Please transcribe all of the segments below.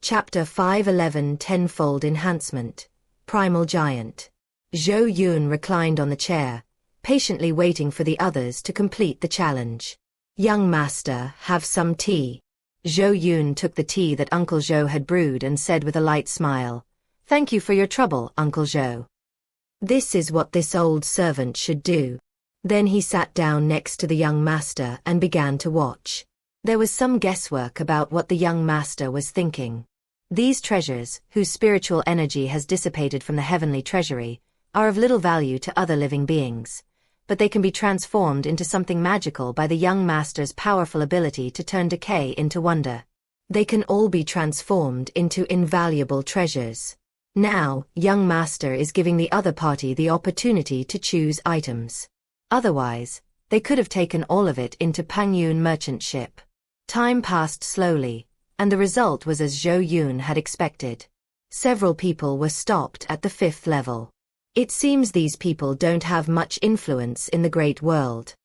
Chapter 511 Tenfold Enhancement, Primal Giant. Zhou Yun reclined on the chair, patiently waiting for the others to complete the challenge. Young master, have some tea. Zhou Yun took the tea that Uncle Zhou had brewed and said with a light smile, "Thank you for your trouble, Uncle Zhou. This is what this old servant should do." Then he sat down next to the young master and began to watch. There was some guesswork about what the young master was thinking. These treasures, whose spiritual energy has dissipated from the heavenly treasury, are of little value to other living beings, but they can be transformed into something magical by the young master's powerful ability to turn decay into wonder. They can all be transformed into invaluable treasures. Now, young master is giving the other party the opportunity to choose items. Otherwise, they could have taken all of it into Pengyun merchant ship. Time passed slowly, and the result was as Zhou Yun had expected. Several people were stopped at the 5th level. It seems these people don't have much influence in the great world.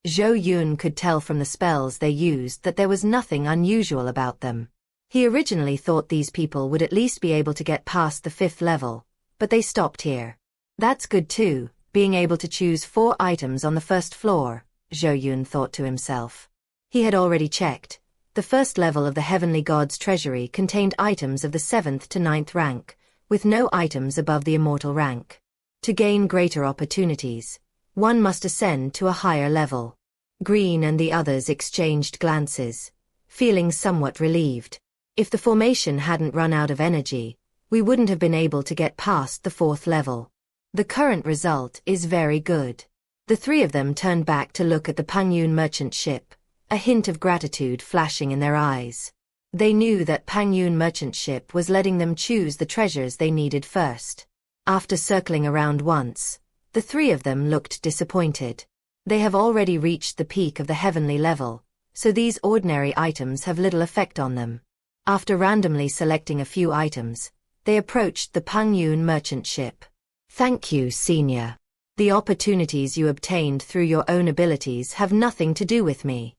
Zhou Yun could tell from the spells they used that there was nothing unusual about them. He originally thought these people would at least be able to get past the 5th level, but they stopped here. That's good too, being able to choose 4 items on the 1st floor, Zhou Yun thought to himself. He had already checked. The 1st level of the Heavenly God's treasury contained items of the 7th to 9th rank, with no items above the immortal rank. To gain greater opportunities, one must ascend to a higher level. Green and the others exchanged glances, feeling somewhat relieved. If the formation hadn't run out of energy, we wouldn't have been able to get past the 4th level. The current result is very good. The 3 of them turned back to look at the Pengyun merchant ship, a hint of gratitude flashing in their eyes. They knew that Pengyun merchant ship was letting them choose the treasures they needed first. After circling around once, the 3 of them looked disappointed. They have already reached the peak of the heavenly level, so these ordinary items have little effect on them. After randomly selecting a few items, they approached the Pengyun merchant ship. "Thank you, Senior. The opportunities you obtained through your own abilities have nothing to do with me."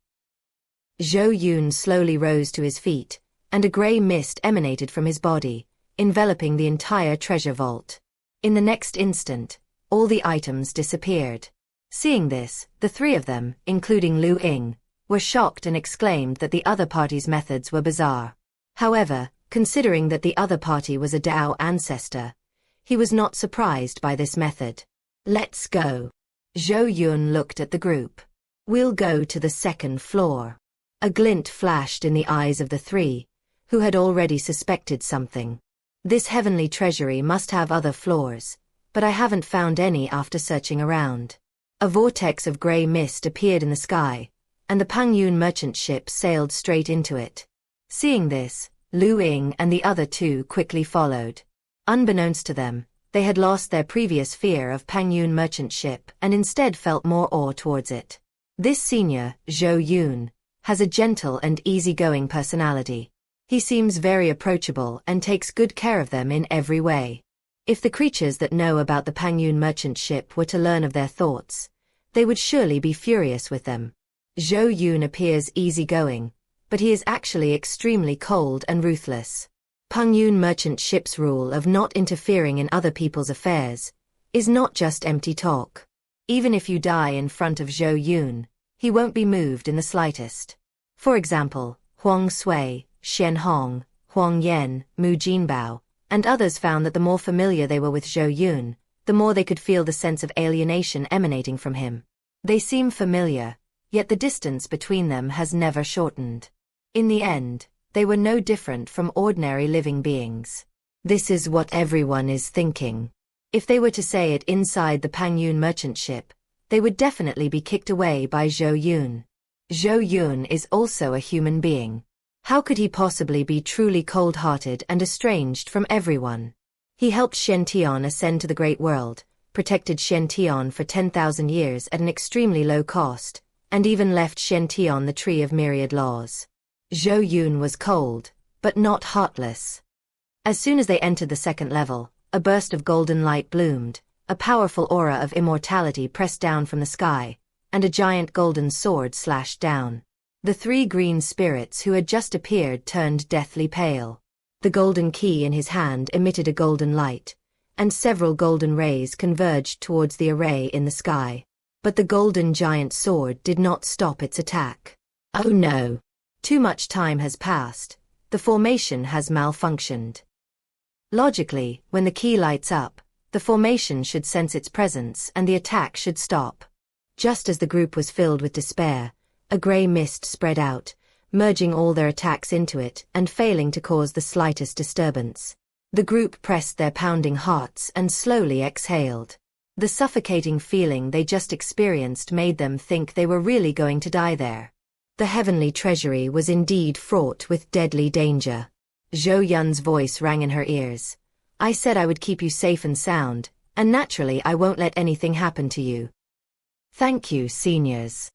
Zhou Yun slowly rose to his feet, and a grey mist emanated from his body, enveloping the entire treasure vault. In the next instant, all the items disappeared. Seeing this, the 3 of them, including Lu Ying, were shocked and exclaimed that the other party's methods were bizarre. However, considering that the other party was a Dao ancestor, he was not surprised by this method. "Let's go." Zhou Yun looked at the group. "We'll go to the 2nd floor." A glint flashed in the eyes of the 3, who had already suspected something. "This heavenly treasury must have other floors, but I haven't found any after searching around." A vortex of grey mist appeared in the sky, and the Pengyun merchant ship sailed straight into it. Seeing this, Lu Ying and the other 2 quickly followed. Unbeknownst to them, they had lost their previous fear of Pengyun merchant ship and instead felt more awe towards it. This senior, Zhou Yun, has a gentle and easygoing personality. He seems very approachable and takes good care of them in every way. If the creatures that know about the Pengyun merchant ship were to learn of their thoughts, they would surely be furious with them. Zhou Yun appears easygoing, but he is actually extremely cold and ruthless. Pengyun merchant ship's rule of not interfering in other people's affairs is not just empty talk. Even if you die in front of Zhou Yun, he won't be moved in the slightest. For example, Huang Sui, Shen Hong, Huang Yan, Mu Jinbao, and others found that the more familiar they were with Zhou Yun, the more they could feel the sense of alienation emanating from him. They seem familiar, yet the distance between them has never shortened. In the end, they were no different from ordinary living beings. This is what everyone is thinking. If they were to say it inside the Pengyun merchant ship, they would definitely be kicked away by Zhou Yun. Zhou Yun is also a human being. How could he possibly be truly cold-hearted and estranged from everyone? He helped Shen Tian ascend to the great world, protected Shen Tian for 10,000 years at an extremely low cost, and even left Shen Tian the Tree of Myriad Laws. Zhou Yun was cold, but not heartless. As soon as they entered the 2nd level, a burst of golden light bloomed, a powerful aura of immortality pressed down from the sky, and a giant golden sword slashed down. The 3 green spirits who had just appeared turned deathly pale. The golden key in his hand emitted a golden light, and several golden rays converged towards the array in the sky. But the golden giant sword did not stop its attack. Oh no! Too much time has passed. The formation has malfunctioned. Logically, when the key lights up, the formation should sense its presence and the attack should stop. Just as the group was filled with despair, a grey mist spread out, merging all their attacks into it and failing to cause the slightest disturbance. The group pressed their pounding hearts and slowly exhaled. The suffocating feeling they just experienced made them think they were really going to die there. The heavenly treasury was indeed fraught with deadly danger. Zhou Yun's voice rang in her ears. I said I would keep you safe and sound, and naturally I won't let anything happen to you. Thank you, seniors.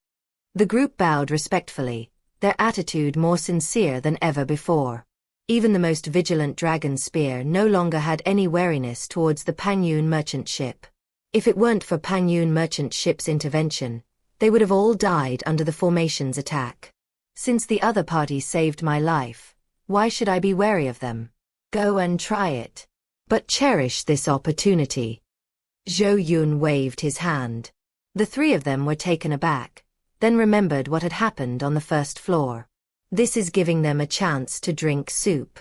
The group bowed respectfully, their attitude more sincere than ever before. Even the most vigilant dragon spear no longer had any wariness towards the Pengyun merchant ship. If it weren't for Pengyun merchant ship's intervention, they would have all died under the formation's attack. Since the other party saved my life, why should I be wary of them? Go and try it. But cherish this opportunity. Zhou Yun waved his hand. The three of them were taken aback, then remembered what had happened on the first floor. This is giving them a chance to drink soup.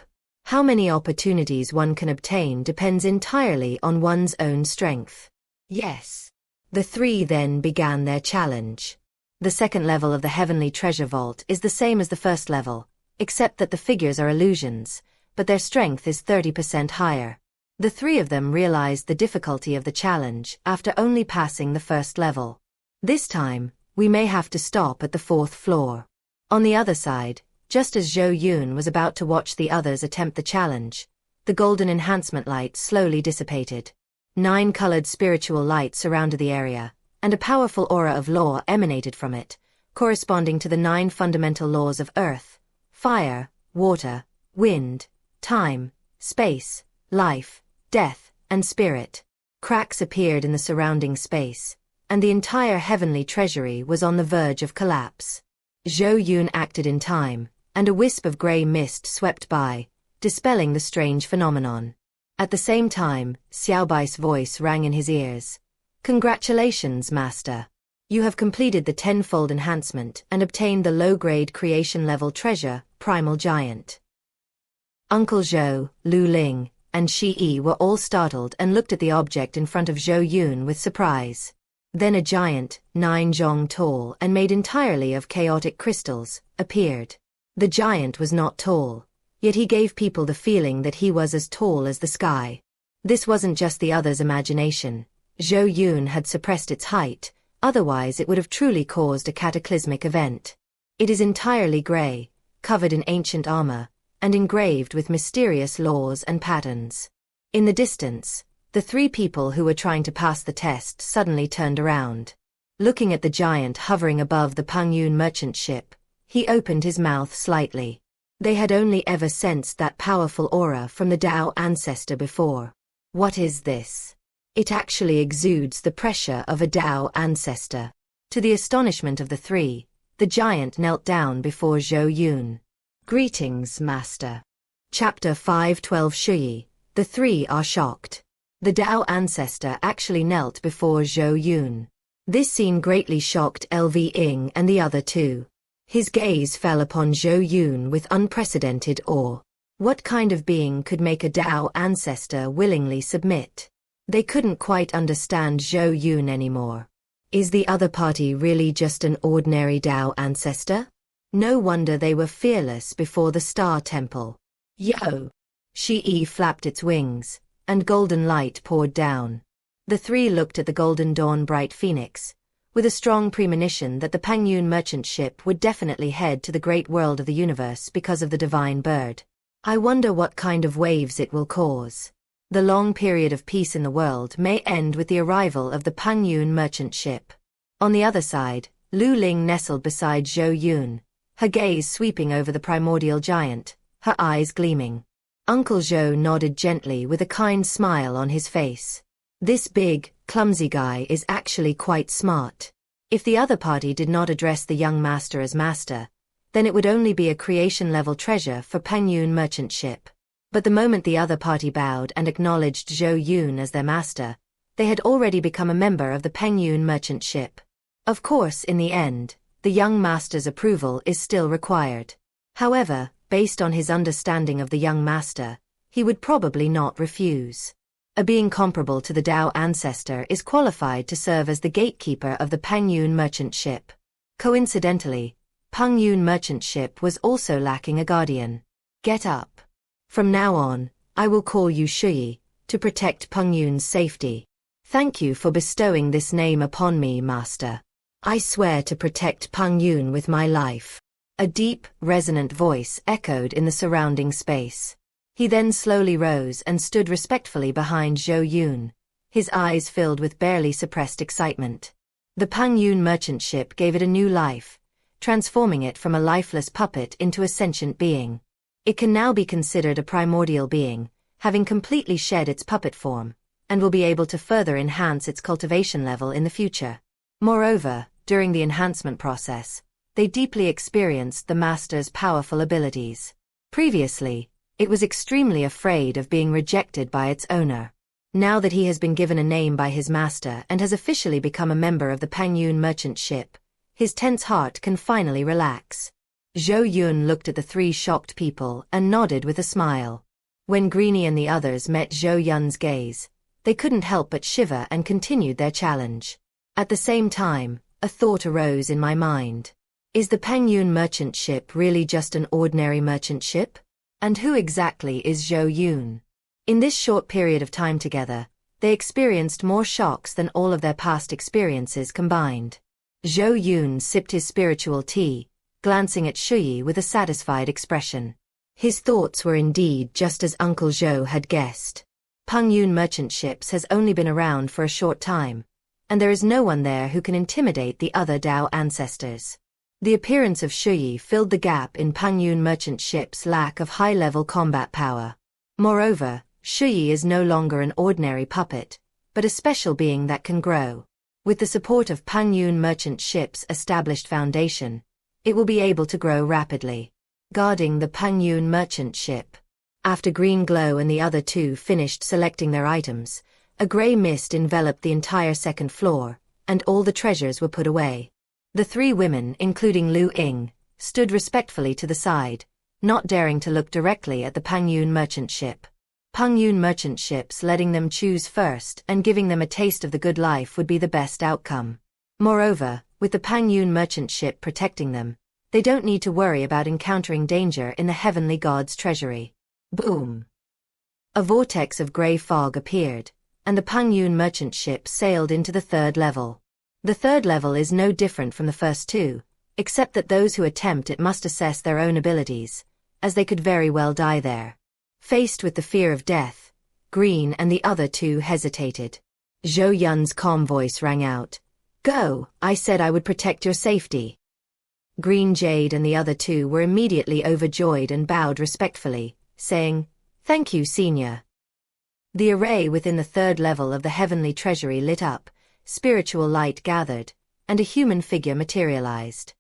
How many opportunities one can obtain depends entirely on one's own strength. Yes. The three then began their challenge. The second level of the Heavenly Treasure Vault is the same as the first level, except that the figures are illusions, but their strength is 30% higher. The three of them realized the difficulty of the challenge after only passing the first level. This time, we may have to stop at the fourth floor. On the other side, just as Zhou Yun was about to watch the others attempt the challenge, the golden enhancement light slowly dissipated. 9 colored spiritual lights surrounded the area, and a powerful aura of law emanated from it, corresponding to the 9 fundamental laws of earth, fire, water, wind, time, space, life, death, and spirit. Cracks appeared in the surrounding space, and the entire heavenly treasury was on the verge of collapse. Zhou Yun acted in time, and a wisp of grey mist swept by, dispelling the strange phenomenon. At the same time, Xiaobai's voice rang in his ears. Congratulations, Master. You have completed the Tenfold enhancement and obtained the low-grade creation-level treasure, Primal Giant. Uncle Zhou, Lu Ling, and Shi Yi were all startled and looked at the object in front of Zhou Yun with surprise. Then a giant, 9 zhong tall and made entirely of chaotic crystals, appeared. The giant was not tall, yet he gave people the feeling that he was as tall as the sky. This wasn't just the other's imagination. Zhou Yun had suppressed its height, otherwise it would have truly caused a cataclysmic event. It is entirely grey, covered in ancient armor, and engraved with mysterious laws and patterns. In the distance, the 3 people who were trying to pass the test suddenly turned around. Looking at the giant hovering above the Pengyun merchant ship, he opened his mouth slightly. They had only ever sensed that powerful aura from the Tao ancestor before. What is this? It actually exudes the pressure of a Tao ancestor. To the astonishment of the 3, the giant knelt down before Zhou Yun. Greetings, Master. Chapter 512 Shuyi. The 3 are shocked. The Tao ancestor actually knelt before Zhou Yun. This scene greatly shocked LV Ying and the other 2. His gaze fell upon Zhou Yun with unprecedented awe. What kind of being could make a Tao ancestor willingly submit? They couldn't quite understand Zhou Yun anymore. Is the other party really just an ordinary Tao ancestor? No wonder they were fearless before the Star Temple. Yo! Shi Yi flapped its wings, and golden light poured down. The 3 looked at the golden dawn bright phoenix, with a strong premonition that the Pengyun merchant ship would definitely head to the great world of the universe because of the divine bird. I wonder what kind of waves it will cause. The long period of peace in the world may end with the arrival of the Pengyun merchant ship. On the other side, Lu Ling nestled beside Zhou Yun, her gaze sweeping over the primordial giant, her eyes gleaming. Uncle Zhou nodded gently with a kind smile on his face. This big, clumsy guy is actually quite smart. If the other party did not address the young master as master, then it would only be a creation-level treasure for Pengyun merchant ship. But the moment the other party bowed and acknowledged Zhou Yun as their master, they had already become a member of the Pengyun merchant ship. Of course, in the end, the young master's approval is still required. However, based on his understanding of the young master, he would probably not refuse. A being comparable to the Dao ancestor is qualified to serve as the gatekeeper of the Pengyun merchant ship. Coincidentally, Pengyun merchant ship was also lacking a guardian. Get up. From now on, I will call you Shui, to protect Pengyun's safety. Thank you for bestowing this name upon me, master. I swear to protect Pengyun with my life. A deep, resonant voice echoed in the surrounding space. He then slowly rose and stood respectfully behind Zhou Yun, his eyes filled with barely suppressed excitement. The Pengyun merchant ship gave it a new life, transforming it from a lifeless puppet into a sentient being. It can now be considered a primordial being, having completely shed its puppet form, and will be able to further enhance its cultivation level in the future. Moreover, during the enhancement process, they deeply experienced the master's powerful abilities. Previously, it was extremely afraid of being rejected by its owner. Now that he has been given a name by his master and has officially become a member of the Pengyun merchant ship, his tense heart can finally relax. Zhou Yun looked at the three shocked people and nodded with a smile. When Greenie and the others met Zhou Yun's gaze, they couldn't help but shiver and continued their challenge. At the same time, a thought arose in my mind. Is the Pengyun merchant ship really just an ordinary merchant ship? And who exactly is Zhou Yun? In this short period of time together, they experienced more shocks than all of their past experiences combined. Zhou Yun sipped his spiritual tea, glancing at Shui with a satisfied expression. His thoughts were indeed just as Uncle Zhou had guessed. Pengyun merchant ships has only been around for a short time, and there is no one there who can intimidate the other Dao ancestors. The appearance of Shui filled the gap in Pengyun merchant ship's lack of high-level combat power. Moreover, Shui is no longer an ordinary puppet, but a special being that can grow. With the support of Pengyun merchant ship's established foundation, it will be able to grow rapidly. Guarding the Pengyun merchant ship. After Green Glow and the other two finished selecting their items, a grey mist enveloped the entire second floor, and all the treasures were put away. The three women, including Lu Ying, stood respectfully to the side, not daring to look directly at the Pengyun merchant ship. Pengyun merchant ships letting them choose first and giving them a taste of the good life would be the best outcome. Moreover, with the Pengyun merchant ship protecting them, they don't need to worry about encountering danger in the heavenly god's treasury. Boom! A vortex of grey fog appeared, and the Pengyun merchant ship sailed into the third level. The third level is no different from the first two, except that those who attempt it must assess their own abilities, as they could very well die there. Faced with the fear of death, Green and the other two hesitated. Zhou Yun's calm voice rang out. Go, I said I would protect your safety. Green Jade and the other two were immediately overjoyed and bowed respectfully, saying, Thank you, Senior. The array within the third level of the heavenly treasury lit up, spiritual light gathered, and a human figure materialized.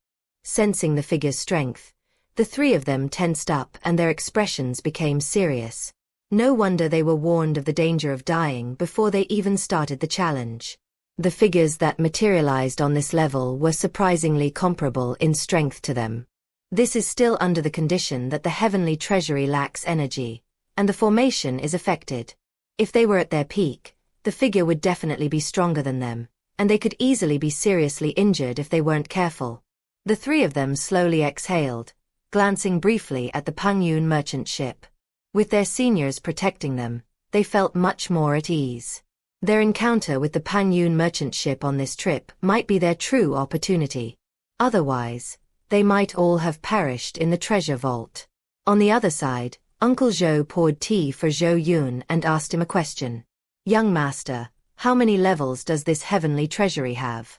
Sensing the figure's strength, the three of them tensed up and their expressions became serious. No wonder they were warned of the danger of dying before they even started the challenge. The figures that materialized on this level were surprisingly comparable in strength to them. This is still under the condition that the heavenly treasury lacks energy, and the formation is affected. If they were at their peak, the figure would definitely be stronger than them, and they could easily be seriously injured if they weren't careful. The three of them slowly exhaled, glancing briefly at the Pengyun merchant ship. With their seniors protecting them, they felt much more at ease. Their encounter with the Pengyun merchant ship on this trip might be their true opportunity. Otherwise, they might all have perished in the treasure vault. On the other side, Uncle Zhou poured tea for Zhou Yun and asked him a question. Young master, how many levels does this heavenly treasury have?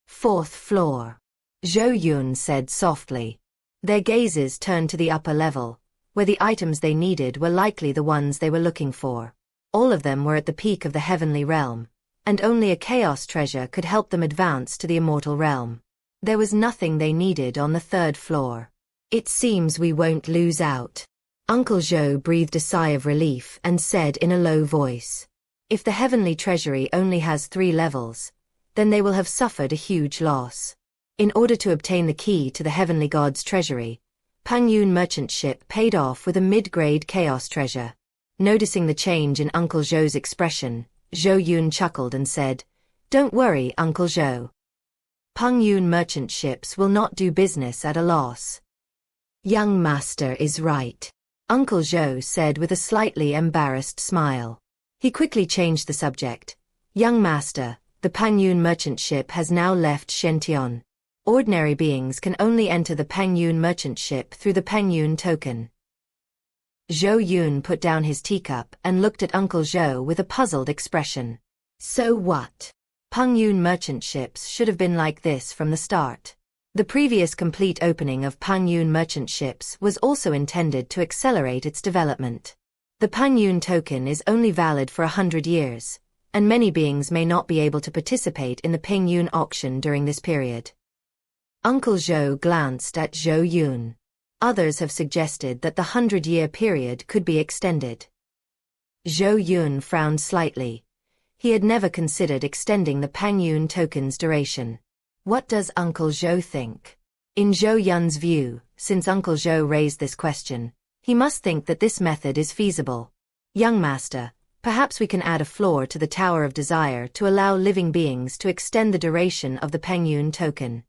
4th floor. Zhou Yun said softly. Their gazes turned to the upper level, where the items they needed were likely the ones they were looking for. All of them were at the peak of the heavenly realm, and only a chaos treasure could help them advance to the immortal realm. There was nothing they needed on the 3rd floor. It seems we won't lose out. Uncle Zhou breathed a sigh of relief and said in a low voice, "If the heavenly treasury only has 3 levels, then they will have suffered a huge loss. In order to obtain the key to the heavenly god's treasury, Pengyun merchant ship paid off with a mid-grade chaos treasure." Noticing the change in Uncle Zhou's expression, Zhou Yun chuckled and said, "Don't worry, Uncle Zhou. Pengyun merchant ships will not do business at a loss." "Young master is right," Uncle Zhou said with a slightly embarrassed smile. He quickly changed the subject. "Young master, the Pengyun merchant ship has now left Xiuxian. Ordinary beings can only enter the Pengyun merchant ship through the Pengyun Token." Zhou Yun put down his teacup and looked at Uncle Zhou with a puzzled expression. "So what? Pengyun merchant ships should have been like this from the start." The previous complete opening of Pengyun merchant ships was also intended to accelerate its development. The Pengyun token is only valid for 100 years, and many beings may not be able to participate in the Pengyun auction during this period. Uncle Zhou glanced at Zhou Yun. Others have suggested that the 100-year period could be extended. Zhou Yun frowned slightly. He had never considered extending the Pengyun token's duration. What does Uncle Zhou think? In Zhou Yun's view, since Uncle Zhou raised this question, he must think that this method is feasible. "Young master, perhaps we can add a floor to the Tower of Desire to allow living beings to extend the duration of the Pengyun token."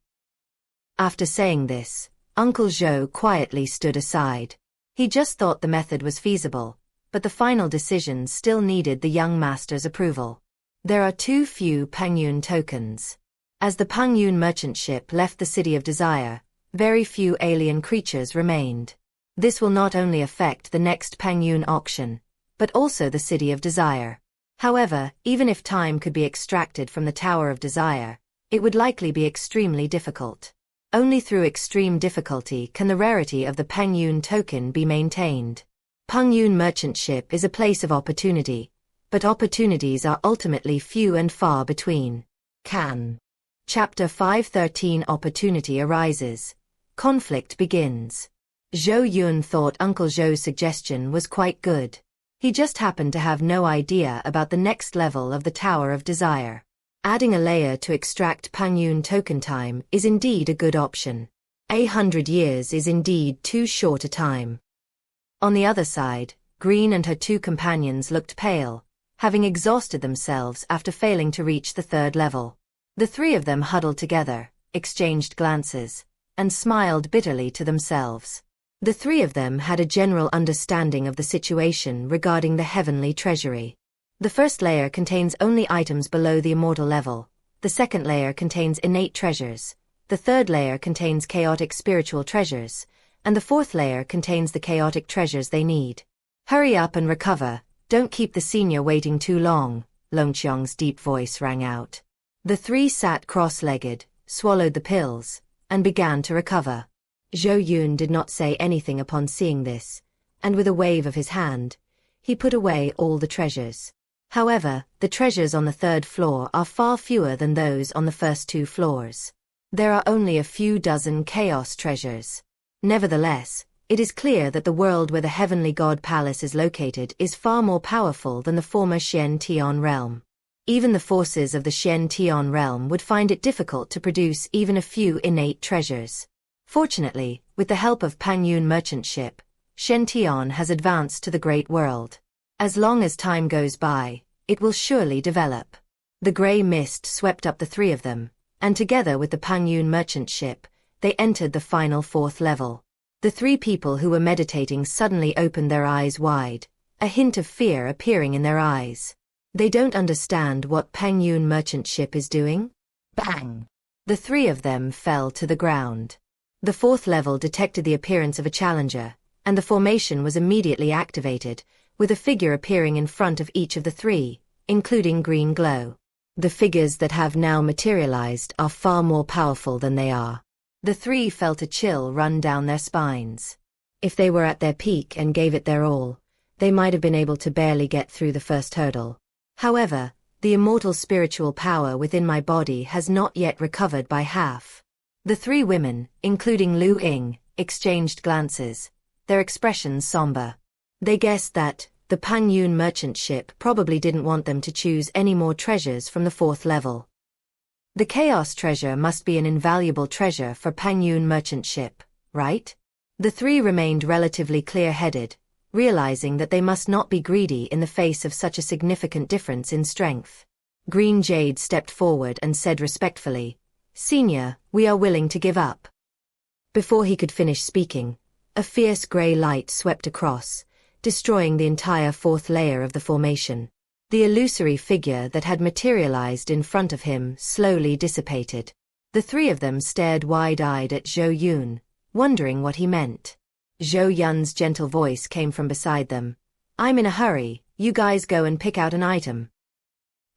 After saying this, Uncle Zhou quietly stood aside. He just thought the method was feasible, but the final decision still needed the young master's approval. There are too few Pengyun tokens. As the Pengyun merchant ship left the City of Desire, very few alien creatures remained. This will not only affect the next Pengyun auction, but also the City of Desire. However, even if time could be extracted from the Tower of Desire, it would likely be extremely difficult. Only through extreme difficulty can the rarity of the Pengyun token be maintained. Pengyun merchant ship is a place of opportunity, but opportunities are ultimately few and far between. Chapter 513 Opportunity arises. Conflict begins. Zhou Yun thought Uncle Zhou's suggestion was quite good. He just happened to have no idea about the next level of the Tower of Desire. Adding a layer to extract Pengyun token time is indeed a good option. 100 years is indeed too short a time. On the other side, Green and her 2 companions looked pale, having exhausted themselves after failing to reach the 3rd level. The 3 of them huddled together, exchanged glances, and smiled bitterly to themselves. The 3 of them had a general understanding of the situation regarding the heavenly treasury. The first layer contains only items below the immortal level, the second layer contains innate treasures, the third layer contains chaotic spiritual treasures, and the fourth layer contains the chaotic treasures they need. "Hurry up and recover, don't keep the senior waiting too long," Longqiang's deep voice rang out. The 3 sat cross-legged, swallowed the pills, and began to recover. Zhou Yun did not say anything upon seeing this, and with a wave of his hand, he put away all the treasures. However, the treasures on the 3rd floor are far fewer than those on the first 2 floors. There are only a few dozen chaos treasures. Nevertheless, it is clear that the world where the heavenly god palace is located is far more powerful than the former Xian realm. Even the forces of the Xian realm would find it difficult to produce even a few innate treasures. Fortunately, with the help of Pengyun merchant ship, Xian has advanced to the great world. As long as time goes by, it will surely develop. The grey mist swept up the 3 of them, and together with the Pengyun merchant ship, they entered the final 4th level. The 3 people who were meditating suddenly opened their eyes wide, a hint of fear appearing in their eyes. They don't understand what Pengyun merchant ship is doing? Bang! The 3 of them fell to the ground. The 4th level detected the appearance of a challenger, and the formation was immediately activated, with a figure appearing in front of each of the 3, including green glow. The figures that have now materialized are far more powerful than they are. The 3 felt a chill run down their spines. If they were at their peak and gave it their all, they might have been able to barely get through the first hurdle. However, the immortal spiritual power within my body has not yet recovered by half. The 3 women, including Lu Ying, exchanged glances, their expressions somber. They guessed that the Pengyun merchant ship probably didn't want them to choose any more treasures from the 4th level. The Chaos treasure must be an invaluable treasure for Pengyun merchant ship, right? The 3 remained relatively clear-headed, realizing that they must not be greedy in the face of such a significant difference in strength. Green Jade stepped forward and said respectfully, "Senior, we are willing to give up." Before he could finish speaking, a fierce grey light swept across, destroying the entire 4th layer of the formation. The illusory figure that had materialized in front of him slowly dissipated. The 3 of them stared wide-eyed at Zhou Yun, wondering what he meant. Zhou Yun's gentle voice came from beside them. "I'm in a hurry, you guys go and pick out an item."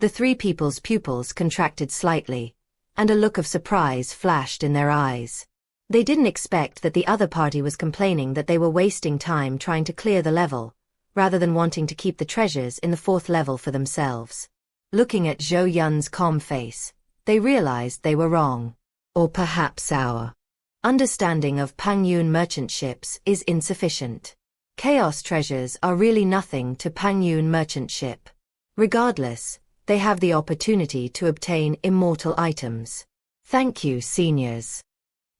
The 3 people's pupils contracted slightly, and a look of surprise flashed in their eyes. They didn't expect that the other party was complaining that they were wasting time trying to clear the level, rather than wanting to keep the treasures in the 4th level for themselves. Looking at Zhou Yun's calm face, they realized they were wrong. Or perhaps our understanding of Pengyun merchant ships is insufficient. Chaos treasures are really nothing to Pengyun merchant ship. Regardless, they have the opportunity to obtain immortal items. Thank you, seniors.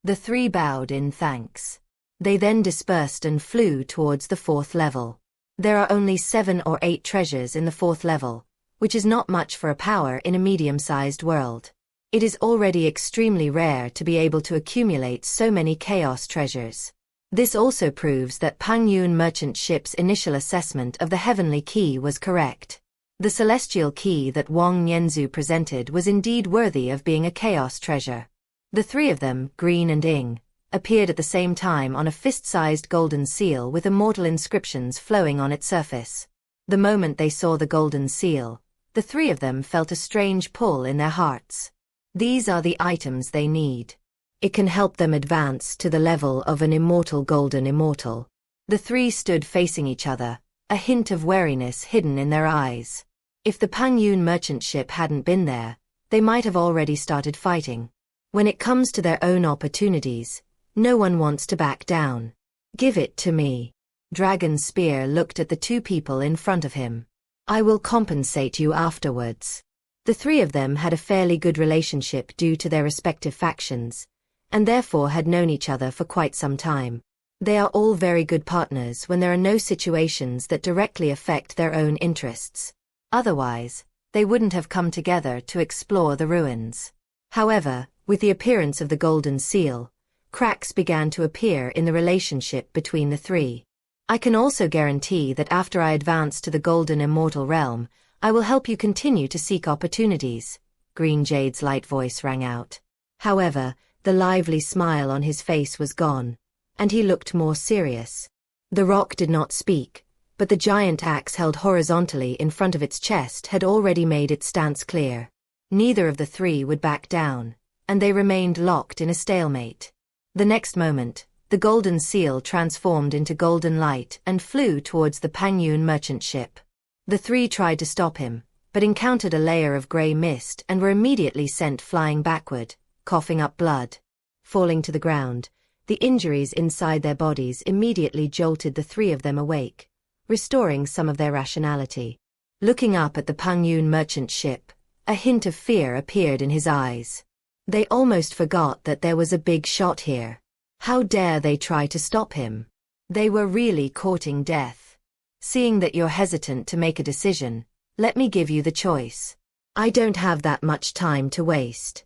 The 3 bowed in thanks. They then dispersed and flew towards the 4th level. There are only 7 or 8 treasures in the 4th level, which is not much for a power in a medium-sized world. It is already extremely rare to be able to accumulate so many chaos treasures. This also proves that Pengyun merchant ship's initial assessment of the heavenly key was correct. The celestial key that Wang Nianzu presented was indeed worthy of being a chaos treasure. The 3 of them, Green and Ing, appeared at the same time on a fist-sized golden seal with immortal inscriptions flowing on its surface. The moment they saw the golden seal, the 3 of them felt a strange pull in their hearts. These are the items they need. It can help them advance to the level of an immortal golden immortal. The 3 stood facing each other, a hint of wariness hidden in their eyes. If the Pengyun merchant ship hadn't been there, they might have already started fighting. When it comes to their own opportunities, no one wants to back down. Give it to me. Dragon Spear looked at the 2 people in front of him. I will compensate you afterwards. The 3 of them had a fairly good relationship due to their respective factions, and therefore had known each other for quite some time. They are all very good partners when there are no situations that directly affect their own interests. Otherwise, they wouldn't have come together to explore the ruins. However, with the appearance of the golden seal, cracks began to appear in the relationship between the 3. I can also guarantee that after I advance to the golden immortal realm, I will help you continue to seek opportunities. Green Jade's light voice rang out. However, the lively smile on his face was gone, and he looked more serious. The rock did not speak, but the giant axe held horizontally in front of its chest had already made its stance clear. Neither of the 3 would back down, and they remained locked in a stalemate. The next moment, the golden seal transformed into golden light and flew towards the Pengyun merchant ship. The 3 tried to stop him, but encountered a layer of grey mist and were immediately sent flying backward, coughing up blood. Falling to the ground, the injuries inside their bodies immediately jolted the 3 of them awake, restoring some of their rationality. Looking up at the Pengyun merchant ship, a hint of fear appeared in his eyes. They almost forgot that there was a big shot here. How dare they try to stop him? They were really courting death. Seeing that you're hesitant to make a decision, let me give you the choice. I don't have that much time to waste.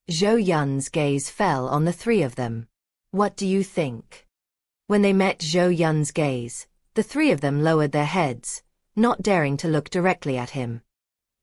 Zhou Yun's gaze fell on the 3 of them. What do you think? When they met Zhou Yun's gaze, the 3 of them lowered their heads, not daring to look directly at him.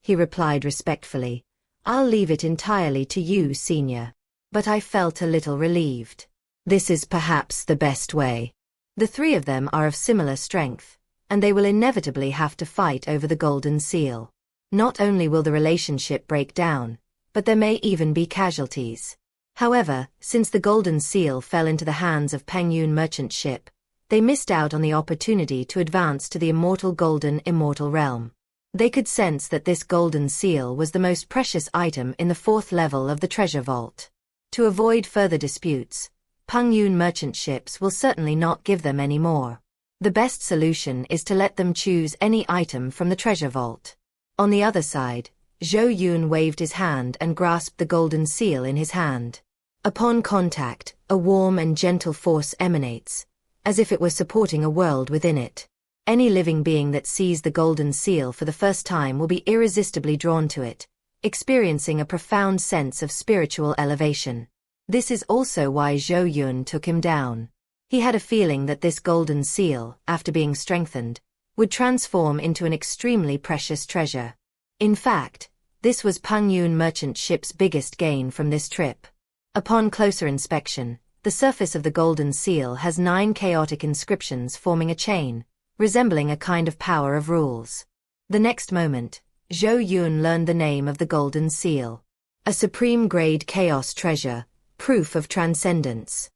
He replied respectfully, I'll leave it entirely to you, senior. But I felt a little relieved. This is perhaps the best way. The 3 of them are of similar strength, and they will inevitably have to fight over the golden seal. Not only will the relationship break down, but there may even be casualties. However, since the golden seal fell into the hands of Pengyun merchant ship, they missed out on the opportunity to advance to the immortal golden immortal realm. They could sense that this golden seal was the most precious item in the 4th level of the treasure vault. To avoid further disputes, Pengyun merchant ships will certainly not give them any more. The best solution is to let them choose any item from the treasure vault. On the other side, Zhou Yun waved his hand and grasped the golden seal in his hand. Upon contact, a warm and gentle force emanates, as if it were supporting a world within it. Any living being that sees the golden seal for the first time will be irresistibly drawn to it, experiencing a profound sense of spiritual elevation. This is also why Zhou Yun took him down. He had a feeling that this golden seal, after being strengthened, would transform into an extremely precious treasure. In fact, this was Pengyun merchant ship's biggest gain from this trip. Upon closer inspection, the surface of the golden seal has 9 chaotic inscriptions forming a chain, resembling a kind of power of rules. The next moment, Zhou Yun learned the name of the golden seal. A supreme-grade chaos treasure, proof of transcendence.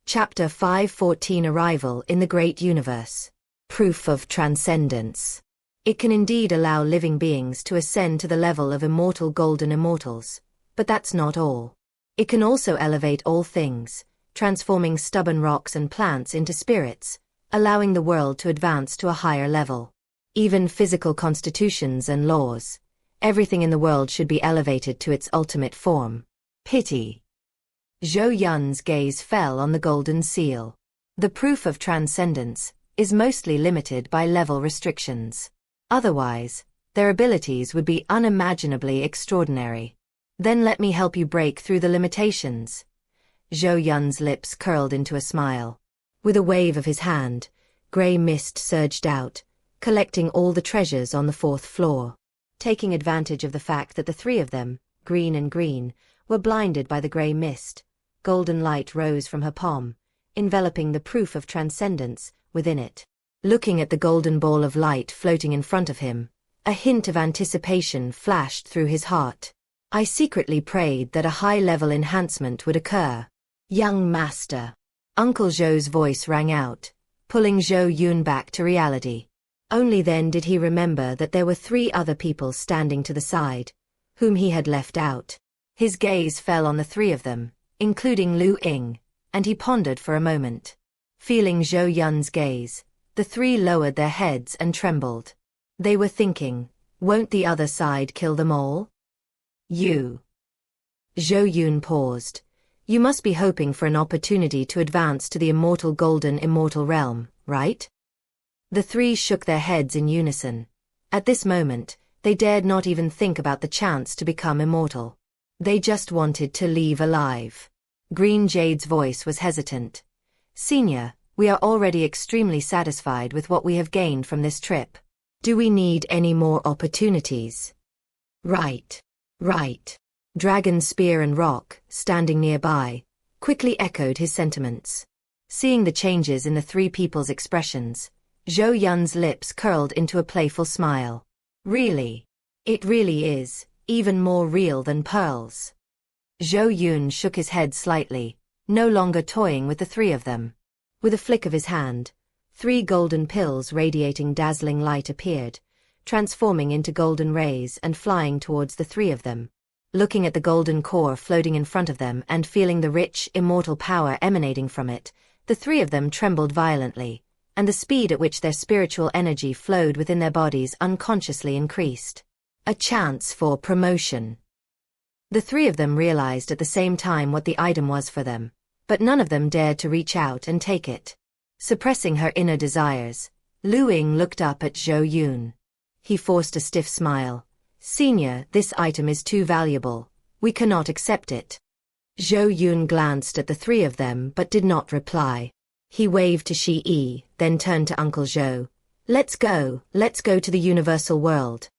Chapter 514 Arrival in the Great Universe. Proof of transcendence. It can indeed allow living beings to ascend to the level of immortal golden immortals, but that's not all. It can also elevate all things, transforming stubborn rocks and plants into spirits, allowing the world to advance to a higher level. Even physical constitutions and laws, everything in the world should be elevated to its ultimate form. Pity. Zhou Yun's gaze fell on the golden seal. The proof of transcendence is mostly limited by level restrictions. Otherwise, their abilities would be unimaginably extraordinary. Then let me help you break through the limitations. Zhou Yun's lips curled into a smile. With a wave of his hand, grey mist surged out, collecting all the treasures on the 4th floor. Taking advantage of the fact that the 3 of them, green and green, were blinded by the grey mist, golden light rose from her palm, enveloping the proof of transcendence within it. Looking at the golden ball of light floating in front of him, a hint of anticipation flashed through his heart. I secretly prayed that a high-level enhancement would occur. Young master. Uncle Zhou's voice rang out, pulling Zhou Yun back to reality. Only then did he remember that there were 3 other people standing to the side, whom he had left out. His gaze fell on the 3 of them, including Lu Ying, and he pondered for a moment. Feeling Zhou Yun's gaze, the 3 lowered their heads and trembled. They were thinking, won't the other side kill them all? You. Zhou Yun paused. You must be hoping for an opportunity to advance to the immortal golden immortal realm, right? The 3 shook their heads in unison. At this moment, they dared not even think about the chance to become immortal. They just wanted to leave alive. Green Jade's voice was hesitant. Senior, we are already extremely satisfied with what we have gained from this trip. Do we need any more opportunities? Right. Right. Dragon Spear and Rock, standing nearby, quickly echoed his sentiments. Seeing the changes in the 3 people's expressions, Zhou Yun's lips curled into a playful smile. Really? It really is, even more real than pearls. Zhou Yun shook his head slightly, no longer toying with the 3 of them. With a flick of his hand, 3 golden pills radiating dazzling light appeared, transforming into golden rays and flying towards the 3 of them. Looking at the golden core floating in front of them and feeling the rich, immortal power emanating from it, the 3 of them trembled violently, and the speed at which their spiritual energy flowed within their bodies unconsciously increased. A chance for promotion. The 3 of them realized at the same time what the item was for them, but none of them dared to reach out and take it. Suppressing her inner desires, Lu Ying looked up at Zhou Yun. He forced a stiff smile. Senior, this item is too valuable. We cannot accept it. Zhou Yun glanced at the 3 of them but did not reply. He waved to Shi Yi, then turned to Uncle Zhou. Let's go to the universal world.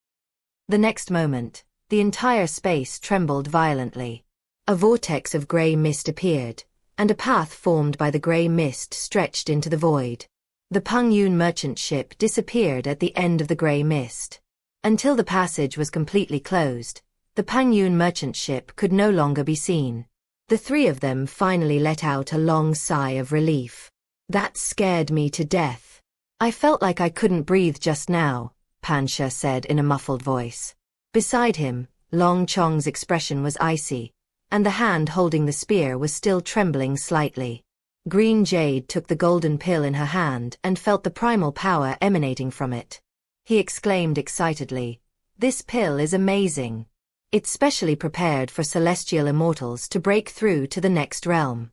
The next moment, the entire space trembled violently. A vortex of grey mist appeared, and a path formed by the grey mist stretched into the void. The Pengyun merchant ship disappeared at the end of the grey mist. Until the passage was completely closed, the Pengyun merchant ship could no longer be seen. The 3 of them finally let out a long sigh of relief. That scared me to death. I felt like I couldn't breathe just now, Pansha said in a muffled voice. Beside him, Long Chong's expression was icy, and the hand holding the spear was still trembling slightly. Green Jade took the golden pill in her hand and felt the primal power emanating from it. He exclaimed excitedly, "This pill is amazing. It's specially prepared for celestial immortals to break through to the next realm."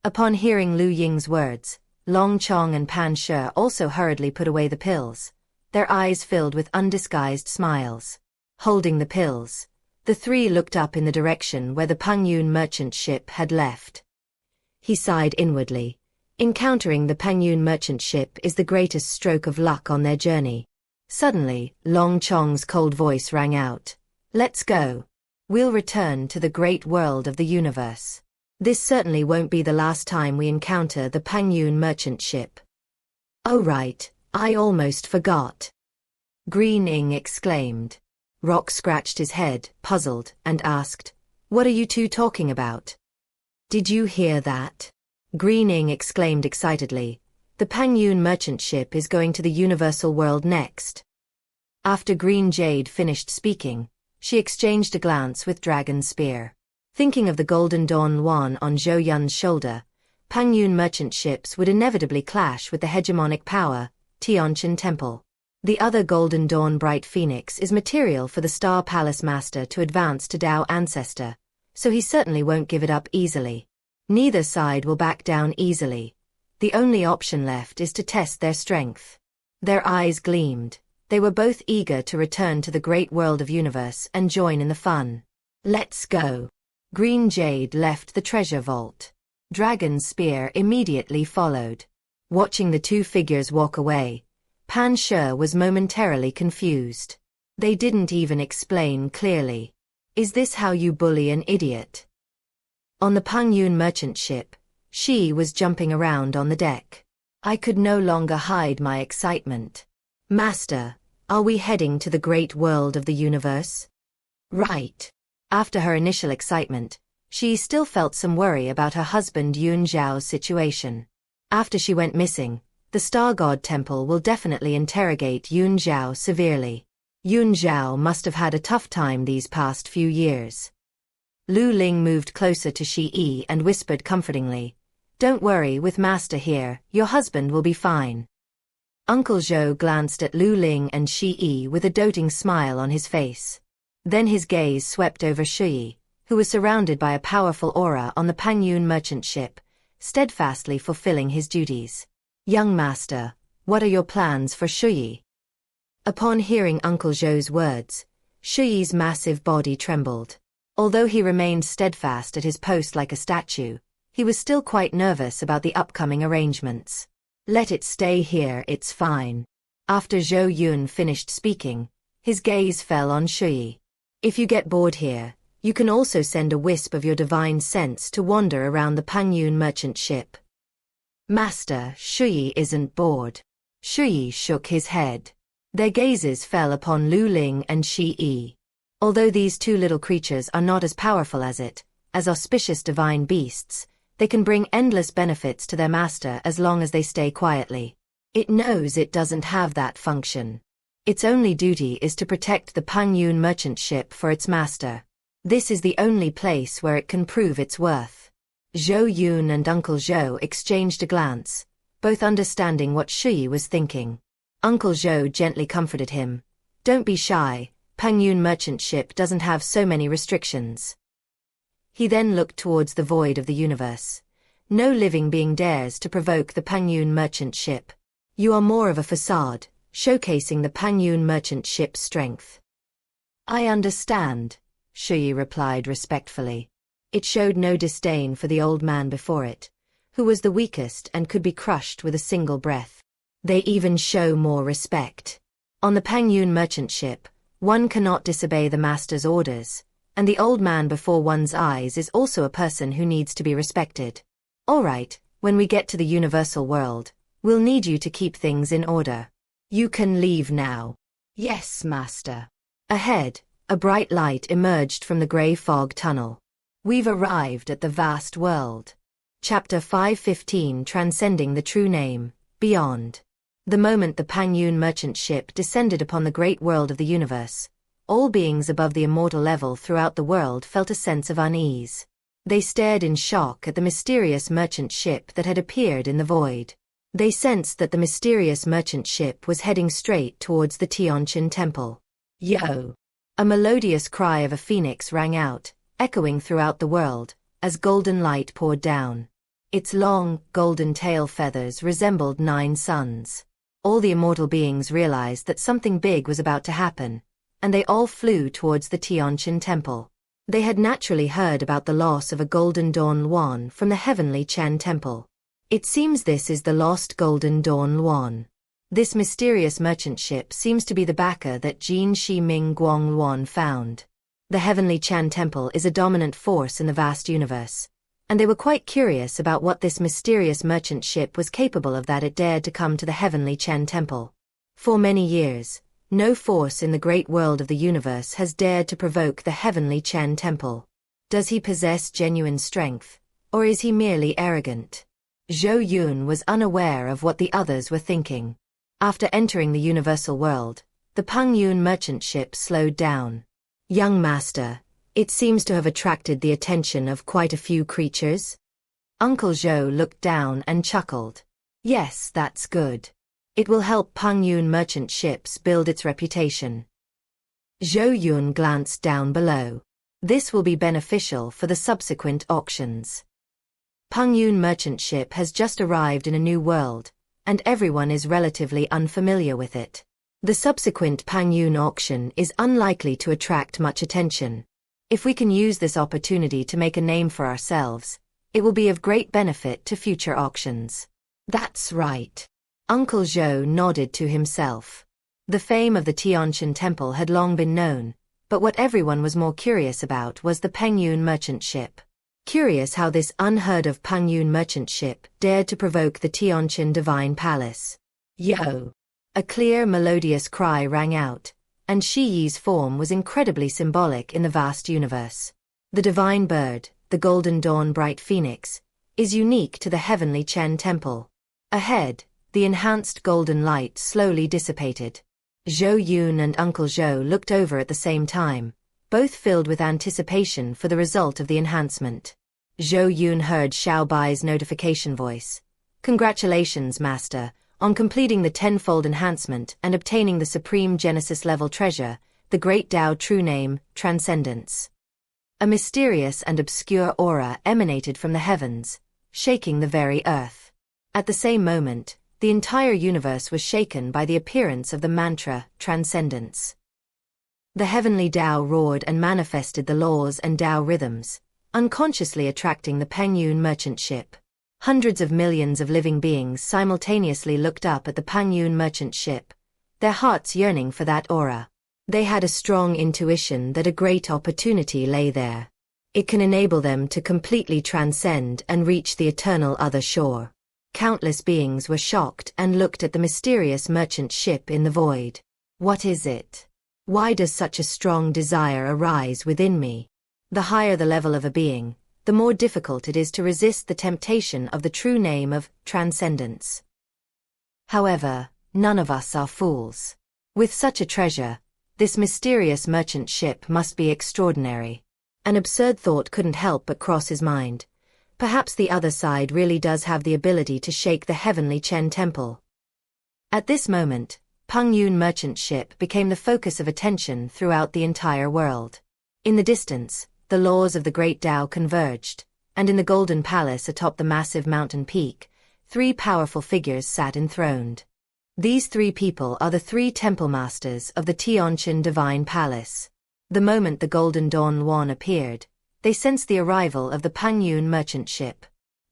Upon hearing Lu Ying's words, Long Chong and Pan Shi also hurriedly put away the pills, their eyes filled with undisguised smiles. Holding the pills, the three looked up in the direction where the Pengyun merchant ship had left. He sighed inwardly. Encountering the Pengyun merchant ship is the greatest stroke of luck on their journey. Suddenly, Long Chong's cold voice rang out. "Let's go. We'll return to the great world of the universe. This certainly won't be the last time we encounter the Pengyun merchant ship." "Oh right, I almost forgot," Green Ing exclaimed. Rock scratched his head, puzzled, and asked, "What are you two talking about?" "Did you hear that?" Green Ing exclaimed excitedly. "The Pengyun merchant ship is going to the universal world next." After Green Jade finished speaking, she exchanged a glance with Dragon Spear. Thinking of the Golden Dawn Yuan on Zhou Yun's shoulder, Pengyun merchant ships would inevitably clash with the hegemonic power, Tianqian Temple. The other Golden Dawn Bright Phoenix is material for the Star Palace Master to advance to Dao Ancestor, so he certainly won't give it up easily. Neither side will back down easily. The only option left is to test their strength. Their eyes gleamed. They were both eager to return to the great world of universe and join in the fun. "Let's go." Green Jade left the treasure vault. Dragon Spear immediately followed. Watching the two figures walk away, Pan Shi was momentarily confused. They didn't even explain clearly. "Is this how you bully an idiot?" On the Pengyun merchant ship, Shi was jumping around on the deck. I could no longer hide my excitement. "Master, are we heading to the great world of the universe?" "Right." After her initial excitement, she still felt some worry about her husband Yun Zhao's situation. After she went missing, the Star God Temple will definitely interrogate Yun Zhao severely. Yun Zhao must have had a tough time these past few years. Lu Ling moved closer to Shi Yi and whispered comfortingly, "Don't worry, with Master here, your husband will be fine." Uncle Zhou glanced at Lu Ling and Shi Yi with a doting smile on his face. Then his gaze swept over Shui, who was surrounded by a powerful aura on the Pengyun merchant ship, steadfastly fulfilling his duties. "Young master, what are your plans for Shui?" Upon hearing Uncle Zhou's words, Shuyi's massive body trembled. Although he remained steadfast at his post like a statue, he was still quite nervous about the upcoming arrangements. "Let it stay here, it's fine." After Zhou Yun finished speaking, his gaze fell on Shui. "If you get bored here, you can also send a wisp of your divine sense to wander around the Pengyun merchant ship." "Master, Shui isn't bored." Shui shook his head. Their gazes fell upon Lu Ling and Shi Yi. Although these two little creatures are not as powerful as auspicious divine beasts, they can bring endless benefits to their master as long as they stay quietly. It knows it doesn't have that function. Its only duty is to protect the Pengyun merchant ship for its master. This is the only place where it can prove its worth. Zhou Yun and Uncle Zhou exchanged a glance, both understanding what Shui was thinking. Uncle Zhou gently comforted him. "Don't be shy, Pengyun merchant ship doesn't have so many restrictions." He then looked towards the void of the universe. "No living being dares to provoke the Pengyun merchant ship. You are more of a facade, showcasing the Pengyun merchant ship's strength." "I understand," Shui replied respectfully. It showed no disdain for the old man before it, who was the weakest and could be crushed with a single breath. They even show more respect. On the Pengyun merchant ship, one cannot disobey the master's orders, and the old man before one's eyes is also a person who needs to be respected. "All right, when we get to the universal world, we'll need you to keep things in order. You can leave now." "Yes, master." Ahead, a bright light emerged from the gray fog tunnel. "We've arrived at the vast world." Chapter 515, Transcending the True Name, Beyond. The moment the Pengyun merchant ship descended upon the great world of the universe, All beings above the immortal level throughout the world felt a sense of unease. They stared in shock at the mysterious merchant ship that had appeared in the void. They sensed that the mysterious merchant ship was heading straight towards the Xiuxian temple. Yo! A melodious cry of a phoenix rang out, echoing throughout the world, as golden light poured down. Its long, golden tail feathers resembled 9 suns. All the immortal beings realized that something big was about to happen, and they all flew towards the Xiuxian temple. They had naturally heard about the loss of a golden dawn luan from the heavenly Qian temple. It seems this is the lost golden dawn luan. This mysterious merchant ship seems to be the backer that Jin Shi Ming Guang Luan found. The heavenly Qian temple is a dominant force in the vast universe, and they were quite curious about what this mysterious merchant ship was capable of that it dared to come to the heavenly Qian temple. For many years, no force in the great world of the universe has dared to provoke the heavenly Qian temple. Does he possess genuine strength, or is he merely arrogant? Zhou Yun was unaware of what the others were thinking. After entering the universal world, the Pengyun merchant ship slowed down. Young master, it seems to have attracted the attention of quite a few creatures. Uncle Zhou looked down and chuckled. Yes, that's good. It will help Pengyun merchant ships build its reputation. Zhou Yun glanced down below. This will be beneficial for the subsequent auctions. Pengyun merchant ship has just arrived in a new world, and everyone is relatively unfamiliar with it. The subsequent Pengyun auction is unlikely to attract much attention. If we can use this opportunity to make a name for ourselves, it will be of great benefit to future auctions. That's right. Uncle Zhou nodded to himself. The fame of the Xiuxian temple had long been known, but what everyone was more curious about was the Pengyun merchant ship. Curious how this unheard-of Pengyun merchant ship dared to provoke the Xiuxian divine palace. Yo! A clear, melodious cry rang out, and Shi Yi's form was incredibly symbolic in the vast universe. The divine bird, the golden dawn bright phoenix, is unique to the heavenly Qian temple. Ahead, the enhanced golden light slowly dissipated. Zhou Yun and Uncle Zhou looked over at the same time, both filled with anticipation for the result of the enhancement. Zhou Yun heard Xiao Bai's notification voice. Congratulations, Master, on completing the Tenfold enhancement and obtaining the Supreme Genesis level treasure, the Great Tao true name, Transcendence. A mysterious and obscure aura emanated from the heavens, shaking the very earth. At the same moment, the entire universe was shaken by the appearance of the mantra, Transcendence. The heavenly Tao roared and manifested the laws and Tao rhythms, unconsciously attracting the Pengyun merchant ship. Hundreds of millions of living beings simultaneously looked up at the Pengyun merchant ship, their hearts yearning for that aura. They had a strong intuition that a great opportunity lay there. It can enable them to completely transcend and reach the eternal other shore. Countless beings were shocked and looked at the mysterious merchant ship in the void. What is it? Why does such a strong desire arise within me? The higher the level of a being, the more difficult it is to resist the temptation of the true name of transcendence. However, none of us are fools. With such a treasure, this mysterious merchant ship must be extraordinary. An absurd thought couldn't help but cross his mind. Perhaps the other side really does have the ability to shake the heavenly Qian temple. At this moment, Pengyun merchant ship became the focus of attention throughout the entire world. In the distance, the laws of the Great Tao converged, and in the Golden Palace atop the massive mountain peak, 3 powerful figures sat enthroned. These 3 people are the 3 temple masters of the Xiuxian Divine Palace. The moment the Golden Dawn Luan appeared, they sensed the arrival of the Pengyun merchant ship.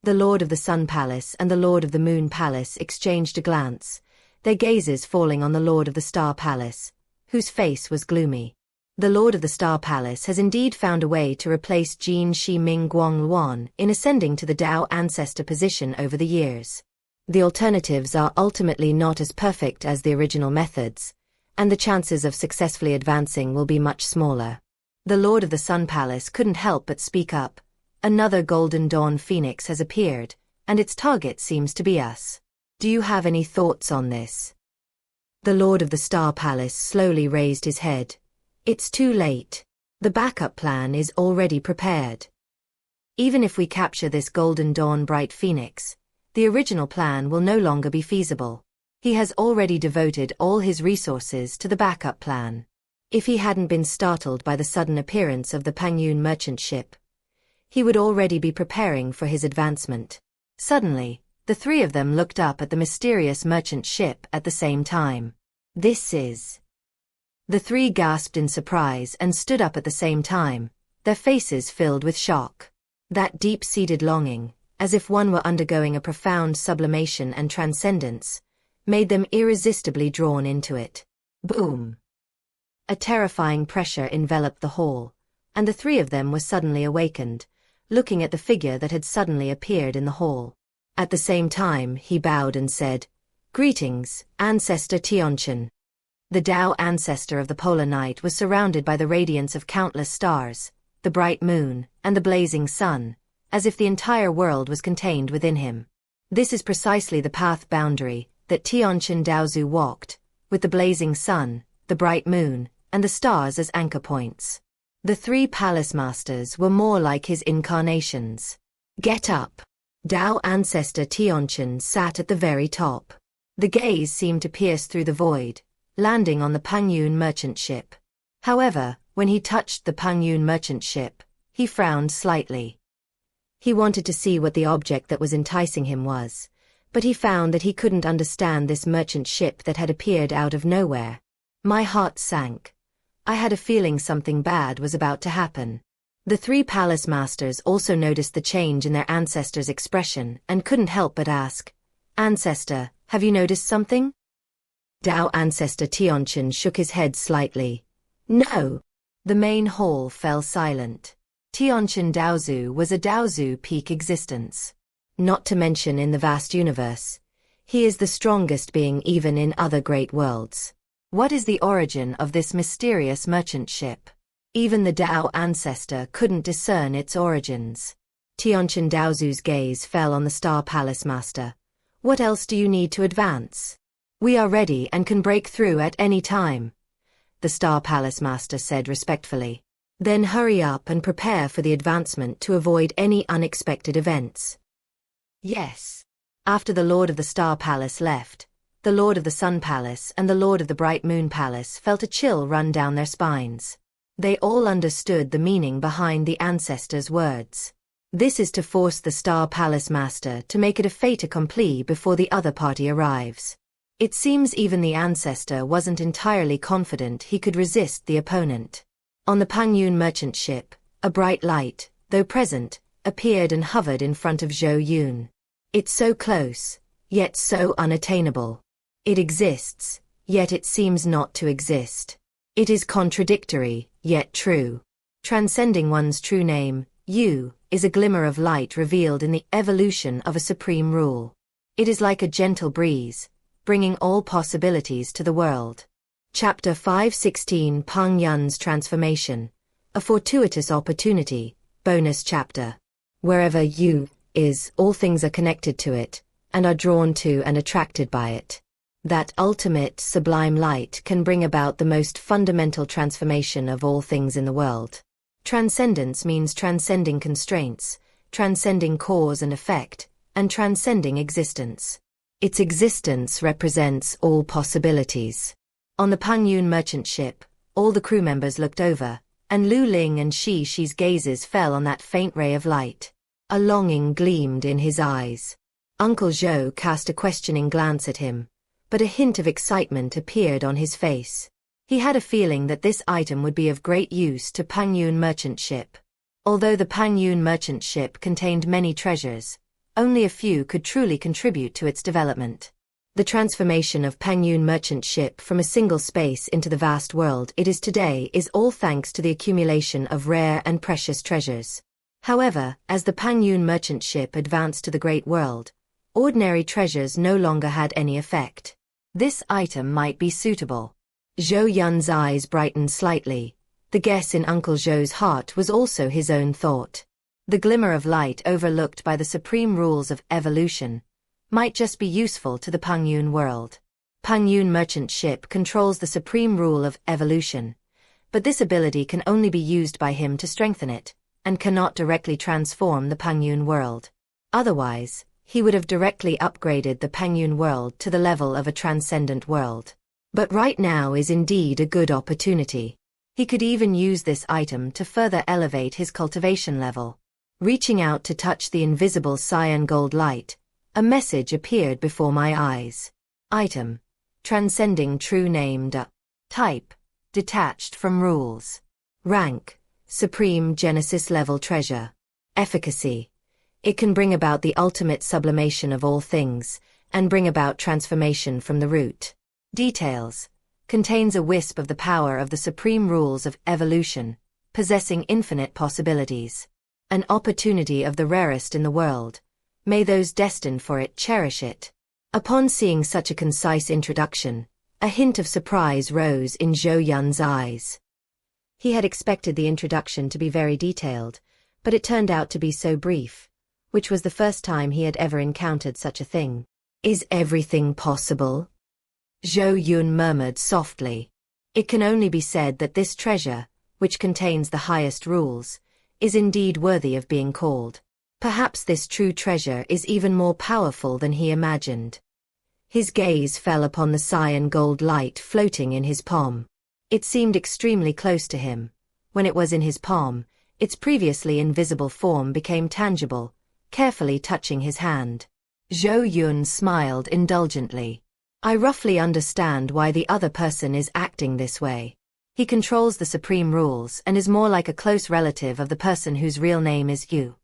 The Lord of the Sun Palace and the Lord of the Moon Palace exchanged a glance, their gazes falling on the Lord of the Star Palace, whose face was gloomy. The Lord of the Star Palace has indeed found a way to replace Jin Shi Ming Guang Luan in ascending to the Tao ancestor position over the years. The alternatives are ultimately not as perfect as the original methods, and the chances of successfully advancing will be much smaller. The Lord of the Sun Palace couldn't help but speak up. Another Golden Dawn Phoenix has appeared, and its target seems to be us. Do you have any thoughts on this? The Lord of the Star Palace slowly raised his head. It's too late. The backup plan is already prepared. Even if we capture this Golden Dawn Bright Phoenix, the original plan will no longer be feasible. He has already devoted all his resources to the backup plan. If he hadn't been startled by the sudden appearance of the Pengyun merchant ship, he would already be preparing for his advancement. Suddenly, the three of them looked up at the mysterious merchant ship at the same time. This is... The three gasped in surprise and stood up at the same time, their faces filled with shock. That deep-seated longing, as if one were undergoing a profound sublimation and transcendence, made them irresistibly drawn into it. Boom! A terrifying pressure enveloped the hall, and the three of them were suddenly awakened, looking at the figure that had suddenly appeared in the hall. At the same time, he bowed and said, "Greetings, Ancestor Xiuxian." The Tao ancestor of the polar night was surrounded by the radiance of countless stars, the bright moon, and the blazing sun, as if the entire world was contained within him. This is precisely the path boundary that Xiuxian Daozu walked, with the blazing sun, the bright moon, and the stars as anchor points. The three palace masters were more like his incarnations. Get up! Tao ancestor Xiuxian sat at the very top. The gaze seemed to pierce through the void, landing on the Pengyun merchant ship. However, when he touched the Pengyun merchant ship, he frowned slightly. He wanted to see what the object that was enticing him was, but he found that he couldn't understand this merchant ship that had appeared out of nowhere. My heart sank. I had a feeling something bad was about to happen. The three palace masters also noticed the change in their ancestor's expression and couldn't help but ask, "Ancestor, have you noticed something?" Tao ancestor Xiuxian shook his head slightly. No. The main hall fell silent. Xiuxian Daozu was a Daozu peak existence. Not to mention in the vast universe, he is the strongest being even in other great worlds. What is the origin of this mysterious merchant ship? Even the Tao ancestor couldn't discern its origins. Xiuxian Daozu's gaze fell on the Star Palace Master. What else do you need to advance? We are ready and can break through at any time, the Star Palace Master said respectfully. Then hurry up and prepare for the advancement to avoid any unexpected events. Yes. After the Lord of the Star Palace left, the Lord of the Sun Palace and the Lord of the Bright Moon Palace felt a chill run down their spines. They all understood the meaning behind the ancestor's words. This is to force the Star Palace Master to make it a fait accompli before the other party arrives. It seems even the ancestor wasn't entirely confident he could resist the opponent. On the Pengyun merchant ship, a bright light, though present, appeared and hovered in front of Zhou Yun. It's so close, yet so unattainable. It exists, yet it seems not to exist. It is contradictory, yet true. Transcending one's true name, Yu, is a glimmer of light revealed in the evolution of a supreme rule. It is like a gentle breeze, bringing all possibilities to the world. Chapter 516 Pengyun's Transformation, a Fortuitous Opportunity, Bonus Chapter. Wherever Yu is, all things are connected to it, and are drawn to and attracted by it. That ultimate, sublime light can bring about the most fundamental transformation of all things in the world. Transcendence means transcending constraints, transcending cause and effect, and transcending existence. Its existence represents all possibilities. On the Pengyun merchant ship, all the crew members looked over, and Lu Ling and Xi's gazes fell on that faint ray of light. A longing gleamed in his eyes. Uncle Zhou cast a questioning glance at him, but a hint of excitement appeared on his face. He had a feeling that this item would be of great use to Pengyun merchant ship. Although the Pengyun merchant ship contained many treasures, only a few could truly contribute to its development. The transformation of Pengyun merchant ship from a single space into the vast world it is today is all thanks to the accumulation of rare and precious treasures. However, as the Pengyun merchant ship advanced to the great world, ordinary treasures no longer had any effect. This item might be suitable. Zhou Yun's eyes brightened slightly. The guess in Uncle Zhou's heart was also his own thought. The glimmer of light overlooked by the supreme rules of evolution might just be useful to the Pengyun world. Pengyun merchant ship controls the supreme rule of evolution, but this ability can only be used by him to strengthen it, and cannot directly transform the Pengyun world. Otherwise, he would have directly upgraded the Pengyun world to the level of a transcendent world. But right now is indeed a good opportunity. He could even use this item to further elevate his cultivation level. Reaching out to touch the invisible cyan gold light, a message appeared before my eyes. Item: Transcending True Named. Type: Detached from Rules. Rank: Supreme Genesis Level Treasure. Efficacy: It can bring about the ultimate sublimation of all things, and bring about transformation from the root. Details: Contains a wisp of the power of the supreme rules of evolution, possessing infinite possibilities. An opportunity of the rarest in the world. May those destined for it cherish it. Upon seeing such a concise introduction, a hint of surprise rose in Zhou Yun's eyes. He had expected the introduction to be very detailed, but it turned out to be so brief, which was the first time he had ever encountered such a thing. Is everything possible? Zhou Yun murmured softly. It can only be said that this treasure, which contains the highest rules, is indeed worthy of being called. Perhaps this true treasure is even more powerful than he imagined. His gaze fell upon the cyan gold light floating in his palm. It seemed extremely close to him. When it was in his palm, its previously invisible form became tangible, carefully touching his hand. Zhou Yun smiled indulgently. I roughly understand why the other person is acting this way. He controls the supreme rules and is more like a close relative of the person whose real name is Yu.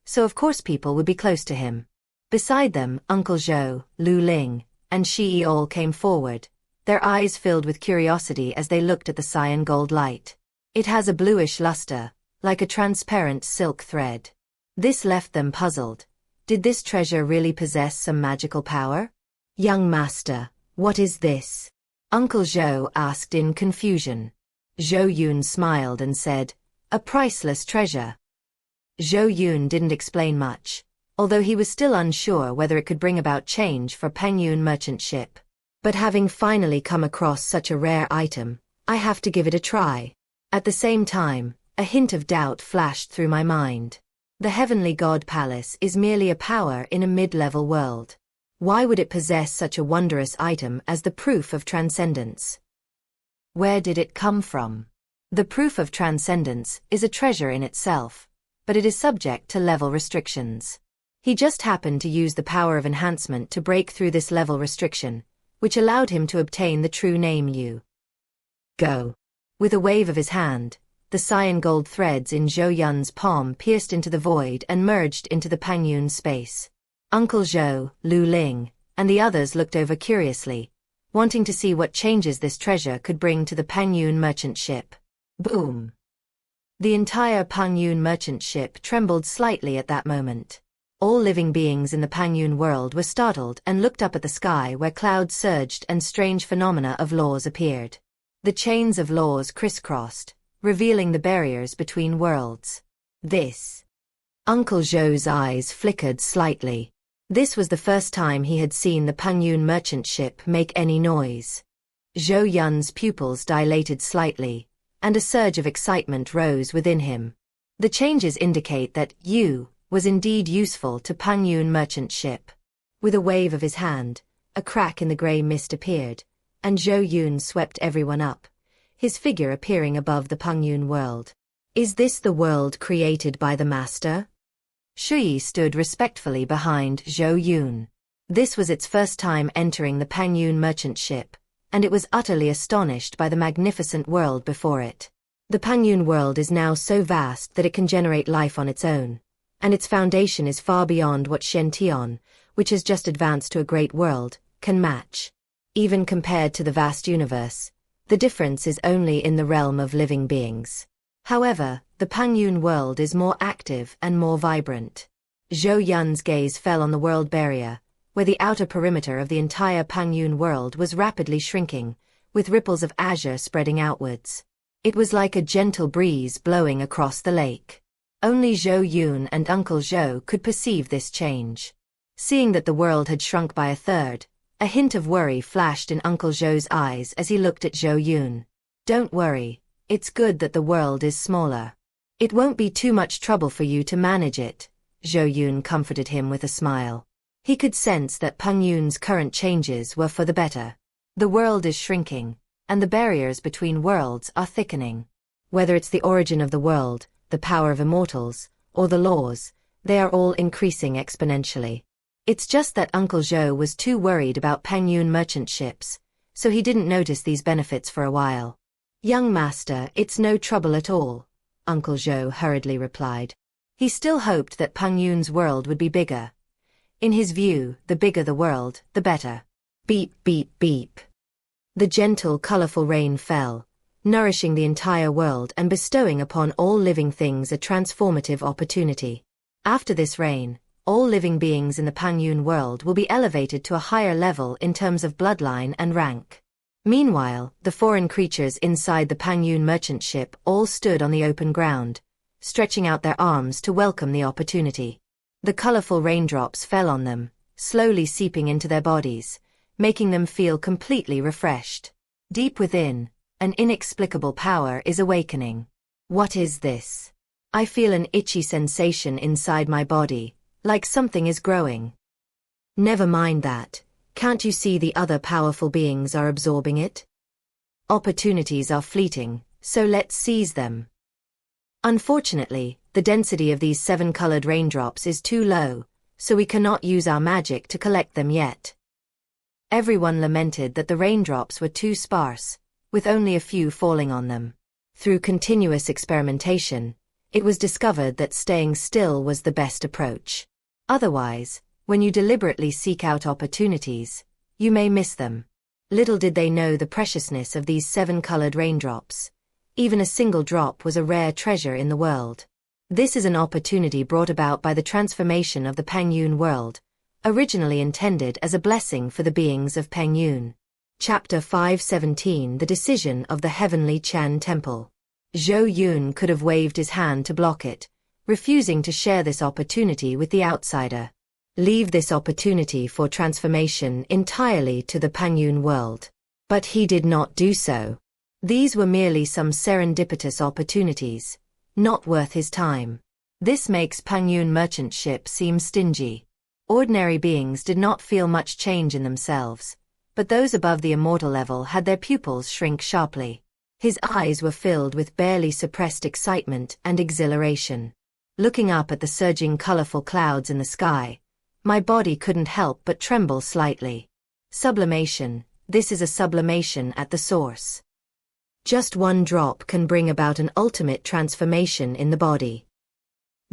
So of course people would be close to him. Beside them, Uncle Zhou, Lu Ling, and Shi all came forward, their eyes filled with curiosity as they looked at the cyan gold light. It has a bluish luster, like a transparent silk thread. This left them puzzled. Did this treasure really possess some magical power? Young master, what is this? Uncle Zhou asked in confusion. Zhou Yun smiled and said, a priceless treasure. Zhou Yun didn't explain much, although he was still unsure whether it could bring about change for Pengyun merchant ship. But having finally come across such a rare item, I have to give it a try. At the same time, a hint of doubt flashed through my mind. The Heavenly God Palace is merely a power in a mid-level world. Why would it possess such a wondrous item as the proof of transcendence? Where did it come from? The proof of transcendence is a treasure in itself, but it is subject to level restrictions. He just happened to use the power of enhancement to break through this level restriction, which allowed him to obtain the true name Yu. Go. With a wave of his hand, the cyan gold threads in Zhou Yun's palm pierced into the void and merged into the Pengyun space. Uncle Zhou, Lu Ling, and the others looked over curiously, wanting to see what changes this treasure could bring to the Pengyun merchant ship. Boom! The entire Pengyun merchant ship trembled slightly at that moment. All living beings in the Pengyun world were startled and looked up at the sky where clouds surged and strange phenomena of laws appeared. The chains of laws crisscrossed, revealing the barriers between worlds. This. Uncle Zhou's eyes flickered slightly. This was the first time he had seen the Pengyun merchant ship make any noise. Zhou Yun's pupils dilated slightly, and a surge of excitement rose within him. The changes indicate that Yu was indeed useful to Pengyun merchant ship. With a wave of his hand, a crack in the grey mist appeared, and Zhou Yun swept everyone up, his figure appearing above the Pengyun world. Is this the world created by the master? Shui stood respectfully behind Zhou Yun. This was its first time entering the Pengyun merchant ship, and it was utterly astonished by the magnificent world before it. The Pengyun world is now so vast that it can generate life on its own, and its foundation is far beyond what Shen, which has just advanced to a great world, can match. Even compared to the vast universe, the difference is only in the realm of living beings. However, the Pengyun world is more active and more vibrant. Zhou Yun's gaze fell on the world barrier, where the outer perimeter of the entire Pengyun world was rapidly shrinking, with ripples of azure spreading outwards. It was like a gentle breeze blowing across the lake. Only Zhou Yun and Uncle Zhou could perceive this change. Seeing that the world had shrunk by a third, a hint of worry flashed in Uncle Zhou's eyes as he looked at Zhou Yun. Don't worry, It's good that the world is smaller. It won't be too much trouble for you to manage it, Zhou Yun comforted him with a smile. He could sense that Pengyun's current changes were for the better. The world is shrinking, and the barriers between worlds are thickening. Whether it's the origin of the world, the power of immortals, or the laws, they are all increasing exponentially. It's just that Uncle Zhou was too worried about Pengyun merchant ships, so he didn't notice these benefits for a while. Young master, it's no trouble at all, Uncle Zhou hurriedly replied. He still hoped that Pengyun's world would be bigger. In his view, the bigger the world, the better. Beep, beep, beep. The gentle, colorful rain fell, nourishing the entire world and bestowing upon all living things a transformative opportunity. After this rain, all living beings in the Pengyun world will be elevated to a higher level in terms of bloodline and rank. Meanwhile, the foreign creatures inside the Pengyun merchant ship all stood on the open ground, stretching out their arms to welcome the opportunity. The colorful raindrops fell on them, slowly seeping into their bodies, making them feel completely refreshed. Deep within, an inexplicable power is awakening. What is this? I feel an itchy sensation inside my body, like something is growing. Never mind that. Can't you see the other powerful beings are absorbing it? Opportunities are fleeting, so let's seize them. Unfortunately, the density of these 7-colored raindrops is too low, so we cannot use our magic to collect them yet. Everyone lamented that the raindrops were too sparse, with only a few falling on them. Through continuous experimentation, it was discovered that staying still was the best approach. Otherwise, when you deliberately seek out opportunities, you may miss them. Little did they know the preciousness of these 7-colored raindrops. Even a single drop was a rare treasure in the world. This is an opportunity brought about by the transformation of the Pengyun world, originally intended as a blessing for the beings of Pengyun. Chapter 517 The Decision of the Heavenly Chan Temple. Zhou Yun could have waved his hand to block it, refusing to share this opportunity with the outsider. Leave this opportunity for transformation entirely to the Pengyun world. But he did not do so. These were merely some serendipitous opportunities, not worth his time. This makes Pengyun merchant ship seem stingy. Ordinary beings did not feel much change in themselves, but those above the immortal level had their pupils shrink sharply. His eyes were filled with barely suppressed excitement and exhilaration. Looking up at the surging colorful clouds in the sky, my body couldn't help but tremble slightly. Sublimation, this is a sublimation at the source. Just one drop can bring about an ultimate transformation in the body.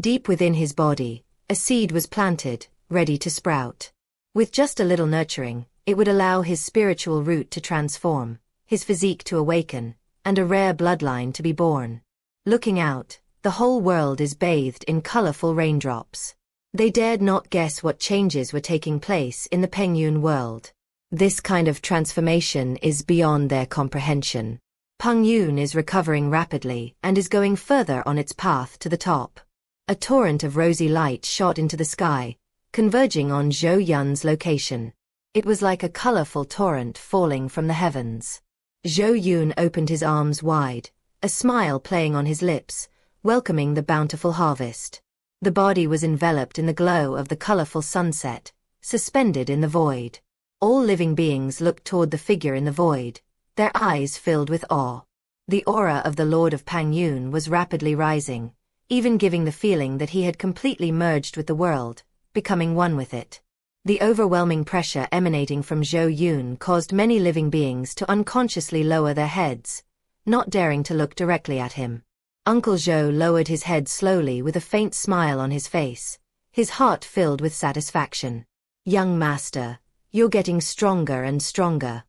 Deep within his body, a seed was planted, ready to sprout. With just a little nurturing, it would allow his spiritual root to transform, his physique to awaken, and a rare bloodline to be born. Looking out, the whole world is bathed in colorful raindrops. They dared not guess what changes were taking place in the Pengyun world. This kind of transformation is beyond their comprehension. Pengyun is recovering rapidly and is going further on its path to the top. A torrent of rosy light shot into the sky, converging on Zhou Yun's location. It was like a colorful torrent falling from the heavens. Zhou Yun opened his arms wide, a smile playing on his lips, welcoming the bountiful harvest. The body was enveloped in the glow of the colorful sunset, suspended in the void. All living beings looked toward the figure in the void, their eyes filled with awe. The aura of the Lord of Pengyun was rapidly rising, even giving the feeling that he had completely merged with the world, becoming one with it. The overwhelming pressure emanating from Zhou Yun caused many living beings to unconsciously lower their heads, not daring to look directly at him. Uncle Zhou lowered his head slowly with a faint smile on his face, his heart filled with satisfaction. Young master, you're getting stronger and stronger.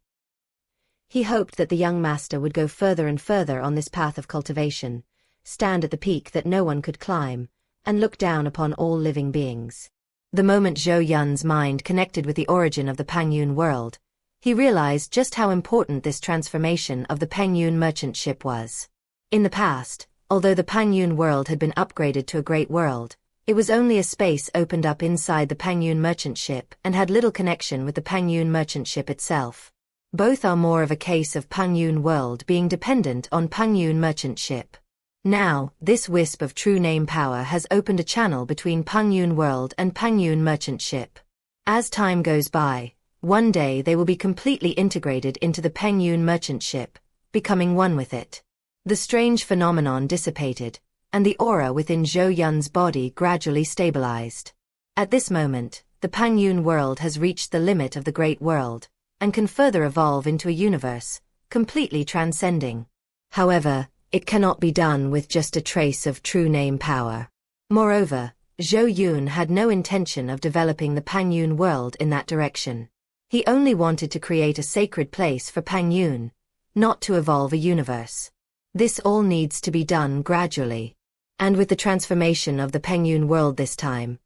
He hoped that the young master would go further and further on this path of cultivation, stand at the peak that no one could climb, and look down upon all living beings. The moment Zhou Yun's mind connected with the origin of the Pengyun world, he realized just how important this transformation of the Pengyun merchant ship was. In the past, although the Pengyun world had been upgraded to a great world, it was only a space opened up inside the Pengyun merchant ship and had little connection with the Pengyun merchant ship itself. Both are more of a case of Pengyun world being dependent on Pengyun merchant ship. Now, this wisp of true name power has opened a channel between Pengyun world and Pengyun merchant ship. As time goes by, one day they will be completely integrated into the Pengyun merchant ship, becoming one with it. The strange phenomenon dissipated, and the aura within Zhou Yun's body gradually stabilized. At this moment, the Pengyun world has reached the limit of the Great World, and can further evolve into a universe, completely transcending. However, it cannot be done with just a trace of true name power. Moreover, Zhou Yun had no intention of developing the Pengyun world in that direction. He only wanted to create a sacred place for Pengyun, not to evolve a universe. This all needs to be done gradually. And with the transformation of the Pengyun world this time,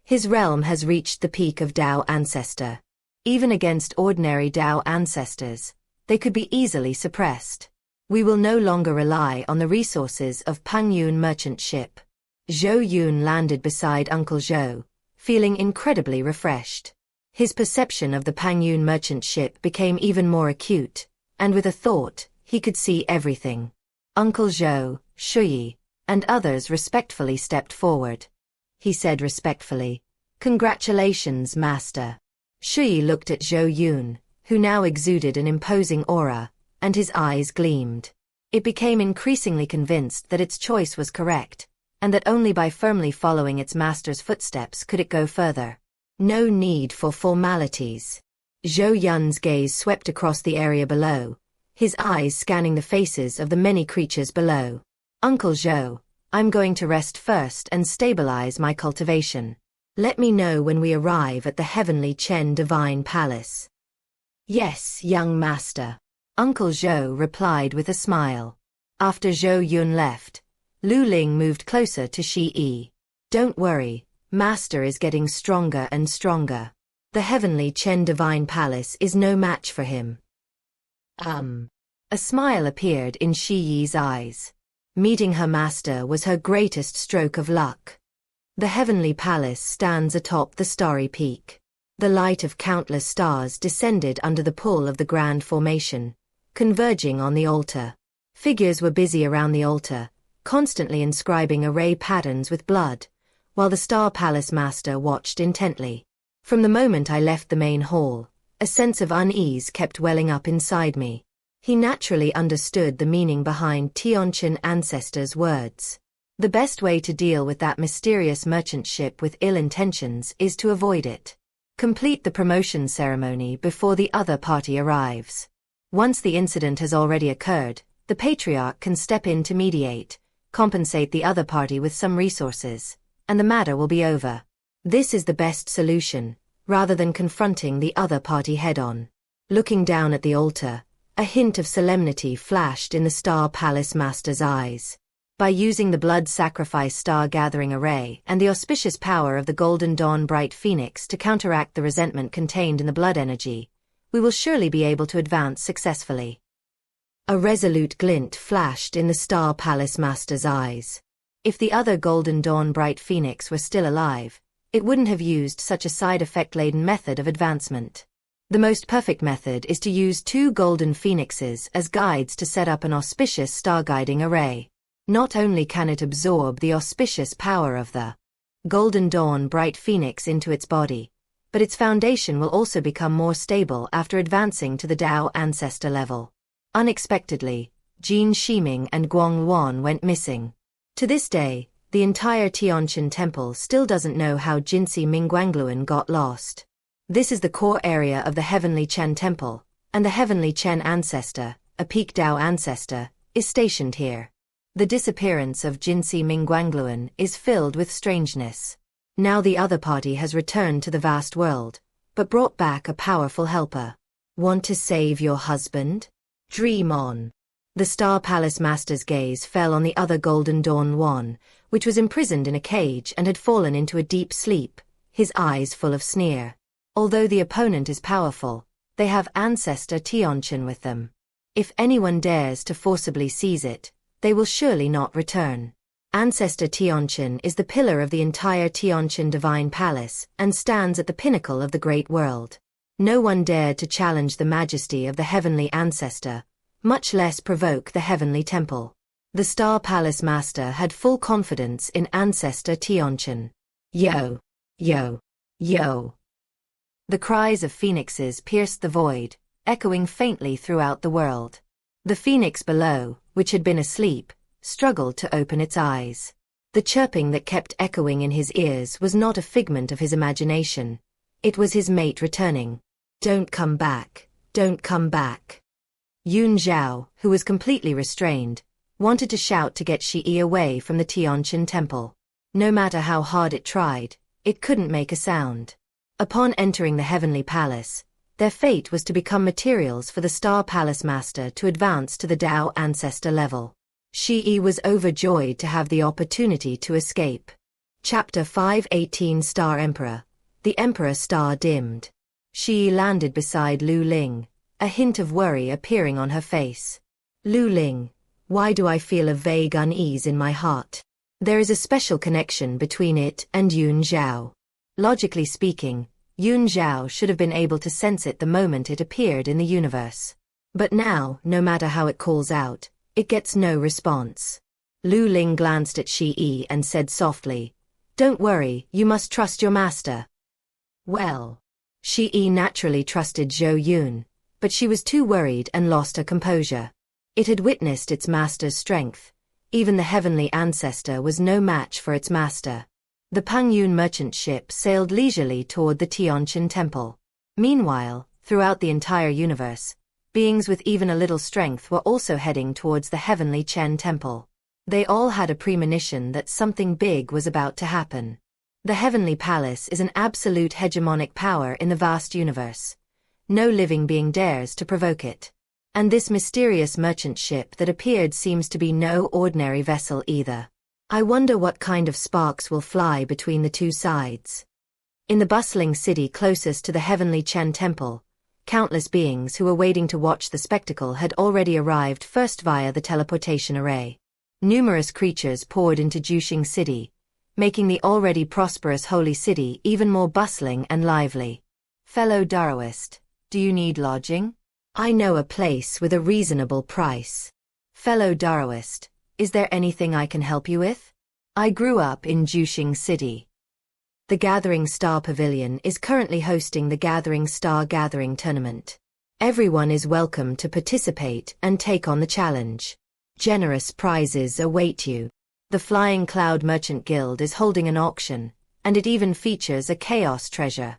his realm has reached the peak of Dao Ancestor. Even against ordinary Dao Ancestors, they could be easily suppressed. We will no longer rely on the resources of Pengyun merchant ship. Zhou Yun landed beside Uncle Zhou, feeling incredibly refreshed. His perception of the Pengyun merchant ship became even more acute, and with a thought, he could see everything. Uncle Zhou, Shuyi, and others respectfully stepped forward. He said respectfully, "Congratulations, Master." Shuyi looked at Zhou Yun, who now exuded an imposing aura, and his eyes gleamed. It became increasingly convinced that its choice was correct, and that only by firmly following its master's footsteps could it go further. No need for formalities. Zhou Yun's gaze swept across the area below, his eyes scanning the faces of the many creatures below. "Uncle Zhou, I'm going to rest first and stabilize my cultivation. Let me know when we arrive at the Heavenly Chen Divine Palace." "Yes, young master," Uncle Zhou replied with a smile. After Zhou Yun left, Lu Ling moved closer to Shi Yi. "Don't worry, Master is getting stronger and stronger. The Heavenly Chen Divine Palace is no match for him." A smile appeared in Shi Yi's eyes. Meeting her master was her greatest stroke of luck. The Heavenly Palace stands atop the starry peak. The light of countless stars descended under the pull of the grand formation, converging on the altar. Figures were busy around the altar, constantly inscribing array patterns with blood, while the Star Palace Master watched intently. From the moment I left the main hall, a sense of unease kept welling up inside me. He naturally understood the meaning behind Xiuxian ancestors' words. The best way to deal with that mysterious merchant ship with ill intentions is to avoid it. Complete the promotion ceremony before the other party arrives. Once the incident has already occurred, the Patriarch can step in to mediate, compensate the other party with some resources, and the matter will be over. This is the best solution, rather than confronting the other party head-on. Looking down at the altar, a hint of solemnity flashed in the Star Palace Master's eyes. By using the blood sacrifice star-gathering array and the auspicious power of the Golden Dawn Bright Phoenix to counteract the resentment contained in the blood energy, we will surely be able to advance successfully. A resolute glint flashed in the Star Palace Master's eyes. If the other Golden Dawn Bright Phoenix were still alive, it wouldn't have used such a side-effect-laden method of advancement. The most perfect method is to use 2 golden phoenixes as guides to set up an auspicious star-guiding array. Not only can it absorb the auspicious power of the Golden Dawn Bright Phoenix into its body, but its foundation will also become more stable after advancing to the Dao Ancestor level. Unexpectedly, Jin Shiming and Guang Luan went missing. To this day, the entire Xiuxian temple still doesn't know how Jinsi Mingguangluan got lost. This is the core area of the Heavenly Chen Temple, and the Heavenly Chen Ancestor, a peak Dao Ancestor, is stationed here. The disappearance of Jinsi Mingguangluan is filled with strangeness. Now the other party has returned to the vast world, but brought back a powerful helper. Want to save your husband? Dream on. The Star Palace Master's gaze fell on the other Golden Dawn Yuan, which was imprisoned in a cage and had fallen into a deep sleep, his eyes full of sneer. Although the opponent is powerful, they have Ancestor Xiuxian with them. If anyone dares to forcibly seize it, they will surely not return. Ancestor Xiuxian is the pillar of the entire Xiuxian Divine Palace and stands at the pinnacle of the Great World. No one dared to challenge the majesty of the heavenly ancestor, much less provoke the heavenly temple. The Star Palace Master had full confidence in ancestor Xiuxian. Yo! Yo! Yo! The cries of phoenixes pierced the void, echoing faintly throughout the world. The phoenix below, which had been asleep, struggled to open its eyes. The chirping that kept echoing in his ears was not a figment of his imagination. It was his mate returning. Don't come back, don't come back. Yun Zhao, who was completely restrained, wanted to shout to get Shi away from the Xiuxian temple. No matter how hard it tried, it couldn't make a sound. Upon entering the heavenly palace, their fate was to become materials for the Star Palace Master to advance to the Dao ancestor level. Shi was overjoyed to have the opportunity to escape. Chapter 518 Star Emperor. The Emperor Star dimmed. Shi landed beside Lu Ling, a hint of worry appearing on her face. Lu Ling, why do I feel a vague unease in my heart? There is a special connection between it and Yun Zhao. Logically speaking, Yun Zhao should have been able to sense it the moment it appeared in the universe. But now, no matter how it calls out, it gets no response. Lu Ling glanced at Shi and said softly, "Don't worry, you must trust your master." Well, Shi naturally trusted Zhou Yun, but she was too worried and lost her composure. It had witnessed its master's strength. Even the heavenly ancestor was no match for its master. The Pengyun merchant ship sailed leisurely toward the Xiuxian temple. Meanwhile, throughout the entire universe, beings with even a little strength were also heading towards the heavenly Chen temple. They all had a premonition that something big was about to happen. The heavenly palace is an absolute hegemonic power in the vast universe. No living being dares to provoke it. And this mysterious merchant ship that appeared seems to be no ordinary vessel either. I wonder what kind of sparks will fly between the two sides. In the bustling city closest to the heavenly Chen temple, countless beings who were waiting to watch the spectacle had already arrived first via the teleportation array. Numerous creatures poured into Zhuxing City, making the already prosperous holy city even more bustling and lively. Fellow Daoist, do you need lodging? I know a place with a reasonable price. Fellow Daoist, is there anything I can help you with? I grew up in Zhuxing City. The Gathering Star Pavilion is currently hosting the Gathering Star Gathering Tournament. Everyone is welcome to participate and take on the challenge. Generous prizes await you. The Flying Cloud Merchant Guild is holding an auction, and it even features a chaos treasure.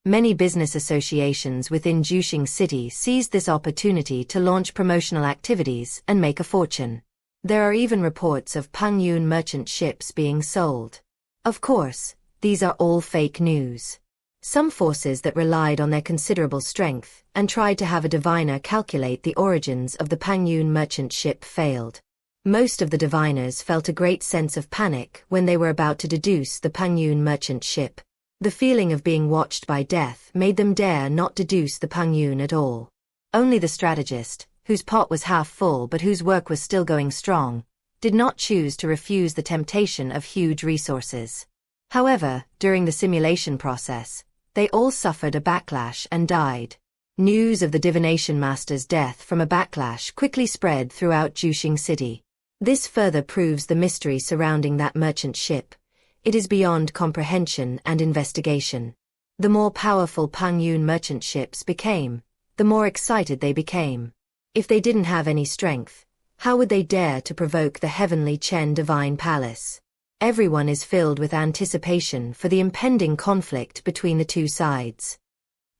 Many business associations within Zhuxing City seized this opportunity to launch promotional activities and make a fortune. There are even reports of Pengyun merchant ships being sold. Of course, these are all fake news. Some forces that relied on their considerable strength and tried to have a diviner calculate the origins of the Pengyun merchant ship failed. Most of the diviners felt a great sense of panic when they were about to deduce the Pengyun merchant ship. The feeling of being watched by death made them dare not deduce the Pengyun at all. Only the strategist, whose pot was half full but whose work was still going strong, did not choose to refuse the temptation of huge resources. However, during the simulation process, they all suffered a backlash and died. News of the divination master's death from a backlash quickly spread throughout Zhuxing City. This further proves the mystery surrounding that merchant ship. It is beyond comprehension and investigation. The more powerful Pengyun merchant ships became, the more excited they became. If they didn't have any strength, how would they dare to provoke the heavenly Chen divine palace? Everyone is filled with anticipation for the impending conflict between the two sides.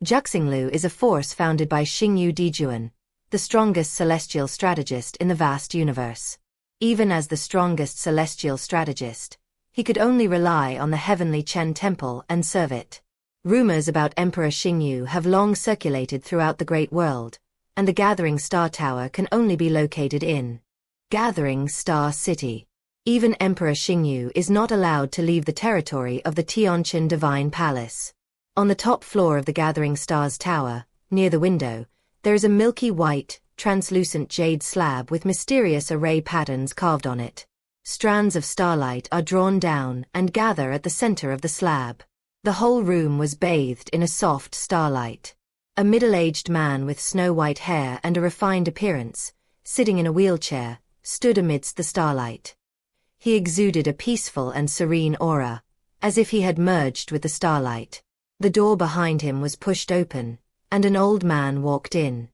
Juxinglu is a force founded by Xingyu Dijuan, the strongest celestial strategist in the vast universe. Even as the strongest celestial strategist, he could only rely on the heavenly Chen temple and serve it. Rumors about Emperor Xingyu have long circulated throughout the great world, and the Gathering Star Tower can only be located in Gathering Star City. Even Emperor Xingyu is not allowed to leave the territory of the Xiuxian Divine Palace. On the top floor of the Gathering Stars Tower, near the window, there is a milky white, translucent jade slab with mysterious array patterns carved on it. Strands of starlight are drawn down and gather at the center of the slab. The whole room was bathed in a soft starlight. A middle-aged man with snow-white hair and a refined appearance, sitting in a wheelchair, stood amidst the starlight. He exuded a peaceful and serene aura, as if he had merged with the starlight. The door behind him was pushed open, and an old man walked in.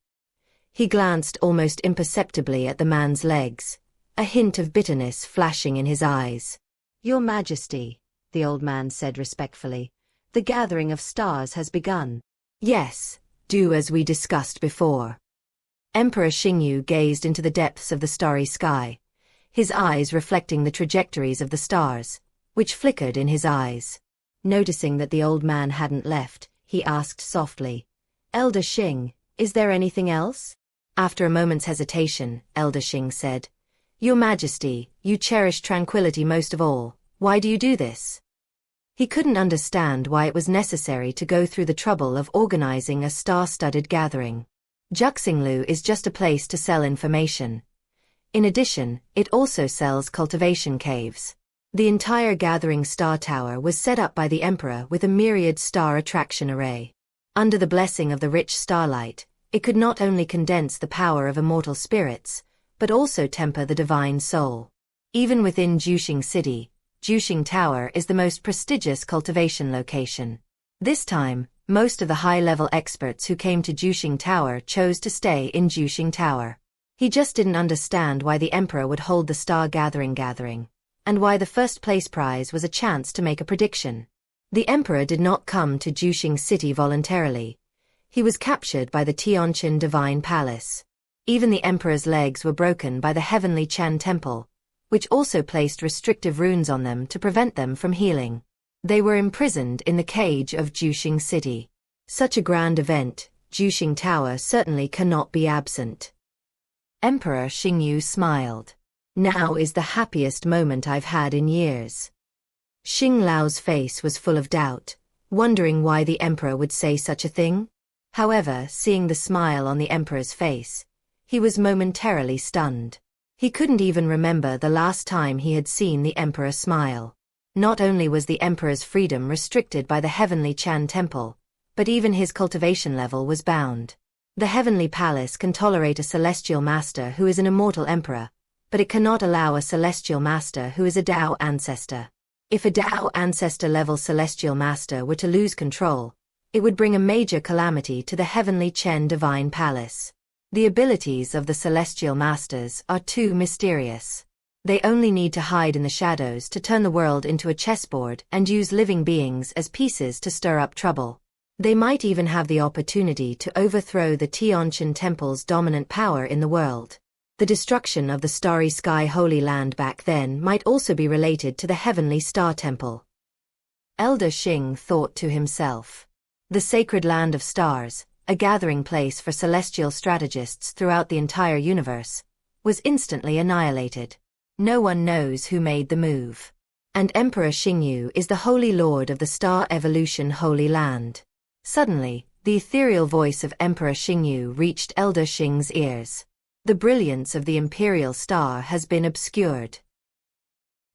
He glanced almost imperceptibly at the man's legs, a hint of bitterness flashing in his eyes. "Your Majesty," the old man said respectfully, "the gathering of stars has begun." "Yes, do as we discussed before." Emperor Xingyu gazed into the depths of the starry sky, his eyes reflecting the trajectories of the stars, which flickered in his eyes. Noticing that the old man hadn't left, he asked softly, "Elder Xing, is there anything else?" After a moment's hesitation, Elder Xing said, "Your Majesty, you cherish tranquility most of all. Why do you do this?" He couldn't understand why it was necessary to go through the trouble of organizing a star-studded gathering. Juxinglu is just a place to sell information. In addition, it also sells cultivation caves. The entire gathering star tower was set up by the emperor with a myriad star attraction array. Under the blessing of the rich starlight, it could not only condense the power of immortal spirits, but also temper the divine soul. Even within Zhuxing City, Zhuxing Tower is the most prestigious cultivation location. This time, most of the high-level experts who came to Zhuxing Tower chose to stay in Zhuxing Tower. He just didn't understand why the emperor would hold the star gathering, and why the first place prize was a chance to make a prediction. The emperor did not come to Zhuxing City voluntarily. He was captured by the Tianqin Divine Palace. Even the emperor's legs were broken by the heavenly Qian Temple, which also placed restrictive runes on them to prevent them from healing. They were imprisoned in the cage of Zhuxing City. Such a grand event, Zhuxing Tower certainly cannot be absent. Emperor Xingyu smiled. "Now is the happiest moment I've had in years." Xing Lao's face was full of doubt, wondering why the emperor would say such a thing. However, seeing the smile on the emperor's face, he was momentarily stunned. He couldn't even remember the last time he had seen the emperor smile. Not only was the emperor's freedom restricted by the heavenly Qian Temple, but even his cultivation level was bound. The heavenly palace can tolerate a celestial master who is an immortal emperor, but it cannot allow a celestial master who is a Dao ancestor. If a Dao ancestor-level celestial master were to lose control, it would bring a major calamity to the heavenly Qian Divine Palace. The abilities of the celestial masters are too mysterious. They only need to hide in the shadows to turn the world into a chessboard and use living beings as pieces to stir up trouble. They might even have the opportunity to overthrow the Tianqin Temple's dominant power in the world. The destruction of the Starry Sky Holy Land back then might also be related to the Heavenly Star Temple. Elder Xing thought to himself. The sacred land of stars, a gathering place for celestial strategists throughout the entire universe, was instantly annihilated. No one knows who made the move. And Emperor Xingyu is the Holy Lord of the Star Evolution Holy Land. Suddenly, the ethereal voice of Emperor Xingyu reached Elder Xing's ears. The brilliance of the imperial star has been obscured.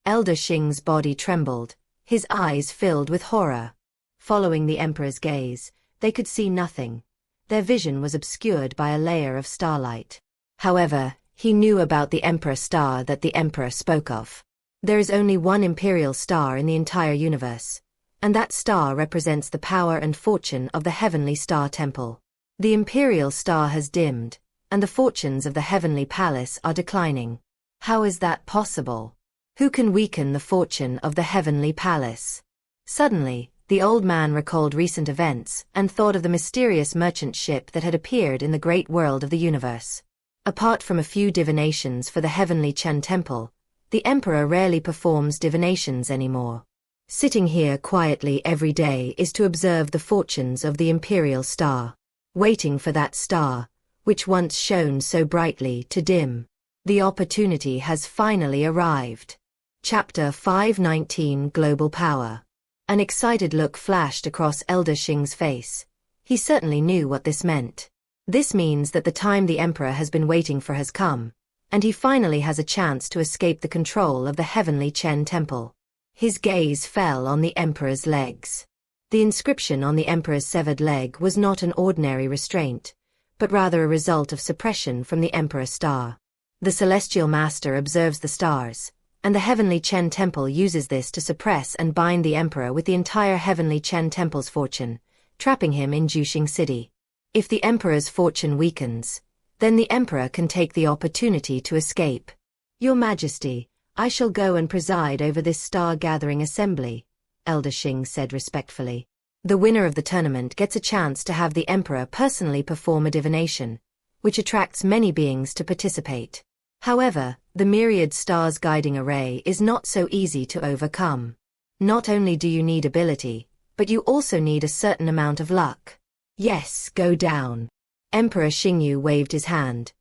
Elder Xing's body trembled, his eyes filled with horror. Following the emperor's gaze, they could see nothing. Their vision was obscured by a layer of starlight. However, he knew about the emperor star that the emperor spoke of. There is only one imperial star in the entire universe, and that star represents the power and fortune of the heavenly star temple. The imperial star has dimmed, and the fortunes of the heavenly palace are declining. How is that possible? Who can weaken the fortune of the heavenly palace? Suddenly, the old man recalled recent events and thought of the mysterious merchant ship that had appeared in the great world of the universe. Apart from a few divinations for the heavenly Qian Temple, the emperor rarely performs divinations anymore. Sitting here quietly every day is to observe the fortunes of the imperial star, waiting for that star, which once shone so brightly, to dim. The opportunity has finally arrived. Chapter 519 Global Power. An excited look flashed across Elder Xing's face. He certainly knew what this meant. This means that the time the emperor has been waiting for has come, and he finally has a chance to escape the control of the heavenly Qian Temple. His gaze fell on the emperor's legs. The inscription on the emperor's severed leg was not an ordinary restraint, but rather a result of suppression from the emperor's star. The celestial master observes the stars, and the heavenly Chen temple uses this to suppress and bind the emperor with the entire heavenly Chen temple's fortune, trapping him in Zhou City. If the emperor's fortune weakens, then the emperor can take the opportunity to escape. Your Majesty, I shall go and preside over this star-gathering assembly, Elder Xing said respectfully. The winner of the tournament gets a chance to have the emperor personally perform a divination, which attracts many beings to participate. However, the myriad stars guiding array is not so easy to overcome. Not only do you need ability, but you also need a certain amount of luck. Yes, go down. Emperor Xingyu waved his hand,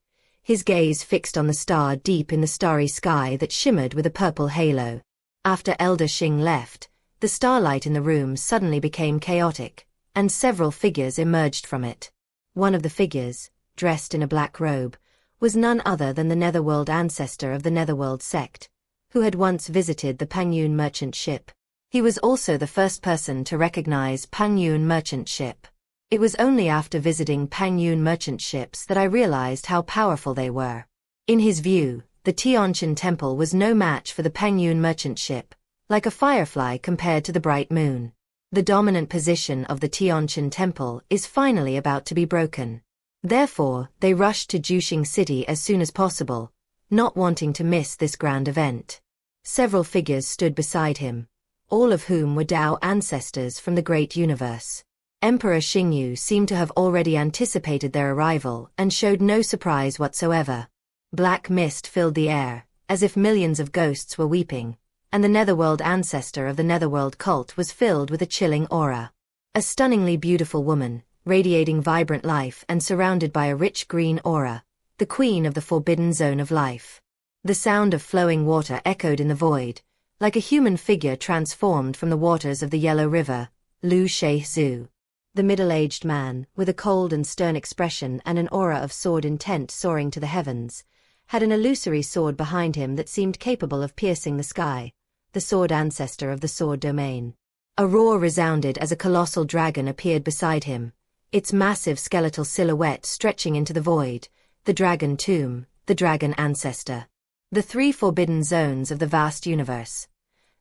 his gaze fixed on the star deep in the starry sky that shimmered with a purple halo. After Elder Xing left, the starlight in the room suddenly became chaotic, and several figures emerged from it. One of the figures, dressed in a black robe, was none other than the Netherworld ancestor of the Netherworld sect, who had once visited the Pengyun merchant ship. He was also the first person to recognize Pengyun merchant ship. It was only after visiting Pengyun merchant ships that I realized how powerful they were. In his view, the Xiuxian temple was no match for the Pengyun merchant ship, like a firefly compared to the bright moon. The dominant position of the Xiuxian temple is finally about to be broken. Therefore, they rushed to Zhou City as soon as possible, not wanting to miss this grand event. Several figures stood beside him, all of whom were Dao ancestors from the great universe. Emperor Xingyu seemed to have already anticipated their arrival and showed no surprise whatsoever. Black mist filled the air, as if millions of ghosts were weeping, and the Netherworld ancestor of the Netherworld cult was filled with a chilling aura. A stunningly beautiful woman, radiating vibrant life and surrounded by a rich green aura, the queen of the forbidden zone of life. The sound of flowing water echoed in the void, like a human figure transformed from the waters of the Yellow River, Lu Shizhu. The middle-aged man, with a cold and stern expression and an aura of sword intent soaring to the heavens, had an illusory sword behind him that seemed capable of piercing the sky, the sword ancestor of the sword domain. A roar resounded as a colossal dragon appeared beside him, its massive skeletal silhouette stretching into the void, the dragon tomb, the dragon ancestor. The three forbidden zones of the vast universe.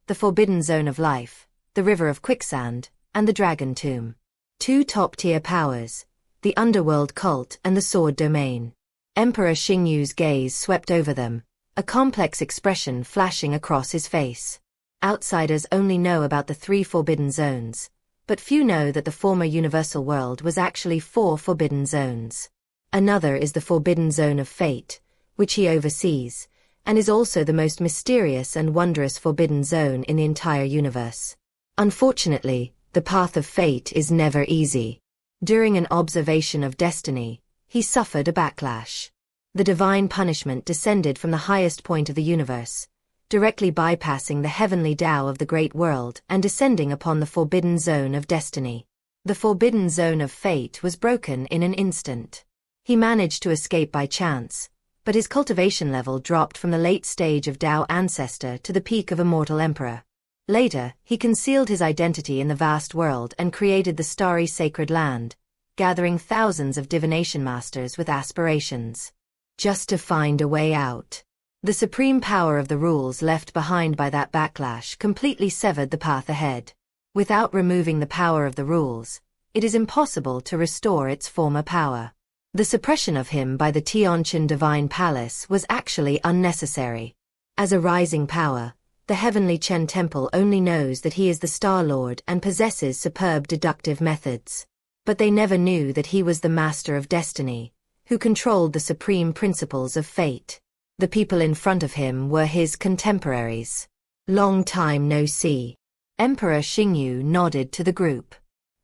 The forbidden zone of life, the river of quicksand, and the dragon tomb. Two top-tier powers, the underworld cult and the sword domain. Emperor Xingyu's gaze swept over them, a complex expression flashing across his face. Outsiders only know about the three forbidden zones, but few know that the former universal world was actually four forbidden zones. Another is the forbidden zone of fate, which he oversees, and is also the most mysterious and wondrous forbidden zone in the entire universe. Unfortunately, the path of fate is never easy. During an observation of destiny, he suffered a backlash. The divine punishment descended from the highest point of the universe, directly bypassing the heavenly Tao of the great world and descending upon the forbidden zone of destiny. The forbidden zone of fate was broken in an instant. He managed to escape by chance, but his cultivation level dropped from the late stage of Tao ancestor to the peak of immortal emperor. Later, he concealed his identity in the vast world and created the starry sacred land, gathering thousands of divination masters with aspirations, just to find a way out. The supreme power of the rules left behind by that backlash completely severed the path ahead. Without removing the power of the rules, it is impossible to restore its former power. The suppression of him by the Xiuxian Divine Palace was actually unnecessary. As a rising power, the heavenly Chen Temple only knows that he is the Star Lord and possesses superb deductive methods. But they never knew that he was the Master of Destiny, who controlled the supreme principles of fate. The people in front of him were his contemporaries. Long time no see. Emperor Xingyu nodded to the group.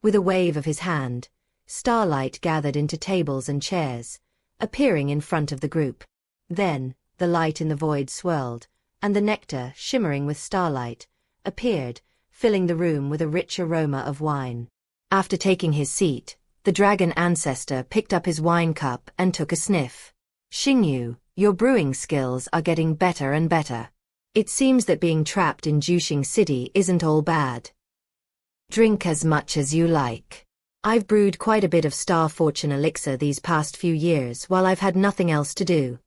With a wave of his hand, starlight gathered into tables and chairs, appearing in front of the group. Then, the light in the void swirled, and the nectar, shimmering with starlight, appeared, filling the room with a rich aroma of wine. After taking his seat, the dragon ancestor picked up his wine cup and took a sniff. Xingyu, your brewing skills are getting better and better. It seems that being trapped in Zhou City isn't all bad. Drink as much as you like. I've brewed quite a bit of star fortune elixir these past few years while I've had nothing else to do.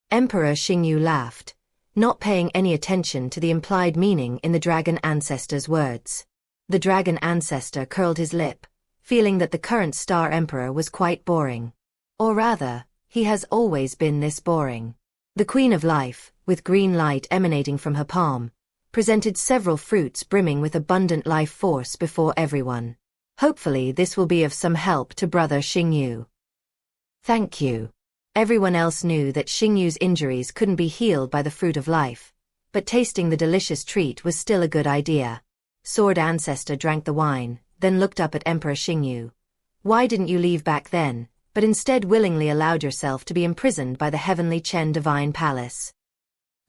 Emperor Xingyu laughed, not paying any attention to the implied meaning in the dragon ancestor's words. The dragon ancestor curled his lip, feeling that the current star emperor was quite boring. Or rather, he has always been this boring. The Queen of Life, with green light emanating from her palm, presented several fruits brimming with abundant life force before everyone. Hopefully this will be of some help to brother Xingyu. Thank you. Everyone else knew that Xingyu's injuries couldn't be healed by the fruit of life, but tasting the delicious treat was still a good idea. Sword Ancestor drank the wine, then looked up at Emperor Xingyu. Why didn't you leave back then, but instead willingly allowed yourself to be imprisoned by the Heavenly Chen Divine Palace?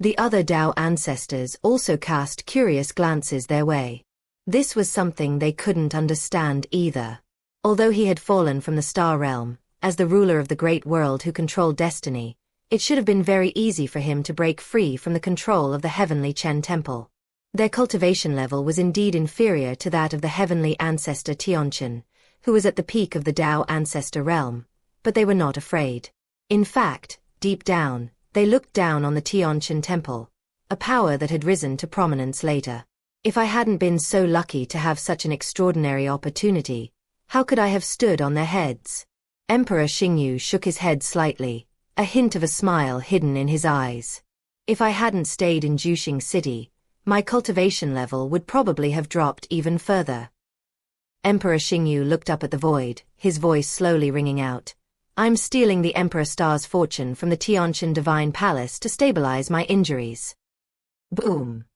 The other Dao ancestors also cast curious glances their way. This was something they couldn't understand either. Although he had fallen from the star realm, as the ruler of the great world who controlled destiny, it should have been very easy for him to break free from the control of the Heavenly Chen Temple. Their cultivation level was indeed inferior to that of the heavenly ancestor Tianchen, who was at the peak of the Dao ancestor realm, but they were not afraid. In fact, deep down, they looked down on the Tianchen Temple, a power that had risen to prominence later. If I hadn't been so lucky to have such an extraordinary opportunity, how could I have stood on their heads? Emperor Xingyu shook his head slightly, a hint of a smile hidden in his eyes. If I hadn't stayed in Zhuxian City, my cultivation level would probably have dropped even further. Emperor Xingyu looked up at the void, his voice slowly ringing out. I'm stealing the Emperor Star's fortune from the Tianchen Divine Palace to stabilize my injuries. Boom.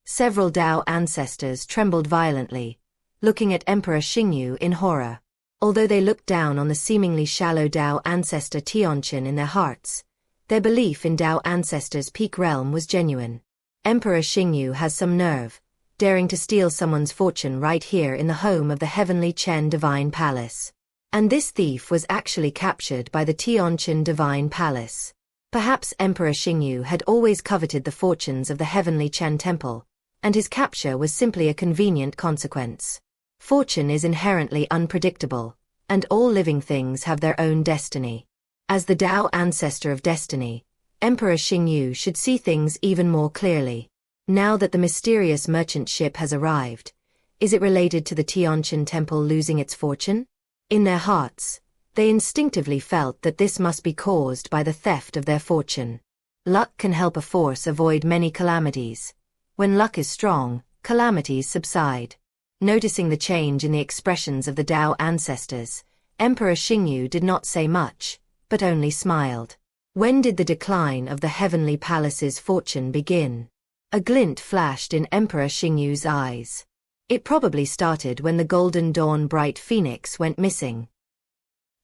Several Dao ancestors trembled violently, looking at Emperor Xingyu in horror. Although they looked down on the seemingly shallow Dao ancestor Tianchen in their hearts, their belief in Dao ancestors' peak realm was genuine. Emperor Xingyu has some nerve, daring to steal someone's fortune right here in the home of the Heavenly Chen Divine Palace. And this thief was actually captured by the Tianchen Divine Palace. Perhaps Emperor Xingyu had always coveted the fortunes of the Heavenly Chen Temple, and his capture was simply a convenient consequence. Fortune is inherently unpredictable, and all living things have their own destiny. As the Dao ancestor of destiny, Emperor Xingyu should see things even more clearly. Now that the mysterious merchant ship has arrived, is it related to the Tianchen Temple losing its fortune? In their hearts, they instinctively felt that this must be caused by the theft of their fortune. Luck can help a force avoid many calamities. When luck is strong, calamities subside. Noticing the change in the expressions of the Dao ancestors, Emperor Xingyu did not say much, but only smiled. When did the decline of the Heavenly Palace's fortune begin? A glint flashed in Emperor Xingyu's eyes. It probably started when the Golden Dawn Bright Phoenix went missing.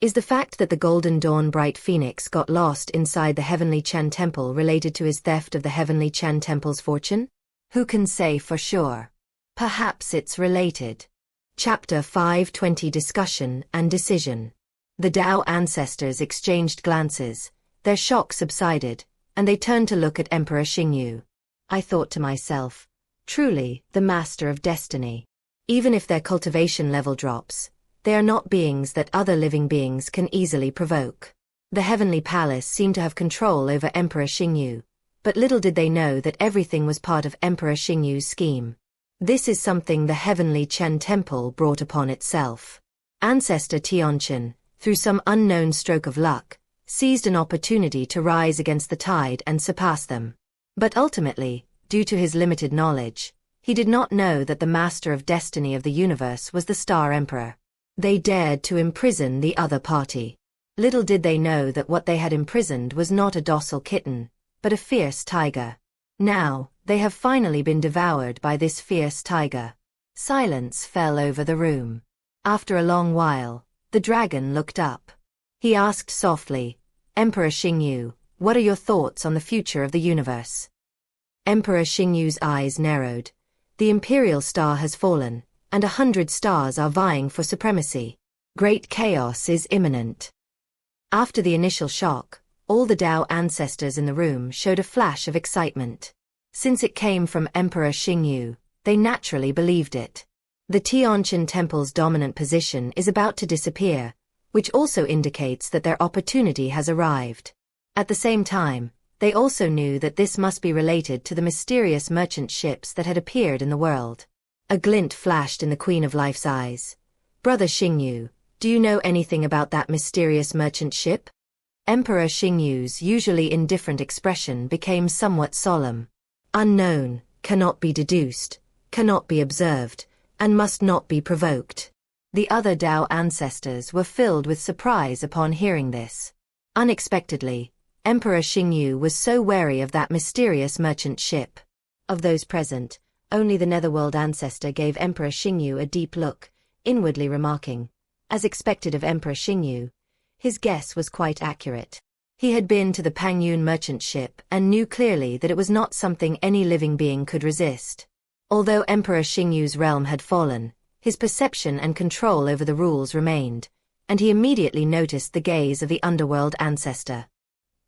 Is the fact that the Golden Dawn Bright Phoenix got lost inside the Heavenly Chen Temple related to his theft of the Heavenly Chen Temple's fortune? Who can say for sure? Perhaps it's related. Chapter 520 Discussion and Decision. The Dao ancestors exchanged glances, their shock subsided, and they turned to look at Emperor Xingyu. I thought to myself, truly, the master of destiny. Even if their cultivation level drops, they are not beings that other living beings can easily provoke. The Heavenly Palace seemed to have control over Emperor Xingyu, but little did they know that everything was part of Emperor Xingyu's scheme. This is something the Heavenly Chen Temple brought upon itself. Ancestor Tianchen, through some unknown stroke of luck, seized an opportunity to rise against the tide and surpass them. But ultimately, due to his limited knowledge, he did not know that the master of destiny of the universe was the Star Emperor. They dared to imprison the other party. Little did they know that what they had imprisoned was not a docile kitten, but a fierce tiger. Now, they have finally been devoured by this fierce tiger. Silence fell over the room. After a long while, the dragon looked up. He asked softly, Emperor Xingyu, what are your thoughts on the future of the universe? Emperor Xingyu's eyes narrowed. The imperial star has fallen, and 100 stars are vying for supremacy. Great chaos is imminent. After the initial shock, all the Dao ancestors in the room showed a flash of excitement. Since it came from Emperor Xingyu, they naturally believed it. The Xiuxian temple's dominant position is about to disappear, which also indicates that their opportunity has arrived. At the same time, they also knew that this must be related to the mysterious merchant ships that had appeared in the world. A glint flashed in the Queen of Life's eyes. "Brother Xingyu, do you know anything about that mysterious merchant ship?" Emperor Xingyu's usually indifferent expression became somewhat solemn. "Unknown, cannot be deduced, cannot be observed, and must not be provoked." The other Dao ancestors were filled with surprise upon hearing this. Unexpectedly, Emperor Xingyu was so wary of that mysterious merchant ship. Of those present, only the Netherworld ancestor gave Emperor Xingyu a deep look, inwardly remarking, as expected of Emperor Xingyu, his guess was quite accurate. He had been to the Pengyun merchant ship and knew clearly that it was not something any living being could resist. Although Emperor Xingyu's realm had fallen, his perception and control over the rules remained, and he immediately noticed the gaze of the Underworld ancestor.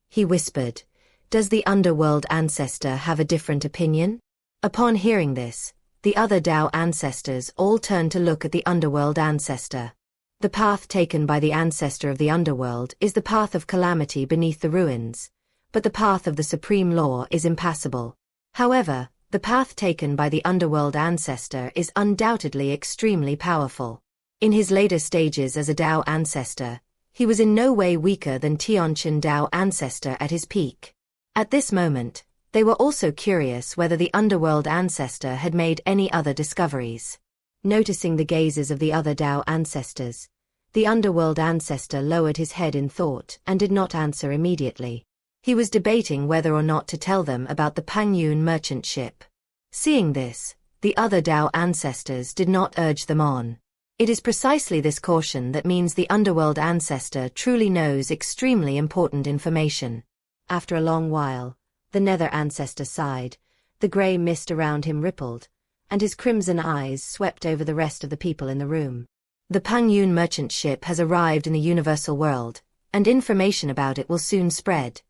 He whispered, "Does the Underworld ancestor have a different opinion?" Upon hearing this, the other Dao ancestors all turned to look at the Underworld ancestor. The path taken by the ancestor of the Underworld is the path of calamity beneath the ruins, but the path of the Supreme Law is impassable. However, the path taken by the Underworld ancestor is undoubtedly extremely powerful. In his later stages as a Dao ancestor, he was in no way weaker than Xiuxian Dao ancestor at his peak. At this moment, they were also curious whether the Underworld ancestor had made any other discoveries. Noticing the gazes of the other Dao ancestors, the Underworld ancestor lowered his head in thought and did not answer immediately. He was debating whether or not to tell them about the Pengyun merchant ship. Seeing this, the other Dao ancestors did not urge them on. It is precisely this caution that means the Underworld ancestor truly knows extremely important information. After a long while, the Nether ancestor sighed, the grey mist around him rippled, and his crimson eyes swept over the rest of the people in the room. The Pengyun merchant ship has arrived in the universal world, and information about it will soon spread.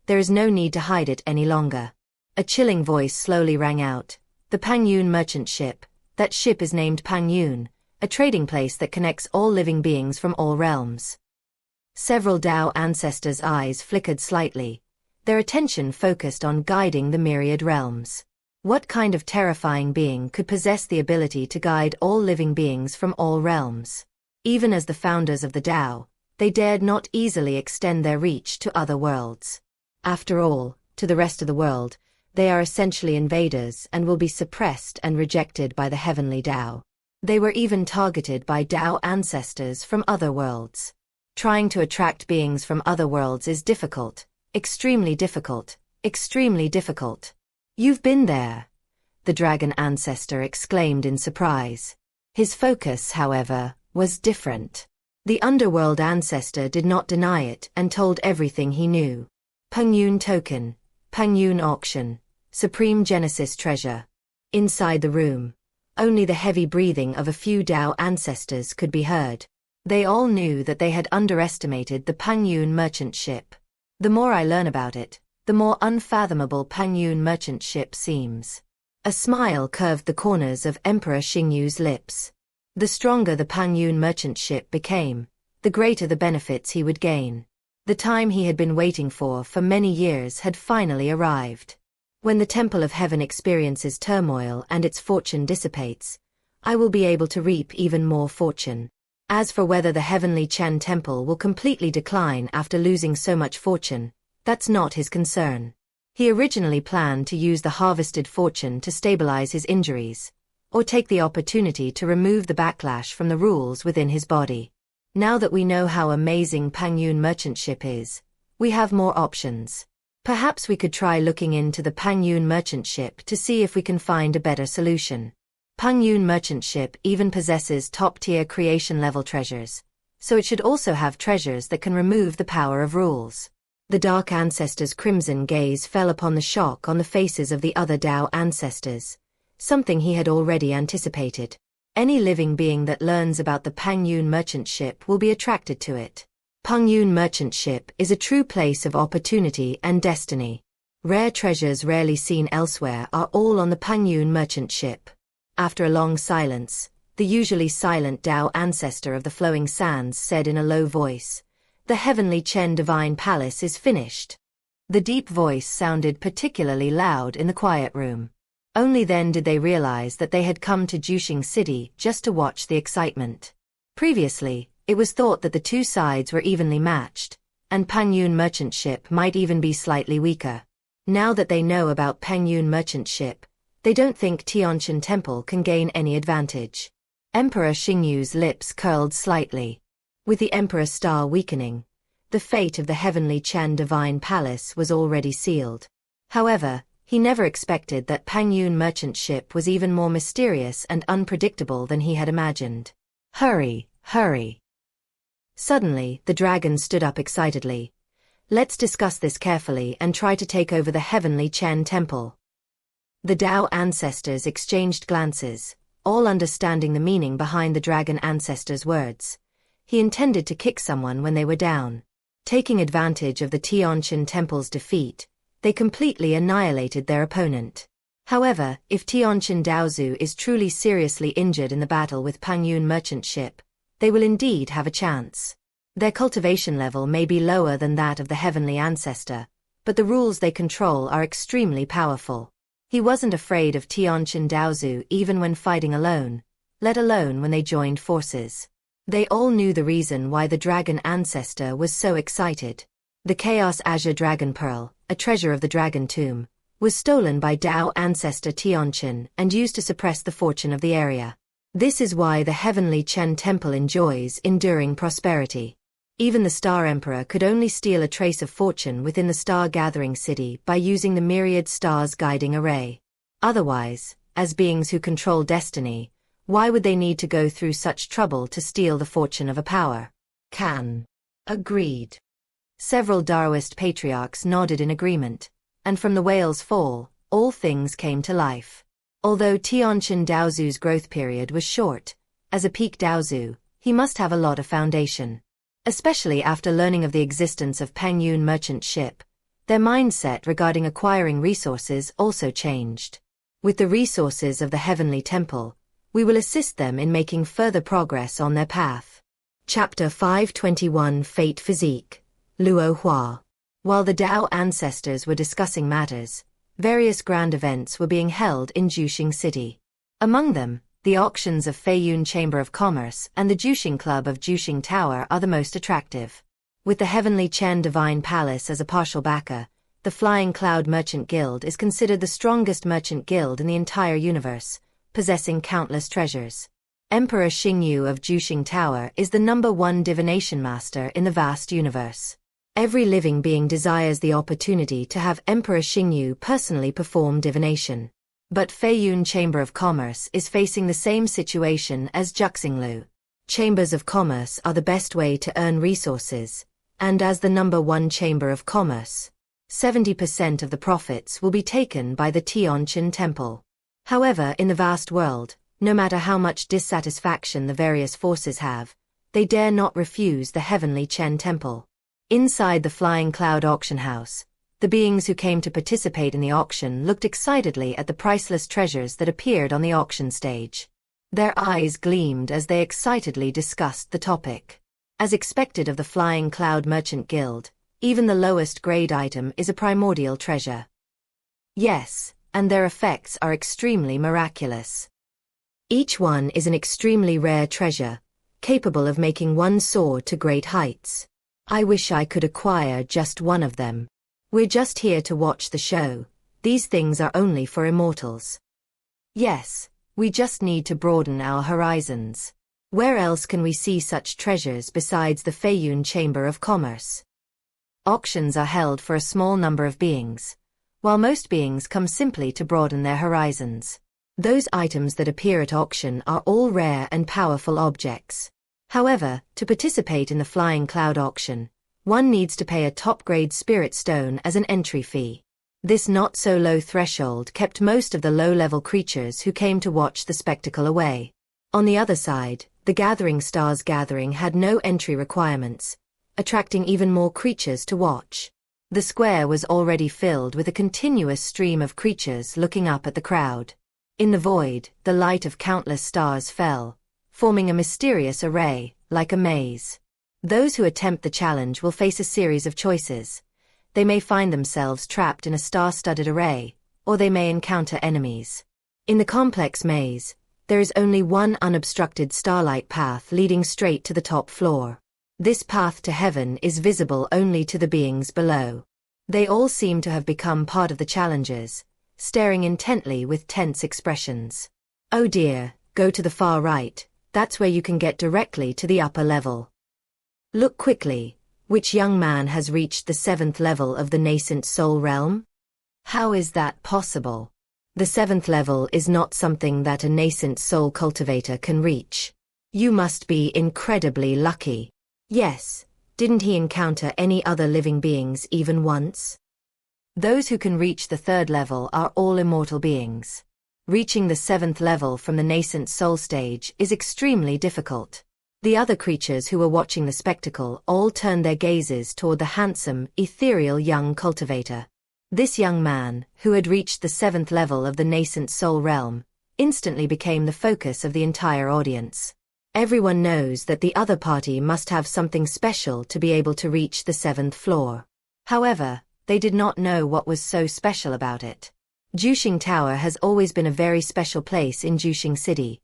There is no need to hide it any longer. A chilling voice slowly rang out. The Pengyun merchant ship. That ship is named Pengyun, a trading place that connects all living beings from all realms. Several Dao ancestors' eyes flickered slightly, their attention focused on guiding the myriad realms. What kind of terrifying being could possess the ability to guide all living beings from all realms? Even as the founders of the Dao, they dared not easily extend their reach to other worlds. After all, to the rest of the world, they are essentially invaders and will be suppressed and rejected by the heavenly Dao. They were even targeted by Dao ancestors from other worlds. Trying to attract beings from other worlds is difficult, extremely difficult, extremely difficult. "You've been there," the dragon ancestor exclaimed in surprise. His focus, however, was different. The underworld ancestor did not deny it and told everything he knew. Pengyun Token, Pengyun Auction, Supreme Genesis Treasure. Inside the room, only the heavy breathing of a few Dao ancestors could be heard. They all knew that they had underestimated the Pengyun merchant ship. The more I learn about it, the more unfathomable Pengyun merchant ship seems. A smile curved the corners of Emperor Xingyu's lips. The stronger the Pengyun merchant ship became, the greater the benefits he would gain. The time he had been waiting for many years had finally arrived. When the Temple of Heaven experiences turmoil and its fortune dissipates, I will be able to reap even more fortune. As for whether the Heavenly Chen Temple will completely decline after losing so much fortune, that's not his concern. He originally planned to use the harvested fortune to stabilize his injuries, or take the opportunity to remove the backlash from the rules within his body. Now that we know how amazing Pengyun merchant ship is, we have more options. Perhaps we could try looking into the Pengyun merchant ship to see if we can find a better solution. Pengyun merchant ship even possesses top-tier creation-level treasures, so it should also have treasures that can remove the power of rules. The Dark Ancestor's crimson gaze fell upon the shock on the faces of the other Dao ancestors, something he had already anticipated. Any living being that learns about the Pengyun merchant ship will be attracted to it. Pengyun merchant ship is a true place of opportunity and destiny. Rare treasures rarely seen elsewhere are all on the Pengyun merchant ship. After a long silence, The usually silent Tao ancestor of the flowing sands said in a low voice, "The heavenly Chen divine palace is finished." The deep voice sounded particularly loud in the quiet room. Only then did they realize that they had come to Zhuxing City just to watch the excitement. Previously, it was thought that the two sides were evenly matched, and Pengyun merchant ship might even be slightly weaker. Now that they know about Pengyun merchant ship, they don't think Xiuxian Temple can gain any advantage. Emperor Xingyu's lips curled slightly. With the Emperor star weakening, the fate of the heavenly Chen divine palace was already sealed. However, he never expected that Pengyun merchant ship was even more mysterious and unpredictable than he had imagined. Hurry, hurry. Suddenly, the dragon stood up excitedly. Let's discuss this carefully and try to take over the heavenly Chen temple. The Tao ancestors exchanged glances, all understanding the meaning behind the dragon ancestor's words. He intended to kick someone when they were down. Taking advantage of the Xiuxian temple's defeat, they completely annihilated their opponent. However, if Xiuxian Daozu is truly seriously injured in the battle with Pengyun merchant ship, they will indeed have a chance. Their cultivation level may be lower than that of the heavenly ancestor, but the rules they control are extremely powerful. He wasn't afraid of Xiuxian Daozu even when fighting alone, let alone when they joined forces. They all knew the reason why the dragon ancestor was so excited. The Chaos Azure Dragon Pearl, a treasure of the Dragon Tomb, was stolen by Tao ancestor Xiuxian and used to suppress the fortune of the area. This is why the heavenly Chen temple enjoys enduring prosperity. Even the Star Emperor could only steal a trace of fortune within the star-gathering city by using the myriad stars guiding array. Otherwise, as beings who control destiny, why would they need to go through such trouble to steal the fortune of a power? Can. Agreed. Several Daoist patriarchs nodded in agreement, and from the whale's fall, all things came to life. Although Xiuxian Daozu's growth period was short, as a peak Daozu, he must have a lot of foundation. Especially after learning of the existence of Pengyun merchant ship, their mindset regarding acquiring resources also changed. With the resources of the heavenly temple, we will assist them in making further progress on their path. Chapter 521 Fate Physique, Luo Hua. While the Tao ancestors were discussing matters, various grand events were being held in Zhuxing City. Among them, the auctions of Feiyun Chamber of Commerce and the Zhuxing Club of Zhuxing Tower are the most attractive. With the Heavenly Chen Divine Palace as a partial backer, the Flying Cloud Merchant Guild is considered the strongest merchant guild in the entire universe, possessing countless treasures. Emperor Xingyu of Zhuxing Tower is the #1 divination master in the vast universe. Every living being desires the opportunity to have Emperor Xingyu personally perform divination. But Feiyun Chamber of Commerce is facing the same situation as Zhuxinglu. Chambers of Commerce are the best way to earn resources, and as the #1 Chamber of Commerce, 70% of the profits will be taken by the Xiuxian Temple. However, in the vast world, no matter how much dissatisfaction the various forces have, they dare not refuse the Heavenly Chen Temple. Inside the Flying Cloud Auction House, the beings who came to participate in the auction looked excitedly at the priceless treasures that appeared on the auction stage. Their eyes gleamed as they excitedly discussed the topic. As expected of the Flying Cloud Merchant Guild, even the lowest grade item is a primordial treasure. Yes, and their effects are extremely miraculous. Each one is an extremely rare treasure, capable of making one soar to great heights. I wish I could acquire just one of them. We're just here to watch the show. These things are only for immortals. Yes, we just need to broaden our horizons. Where else can we see such treasures besides the Feiyun Chamber of Commerce? Auctions are held for a small number of beings, while most beings come simply to broaden their horizons. Those items that appear at auction are all rare and powerful objects. However, to participate in the Flying Cloud auction, one needs to pay a top-grade spirit stone as an entry fee. This not-so-low threshold kept most of the low-level creatures who came to watch the spectacle away. On the other side, the Gathering Stars gathering had no entry requirements, attracting even more creatures to watch. The square was already filled with a continuous stream of creatures looking up at the crowd. In the void, the light of countless stars fell, forming a mysterious array, like a maze. Those who attempt the challenge will face a series of choices. They may find themselves trapped in a star-studded array, or they may encounter enemies. In the complex maze, there is only one unobstructed starlight path leading straight to the top floor. This path to heaven is visible only to the beings below. They all seem to have become part of the challengers, staring intently with tense expressions. Oh dear, go to the far right, that's where you can get directly to the upper level. Look quickly, which young man has reached the 7th level of the nascent soul realm? How is that possible? The 7th level is not something that a nascent soul cultivator can reach. You must be incredibly lucky. Yes, didn't he encounter any other living beings even once? Those who can reach the 3rd level are all immortal beings. Reaching the 7th level from the nascent soul stage is extremely difficult. The other creatures who were watching the spectacle all turned their gazes toward the handsome, ethereal young cultivator. This young man, who had reached the 7th level of the nascent soul realm, instantly became the focus of the entire audience. Everyone knows that the other party must have something special to be able to reach the 7th floor. However, they did not know what was so special about it. Xiuxian Tower has always been a very special place in Xiuxian City,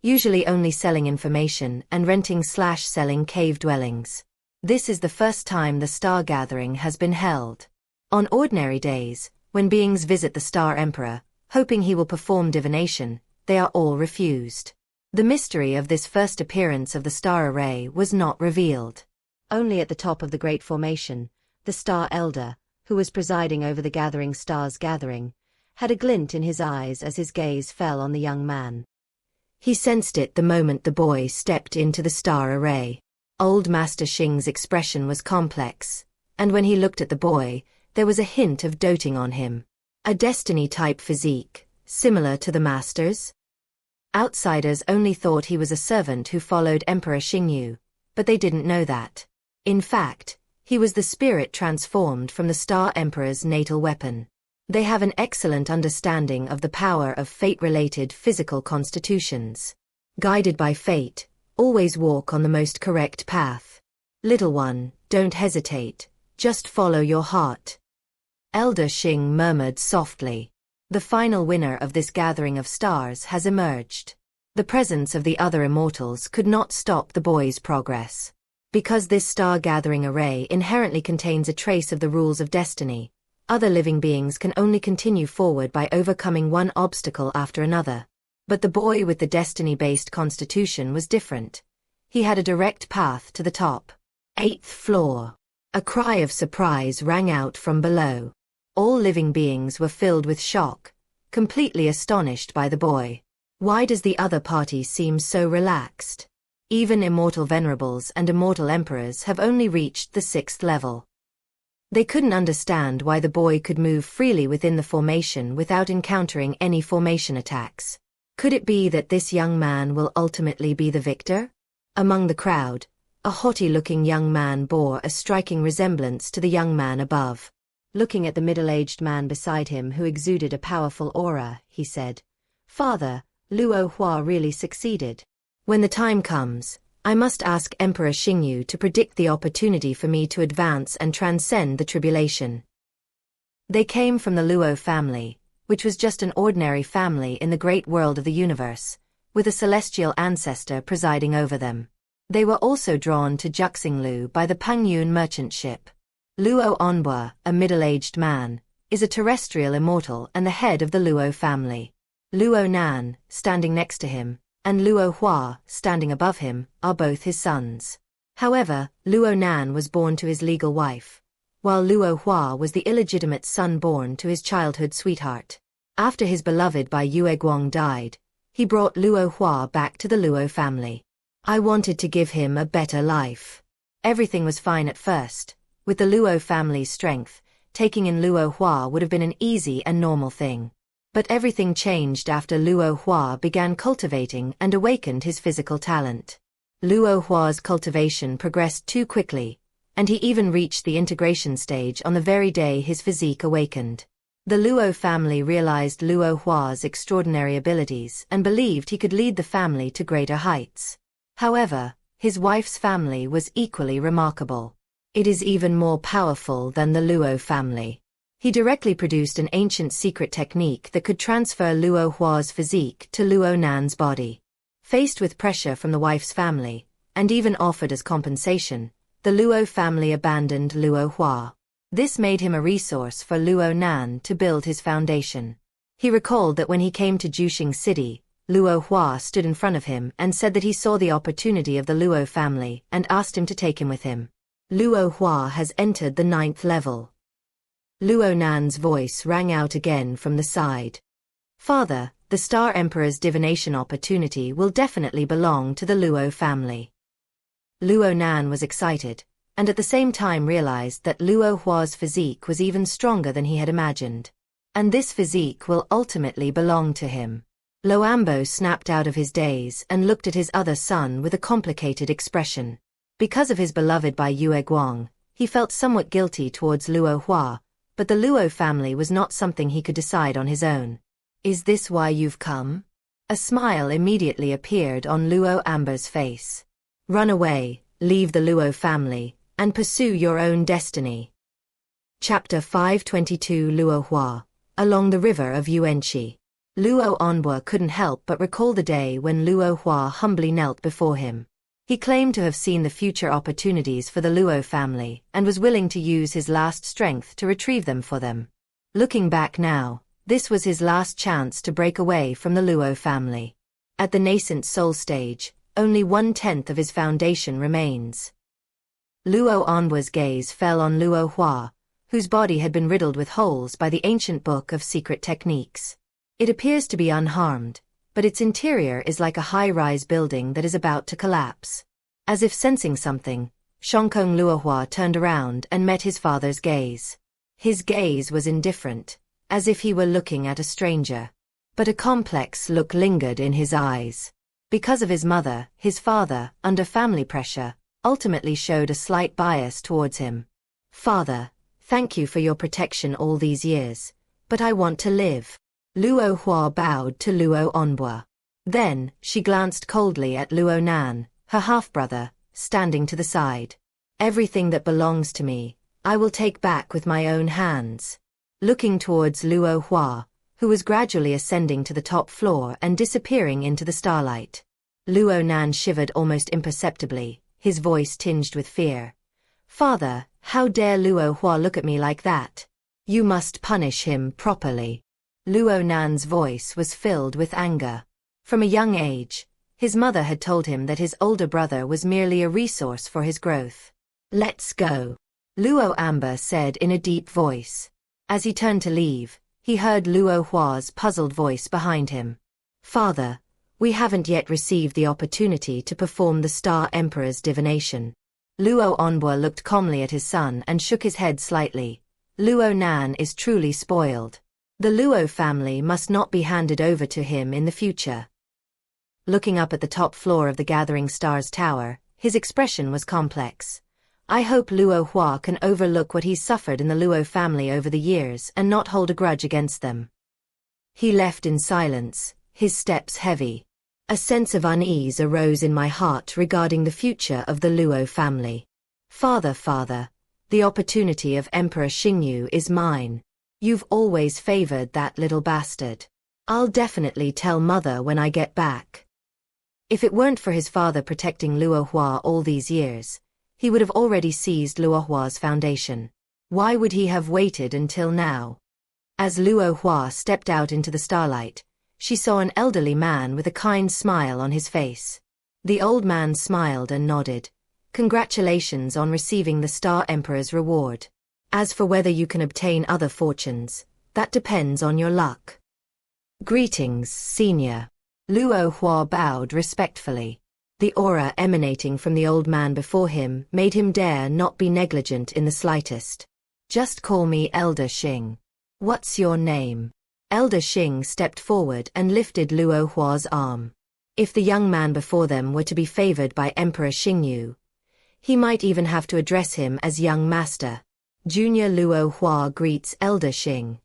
usually only selling information and renting/selling cave dwellings. This is the first time the Star Gathering has been held. On ordinary days, when beings visit the Star Emperor, hoping he will perform divination, they are all refused. The mystery of this first appearance of the star array was not revealed. Only at the top of the Great Formation, the Star Elder, who was presiding over the gathering stars gathering, had a glint in his eyes as his gaze fell on the young man. He sensed it the moment the boy stepped into the star array. Old Master Xing's expression was complex, and when he looked at the boy, there was a hint of doting on him. A destiny-type physique, similar to the Master's? Outsiders only thought he was a servant who followed Emperor Xingyu, but they didn't know that. In fact, he was the spirit transformed from the Star Emperor's natal weapon. They have an excellent understanding of the power of fate-related physical constitutions. Guided by fate, always walk on the most correct path. Little one, don't hesitate, just follow your heart. Elder Xing murmured softly. The final winner of this gathering of stars has emerged. The presence of the other immortals could not stop the boy's progress. Because this star-gathering array inherently contains a trace of the rules of destiny, other living beings can only continue forward by overcoming one obstacle after another. But the boy with the destiny-based constitution was different. He had a direct path to the top. 8th floor. A cry of surprise rang out from below. All living beings were filled with shock, completely astonished by the boy. Why does the other party seem so relaxed? Even immortal venerables and immortal emperors have only reached the 6th level. They couldn't understand why the boy could move freely within the formation without encountering any formation attacks. Could it be that this young man will ultimately be the victor? Among the crowd, a haughty-looking young man bore a striking resemblance to the young man above. Looking at the middle-aged man beside him who exuded a powerful aura, he said, "Father, Luo Hua really succeeded. When the time comes, I must ask Emperor Xingyu to predict the opportunity for me to advance and transcend the tribulation." They came from the Luo family, which was just an ordinary family in the great world of the universe, with a celestial ancestor presiding over them. They were also drawn to Juxinglu by the Pengyun merchant ship. Luo Onbua, a middle-aged man, is a terrestrial immortal and the head of the Luo family. Luo Nan, standing next to him, and Luo Hua, standing above him, are both his sons. However, Luo Nan was born to his legal wife, while Luo Hua was the illegitimate son born to his childhood sweetheart. After his beloved Bai Yue Guang died, he brought Luo Hua back to the Luo family. I wanted to give him a better life. Everything was fine at first. With the Luo family's strength, taking in Luo Hua would have been an easy and normal thing. But everything changed after Luo Hua began cultivating and awakened his physical talent. Luo Hua's cultivation progressed too quickly, and he even reached the integration stage on the very day his physique awakened. The Luo family realized Luo Hua's extraordinary abilities and believed he could lead the family to greater heights. However, his wife's family was equally remarkable. It is even more powerful than the Luo family. He directly produced an ancient secret technique that could transfer Luo Hua's physique to Luo Nan's body. Faced with pressure from the wife's family, and even offered as compensation, the Luo family abandoned Luo Hua. This made him a resource for Luo Nan to build his foundation. He recalled that when he came to Juxing City, Luo Hua stood in front of him and said that he saw the opportunity of the Luo family and asked him to take him with him. Luo Hua has entered the 9th level. Luo Nan's voice rang out again from the side. Father, the Star Emperor's divination opportunity will definitely belong to the Luo family. Luo Nan was excited, and at the same time realized that Luo Hua's physique was even stronger than he had imagined. And this physique will ultimately belong to him. Lo Ambo snapped out of his daze and looked at his other son with a complicated expression. Because of his beloved by Yue Guang, he felt somewhat guilty towards Luo Hua, but the Luo family was not something he could decide on his own. Is this why you've come? A smile immediately appeared on Luo Ambo's face. Run away, leave the Luo family, and pursue your own destiny. Chapter 522 Luo Hua, along the river of Yuanqi. Luo Onbo couldn't help but recall the day when Luo Hua humbly knelt before him. He claimed to have seen the future opportunities for the Luo family and was willing to use his last strength to retrieve them for them. Looking back now, this was his last chance to break away from the Luo family. At the nascent soul stage, only 1/10 of his foundation remains. Luo Onbo's gaze fell on Luo Hua, whose body had been riddled with holes by the ancient book of secret techniques. It appears to be unharmed, but its interior is like a high-rise building that is about to collapse. As if sensing something, Shongkong Luo Hua turned around and met his father's gaze. His gaze was indifferent, as if he were looking at a stranger. But a complex look lingered in his eyes. Because of his mother, his father, under family pressure, ultimately showed a slight bias towards him. Father, thank you for your protection all these years, but I want to live. Luo Hua bowed to Luo Onbo. Then, she glanced coldly at Luo Nan, her half-brother, standing to the side. Everything that belongs to me, I will take back with my own hands. Looking towards Luo Hua, who was gradually ascending to the top floor and disappearing into the starlight. Luo Nan shivered almost imperceptibly, his voice tinged with fear. Father, how dare Luo Hua look at me like that? You must punish him properly. Luo Nan's voice was filled with anger. From a young age, his mother had told him that his older brother was merely a resource for his growth. Let's go, Luo Amber said in a deep voice. As he turned to leave, he heard Luo Hua's puzzled voice behind him. Father, we haven't yet received the opportunity to perform the Star Emperor's divination. Luo Onbo looked calmly at his son and shook his head slightly. Luo Nan is truly spoiled. The Luo family must not be handed over to him in the future. Looking up at the top floor of the Gathering Stars Tower, his expression was complex. I hope Luo Hua can overlook what he's suffered in the Luo family over the years and not hold a grudge against them. He left in silence, his steps heavy. A sense of unease arose in my heart regarding the future of the Luo family. Father, the opportunity of Emperor Xingyu is mine. You've always favored that little bastard. I'll definitely tell Mother when I get back. If it weren't for his father protecting Luo Hua all these years, he would have already seized Luo Hua's foundation. Why would he have waited until now? As Luo Hua stepped out into the starlight, she saw an elderly man with a kind smile on his face. The old man smiled and nodded. Congratulations on receiving the Star Emperor's reward. As for whether you can obtain other fortunes, that depends on your luck. Greetings, Senior. Luo Hua bowed respectfully. The aura emanating from the old man before him made him dare not be negligent in the slightest. Just call me Elder Xing. What's your name? Elder Xing stepped forward and lifted Luo Hua's arm. If the young man before them were to be favored by Emperor Xingyu, he might even have to address him as young master. Junior Luo Hua greets Elder Xing.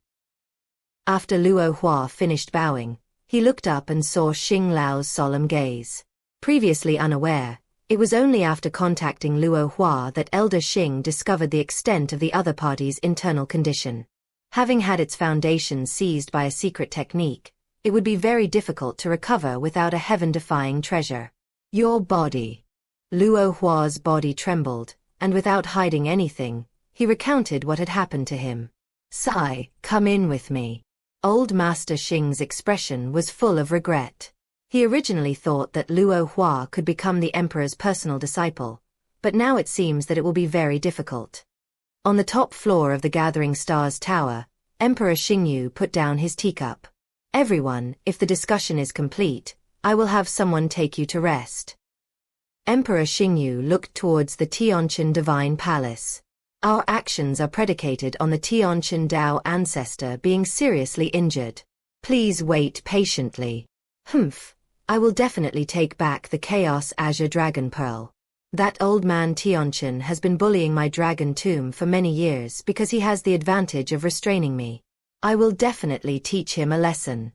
After Luo Hua finished bowing, he looked up and saw Xing Lao's solemn gaze. Previously unaware, it was only after contacting Luo Hua that Elder Xing discovered the extent of the other party's internal condition. Having had its foundation seized by a secret technique, it would be very difficult to recover without a heaven-defying treasure. Your body. Luo Hua's body trembled, and without hiding anything, he recounted what had happened to him. Sigh, come in with me. Old Master Xing's expression was full of regret. He originally thought that Luo Hua could become the emperor's personal disciple, but now it seems that it will be very difficult. On the top floor of the Gathering Stars Tower, Emperor Xingyu put down his teacup. Everyone, if the discussion is complete, I will have someone take you to rest. Emperor Xingyu looked towards the Xiuxian Divine Palace. Our actions are predicated on the Xiuxian Dao ancestor being seriously injured. Please wait patiently. Humph, I will definitely take back the Chaos Azure Dragon Pearl. That old man Xiuxian has been bullying my dragon tomb for many years because he has the advantage of restraining me. I will definitely teach him a lesson.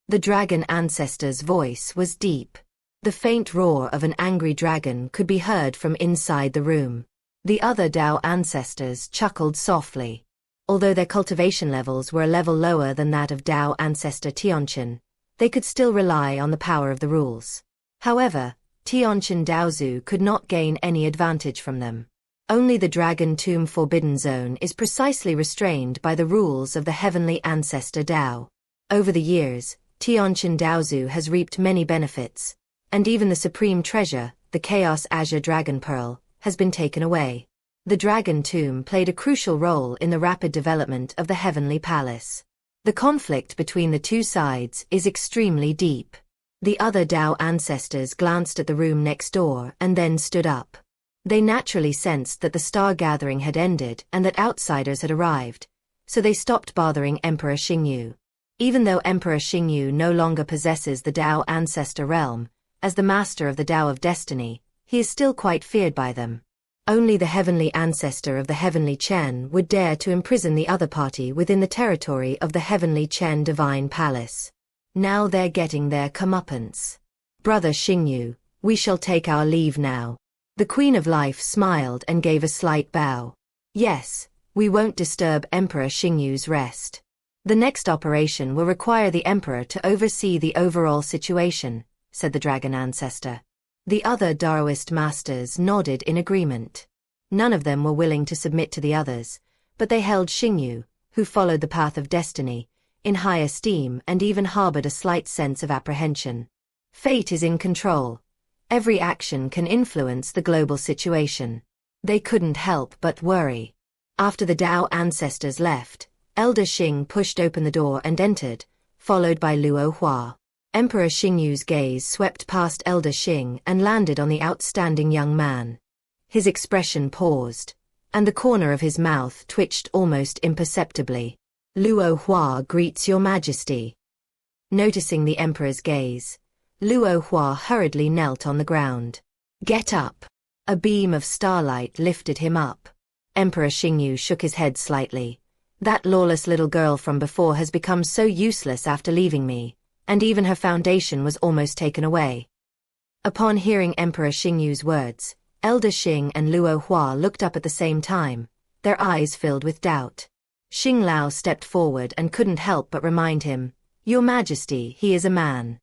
The dragon ancestor's voice was deep. The faint roar of an angry dragon could be heard from inside the room. The other Dao ancestors chuckled softly. Although their cultivation levels were a level lower than that of Dao ancestor Xiuxian, they could still rely on the power of the rules. However, Xiuxian Daozu could not gain any advantage from them. Only the Dragon Tomb Forbidden Zone is precisely restrained by the rules of the heavenly ancestor Dao. Over the years, Xiuxian Daozu has reaped many benefits, and even the supreme treasure, the Chaos Azure Dragon Pearl, has been taken away. The Dragon Tomb played a crucial role in the rapid development of the Heavenly Palace. The conflict between the two sides is extremely deep. The other Dao ancestors glanced at the room next door and then stood up. They naturally sensed that the star gathering had ended and that outsiders had arrived, so they stopped bothering Emperor Xingyu. Even though Emperor Xingyu no longer possesses the Dao ancestor realm, as the master of the Dao of Destiny, he is still quite feared by them. Only the heavenly ancestor of the heavenly Chen would dare to imprison the other party within the territory of the heavenly Chen Divine Palace. Now they're getting their comeuppance. Brother Xingyu, we shall take our leave now. The Queen of Life smiled and gave a slight bow. Yes, we won't disturb Emperor Xingyu's rest. The next operation will require the Emperor to oversee the overall situation, said the Dragon Ancestor. The other Daoist masters nodded in agreement. None of them were willing to submit to the others, but they held Xingyu, who followed the path of destiny, in high esteem and even harbored a slight sense of apprehension. Fate is in control. Every action can influence the global situation. They couldn't help but worry. After the Dao ancestors left, Elder Xing pushed open the door and entered, followed by Luo Hua. Emperor Xingyu's gaze swept past Elder Xing and landed on the outstanding young man. His expression paused, and the corner of his mouth twitched almost imperceptibly. Luo Hua greets your majesty. Noticing the emperor's gaze, Luo Hua hurriedly knelt on the ground. Get up. A beam of starlight lifted him up. Emperor Xingyu shook his head slightly. That lawless little girl from before has become so useless after leaving me, and even her foundation was almost taken away. Upon hearing Emperor Xingyu's words, Elder Xing and Luo Hua looked up at the same time, their eyes filled with doubt. Xing Lao stepped forward and couldn't help but remind him, Your Majesty, he is a man.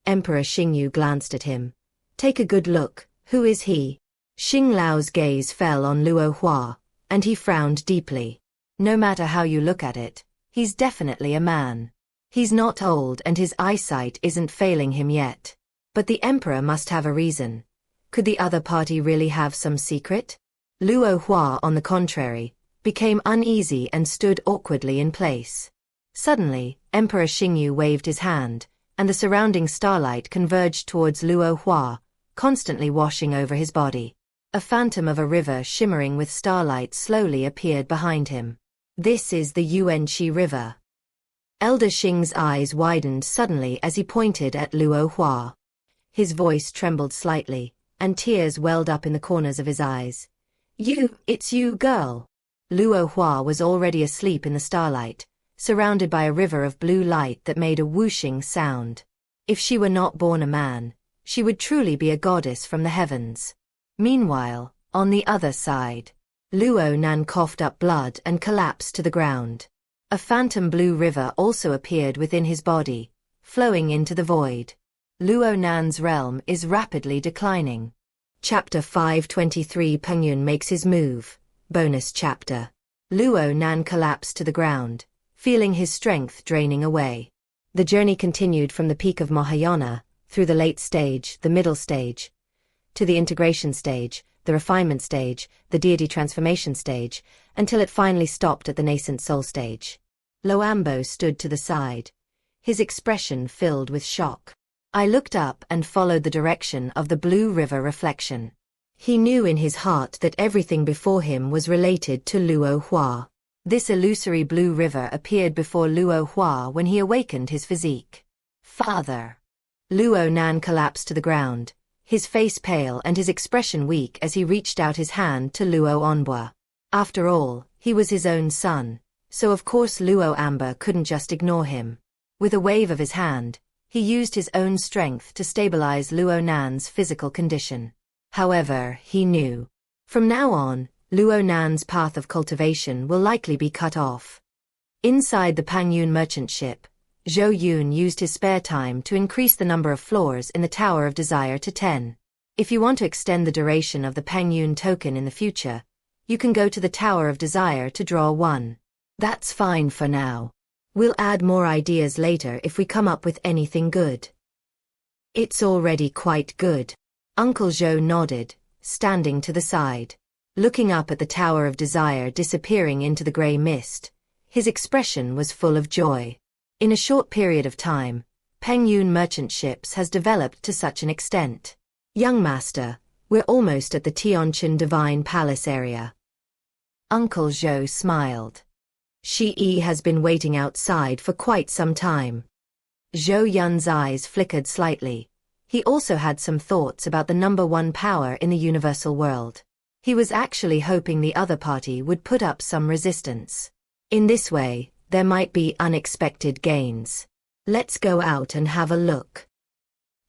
Emperor Xingyu glanced at him. Take a good look, who is he? Xing Lao's gaze fell on Luo Hua, and he frowned deeply. No matter how you look at it, he's definitely a man. He's not old and his eyesight isn't failing him yet. But the emperor must have a reason. Could the other party really have some secret? Luo Hua, on the contrary, became uneasy and stood awkwardly in place. Suddenly, Emperor Xingyu waved his hand, and the surrounding starlight converged towards Luo Hua, constantly washing over his body. A phantom of a river shimmering with starlight slowly appeared behind him. This is the Yuanqi River. Elder Xing's eyes widened suddenly as he pointed at Luo Hua. His voice trembled slightly, and tears welled up in the corners of his eyes. It's you, girl. Luo Hua was already asleep in the starlight, surrounded by a river of blue light that made a whooshing sound. If she were not born a man, she would truly be a goddess from the heavens. Meanwhile, on the other side, Luo Nan coughed up blood and collapsed to the ground. A phantom blue river also appeared within his body, flowing into the void. Luo Nan's realm is rapidly declining. Chapter 523 Pengyun makes his move. Bonus chapter. Luo Nan collapsed to the ground, feeling his strength draining away. The journey continued from the peak of Mahayana, through the late stage, the middle stage, to the integration stage, the refinement stage, the deity transformation stage, until it finally stopped at the nascent soul stage. Loambo stood to the side, his expression filled with shock. I looked up and followed the direction of the blue river reflection. He knew in his heart that everything before him was related to Luo Hua. This illusory blue river appeared before Luo Hua when he awakened his physique. Father! Luo Nan collapsed to the ground, his face pale and his expression weak as he reached out his hand to Luo Onbua. After all, he was his own son, so of course Luo Amba couldn't just ignore him. With a wave of his hand, he used his own strength to stabilize Luo Nan's physical condition. However, he knew, from now on, Luo Nan's path of cultivation will likely be cut off. Inside the Pengyun merchant ship, Zhou Yun used his spare time to increase the number of floors in the Tower of Desire to 10. If you want to extend the duration of the Pengyun Token in the future, you can go to the Tower of Desire to draw one. That's fine for now. We'll add more ideas later if we come up with anything good. It's already quite good. Uncle Zhou nodded, standing to the side. Looking up at the Tower of Desire disappearing into the grey mist, his expression was full of joy. In a short period of time, Pengyun merchant ships has developed to such an extent. Young master, we're almost at the Tianqian Divine Palace area. Uncle Zhou smiled. Shi has been waiting outside for quite some time. Zhou Yun's eyes flickered slightly. He also had some thoughts about the number one power in the universal world. He was actually hoping the other party would put up some resistance. In this way, there might be unexpected gains. Let's go out and have a look.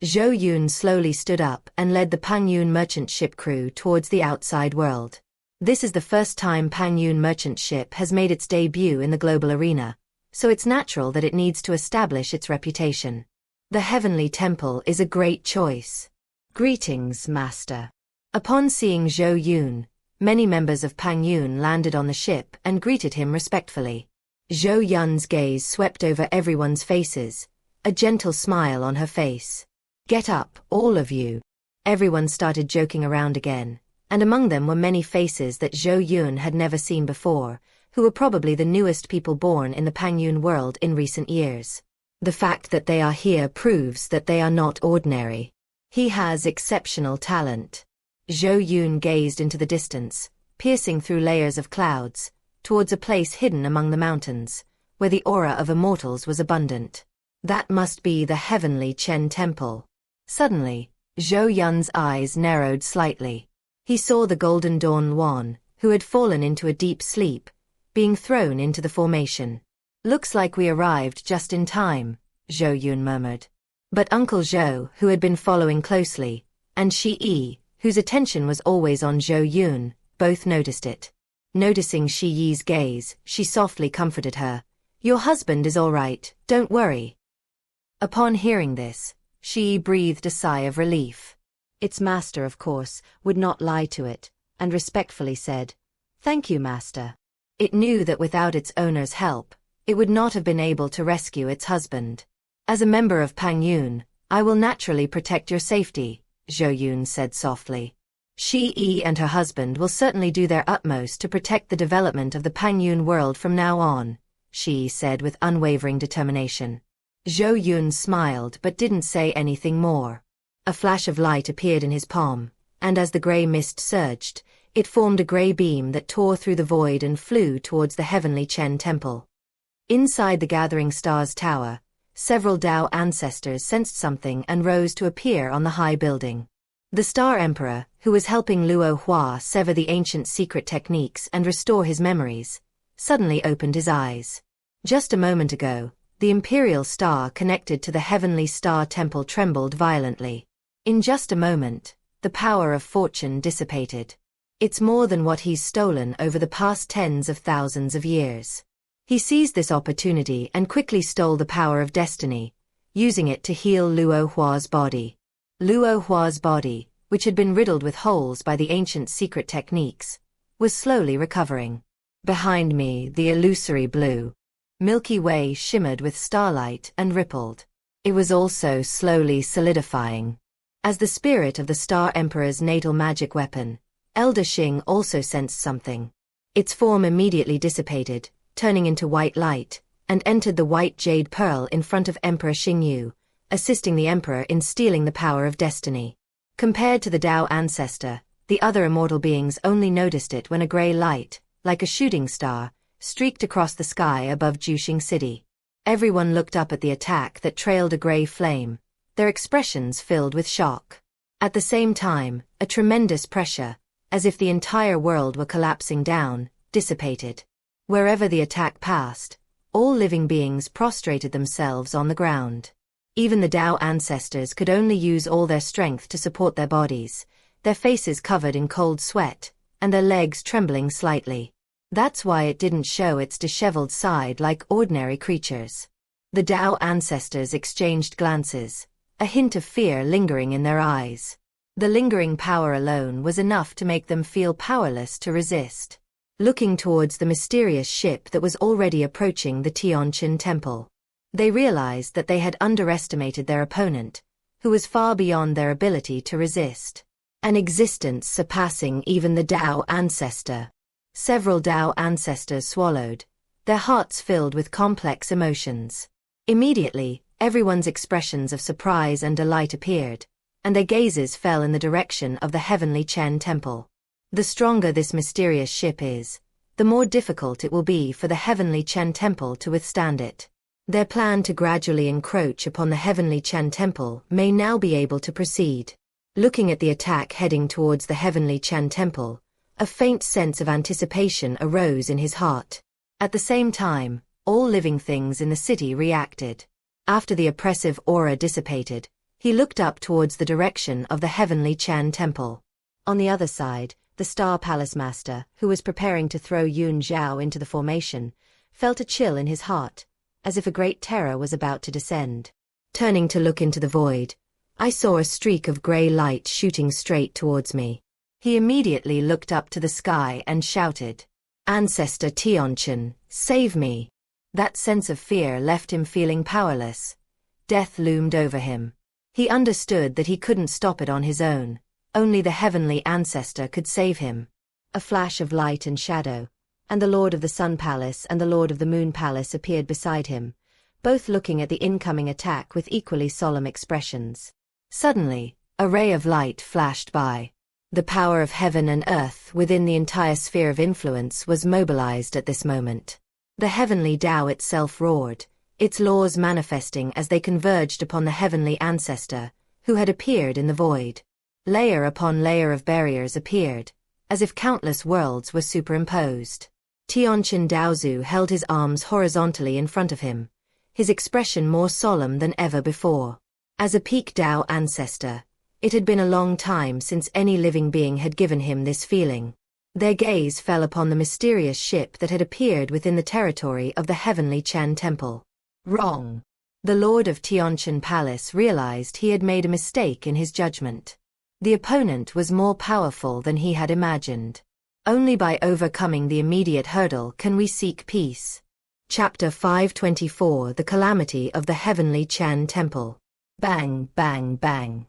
Zhou Yun slowly stood up and led the Pengyun merchant ship crew towards the outside world. This is the first time Pengyun merchant ship has made its debut in the global arena, so it's natural that it needs to establish its reputation. The Heavenly Temple is a great choice. Greetings, Master. Upon seeing Zhou Yun, many members of Pengyun landed on the ship and greeted him respectfully. Zhou Yun's gaze swept over everyone's faces, a gentle smile on her face. Get up, all of you. Everyone started joking around again, and among them were many faces that Zhou Yun had never seen before, who were probably the newest people born in the Pengyun world in recent years. The fact that they are here proves that they are not ordinary. He has exceptional talent. Zhou Yun gazed into the distance, piercing through layers of clouds, towards a place hidden among the mountains, where the aura of immortals was abundant. That must be the Heavenly Chen Temple. Suddenly, Zhou Yun's eyes narrowed slightly. He saw the Golden Dawn Luan, who had fallen into a deep sleep, being thrown into the formation. Looks like we arrived just in time, Zhou Yun murmured. But Uncle Zhou, who had been following closely, and Shi, whose attention was always on Zhou Yun, both noticed it. Noticing Shi Yi's gaze, she softly comforted her. Your husband is all right, don't worry. Upon hearing this, Shi breathed a sigh of relief. Its master, of course, would not lie to it, and respectfully said, Thank you, master. It knew that without its owner's help, it would not have been able to rescue its husband. As a member of Pengyun, I will naturally protect your safety, Zhou Yun said softly. Shi and her husband will certainly do their utmost to protect the development of the Pengyun world from now on, Shi said with unwavering determination. Zhou Yun smiled but didn't say anything more. A flash of light appeared in his palm, and as the grey mist surged, it formed a grey beam that tore through the void and flew towards the Heavenly Chen Temple. Inside the Gathering Stars Tower, several Dao ancestors sensed something and rose to appear on the high building. The Star Emperor, who was helping Luo Hua sever the ancient secret techniques and restore his memories, suddenly opened his eyes. Just a moment ago, the imperial star connected to the heavenly star temple trembled violently. In just a moment, the power of fortune dissipated. It's more than what he's stolen over the past tens of thousands of years. He seized this opportunity and quickly stole the power of destiny, using it to heal Luo Hua's body. Luo Hua's body, which had been riddled with holes by the ancient secret techniques, was slowly recovering. Behind me, the illusory blue Milky Way shimmered with starlight and rippled. It was also slowly solidifying. As the spirit of the Star Emperor's natal magic weapon, Elder Xing also sensed something. Its form immediately dissipated, turning into white light, and entered the white jade pearl in front of Emperor Xingyu, assisting the Emperor in stealing the power of destiny. Compared to the Tao ancestor, the other immortal beings only noticed it when a gray light, like a shooting star, streaked across the sky above Juxing City. Everyone looked up at the attack that trailed a gray flame, their expressions filled with shock. At the same time, a tremendous pressure, as if the entire world were collapsing down, dissipated. Wherever the attack passed, all living beings prostrated themselves on the ground. Even the Tao ancestors could only use all their strength to support their bodies, their faces covered in cold sweat, and their legs trembling slightly. That's why it didn't show its disheveled side like ordinary creatures. The Tao ancestors exchanged glances, a hint of fear lingering in their eyes. The lingering power alone was enough to make them feel powerless to resist. Looking towards the mysterious ship that was already approaching the Xiuxian temple, they realized that they had underestimated their opponent, who was far beyond their ability to resist. An existence surpassing even the Tao ancestor. Several Tao ancestors swallowed, their hearts filled with complex emotions. Immediately, everyone's expressions of surprise and delight appeared, and their gazes fell in the direction of the heavenly Chen temple. The stronger this mysterious ship is, the more difficult it will be for the heavenly Chen temple to withstand it. Their plan to gradually encroach upon the heavenly Chen temple may now be able to proceed. Looking at the attack heading towards the heavenly Chen temple, a faint sense of anticipation arose in his heart. At the same time, all living things in the city reacted. After the oppressive aura dissipated, he looked up towards the direction of the heavenly Chen temple. On the other side, the Star Palace Master, who was preparing to throw Yun Zhao into the formation, felt a chill in his heart, as if a great terror was about to descend. Turning to look into the void, I saw a streak of gray light shooting straight towards me. He immediately looked up to the sky and shouted, "Ancestor Xiuxian, save me!" That sense of fear left him feeling powerless. Death loomed over him. He understood that he couldn't stop it on his own. Only the heavenly ancestor could save him. A flash of light and shadow, and the Lord of the Sun Palace and the Lord of the Moon Palace appeared beside him, both looking at the incoming attack with equally solemn expressions. Suddenly, a ray of light flashed by. The power of heaven and earth within the entire sphere of influence was mobilized at this moment. The heavenly Tao itself roared, its laws manifesting as they converged upon the heavenly ancestor, who had appeared in the void. Layer upon layer of barriers appeared, as if countless worlds were superimposed. Xiuxian Daozu held his arms horizontally in front of him, his expression more solemn than ever before. As a peak Tao ancestor, it had been a long time since any living being had given him this feeling. Their gaze fell upon the mysterious ship that had appeared within the territory of the heavenly Chen temple. Wrong. The Lord of Xiuxian Palace realized he had made a mistake in his judgment. The opponent was more powerful than he had imagined. Only by overcoming the immediate hurdle can we seek peace. Chapter 524 The Calamity of the Heavenly Chen Temple. Bang, bang, bang.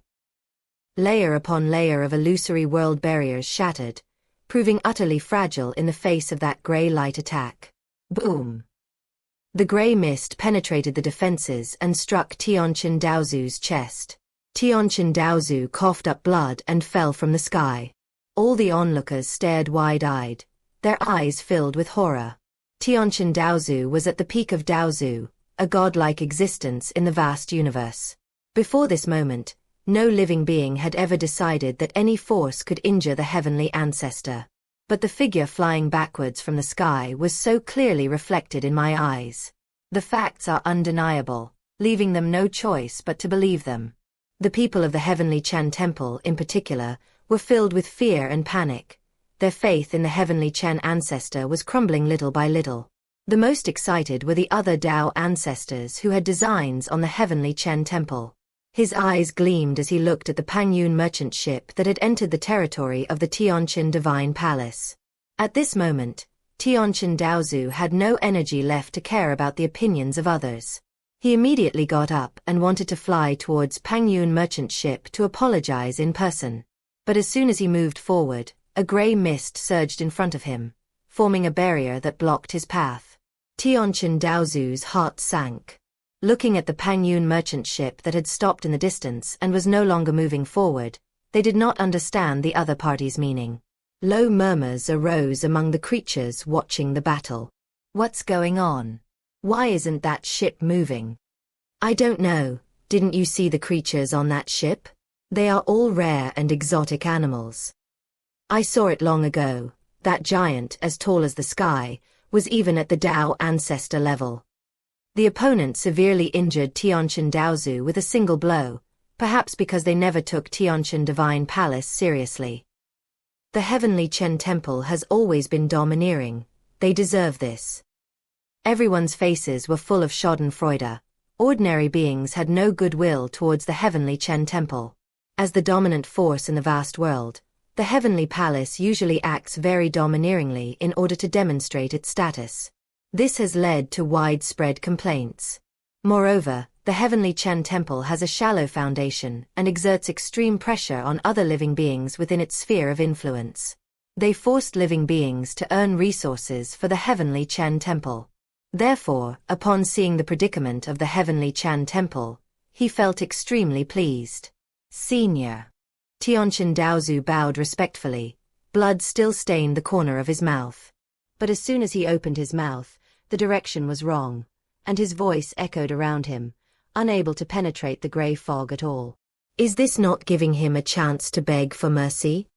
Layer upon layer of illusory world barriers shattered, proving utterly fragile in the face of that gray light attack. Boom! The gray mist penetrated the defenses and struck Xiuxian Daozu's chest. Xiuxian Daozu coughed up blood and fell from the sky. All the onlookers stared wide-eyed, their eyes filled with horror. Xiuxian Daozu was at the peak of Daozu, a godlike existence in the vast universe. Before this moment, no living being had ever decided that any force could injure the heavenly ancestor. But the figure flying backwards from the sky was so clearly reflected in my eyes. The facts are undeniable, leaving them no choice but to believe them. The people of the Heavenly Chen Temple, in particular, were filled with fear and panic. Their faith in the Heavenly Chen ancestor was crumbling little by little. The most excited were the other Dao ancestors who had designs on the Heavenly Chen Temple. His eyes gleamed as he looked at the Pengyun merchant ship that had entered the territory of the Xiuxian Divine Palace. At this moment, Xiuxian Daozu had no energy left to care about the opinions of others. He immediately got up and wanted to fly towards Pengyun merchant ship to apologize in person. But as soon as he moved forward, a grey mist surged in front of him, forming a barrier that blocked his path. Xiuxian Daozu's heart sank. Looking at the Pengyun merchant ship that had stopped in the distance and was no longer moving forward, they did not understand the other party's meaning. Low murmurs arose among the creatures watching the battle. What's going on? Why isn't that ship moving? I don't know. Didn't you see the creatures on that ship? They are all rare and exotic animals. I saw it long ago. That giant, as tall as the sky, was even at the Dao ancestor level. The opponent severely injured Xiuxian Daozu with a single blow, perhaps because they never took Xiuxian Divine Palace seriously. The Heavenly Chen Temple has always been domineering. They deserve this. Everyone's faces were full of schadenfreude. Ordinary beings had no goodwill towards the Heavenly Chen Temple. As the dominant force in the vast world, the Heavenly Palace usually acts very domineeringly in order to demonstrate its status. This has led to widespread complaints. Moreover, the Heavenly Chen Temple has a shallow foundation and exerts extreme pressure on other living beings within its sphere of influence. They forced living beings to earn resources for the Heavenly Chen Temple. Therefore, upon seeing the predicament of the Heavenly Chen Temple, he felt extremely pleased. Senior. Xiuxian Daozu bowed respectfully. Blood still stained the corner of his mouth. But as soon as he opened his mouth, the direction was wrong, and his voice echoed around him, unable to penetrate the grey fog at all. Is this not giving him a chance to beg for mercy?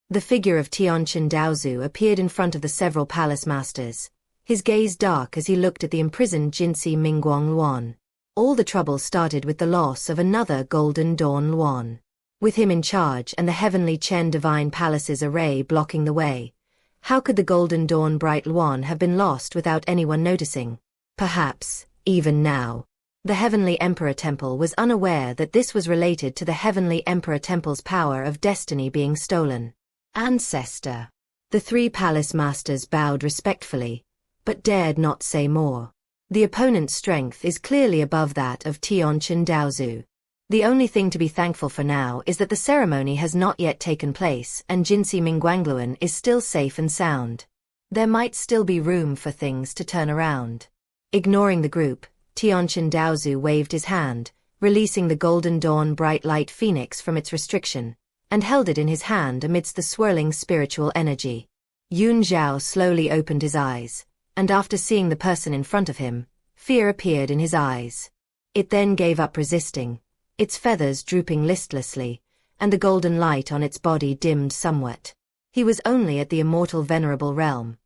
The figure of Xiuxian Daozu appeared in front of the several palace masters, his gaze dark as he looked at the imprisoned Jinsi Mingguang Luan. All the trouble started with the loss of another Golden Dawn Luan. With him in charge and the Heavenly Chen Divine Palace's array blocking the way, how could the Golden Dawn Bright Luan have been lost without anyone noticing? Perhaps, even now, the Heavenly Emperor Temple was unaware that this was related to the Heavenly Emperor Temple's power of destiny being stolen. Ancestor. The three palace masters bowed respectfully, but dared not say more. The opponent's strength is clearly above that of Xiuxian Daozu. The only thing to be thankful for now is that the ceremony has not yet taken place and Jinsi Mingguangluan is still safe and sound. There might still be room for things to turn around. Ignoring the group, Xiuxian Daozu waved his hand, releasing the Golden Dawn Bright Light Phoenix from its restriction, and held it in his hand amidst the swirling spiritual energy. Yun Zhao slowly opened his eyes, and after seeing the person in front of him, fear appeared in his eyes. It then gave up resisting, its feathers drooping listlessly, and the golden light on its body dimmed somewhat. He was only at the immortal venerable realm.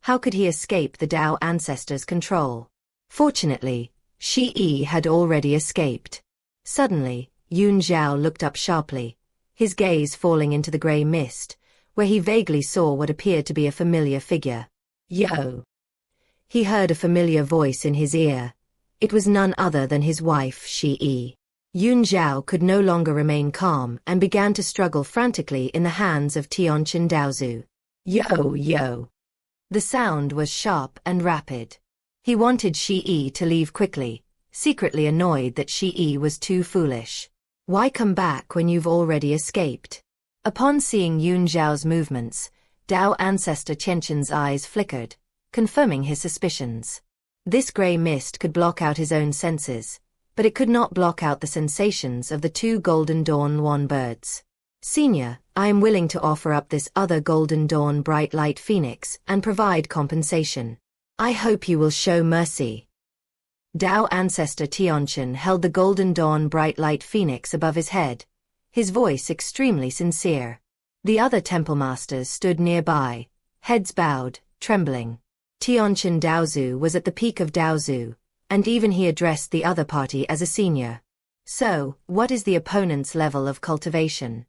How could he escape the Dao ancestors' control? Fortunately, Shi Yi had already escaped. Suddenly, Yun Zhao looked up sharply, his gaze falling into the grey mist, where he vaguely saw what appeared to be a familiar figure. Yo! He heard a familiar voice in his ear. It was none other than his wife Shi Yi. Yun Zhao could no longer remain calm and began to struggle frantically in the hands of Xiuxian Daozu. Yo, yo! The sound was sharp and rapid. He wanted Shi Yi to leave quickly, secretly annoyed that Shi Yi was too foolish. Why come back when you've already escaped? Upon seeing Yun Zhao's movements, Dao ancestor Qianqian's eyes flickered, confirming his suspicions. This grey mist could block out his own senses, but it could not block out the sensations of the two Golden Dawn Luan birds. Senior, I am willing to offer up this other Golden Dawn Bright Light Phoenix and provide compensation. I hope you will show mercy. Dao ancestor Xiuxian held the Golden Dawn Bright Light Phoenix above his head, his voice extremely sincere. The other temple masters stood nearby, heads bowed, trembling. Xiuxian Daozu was at the peak of Daozu, and even he addressed the other party as a senior. So, what is the opponent's level of cultivation?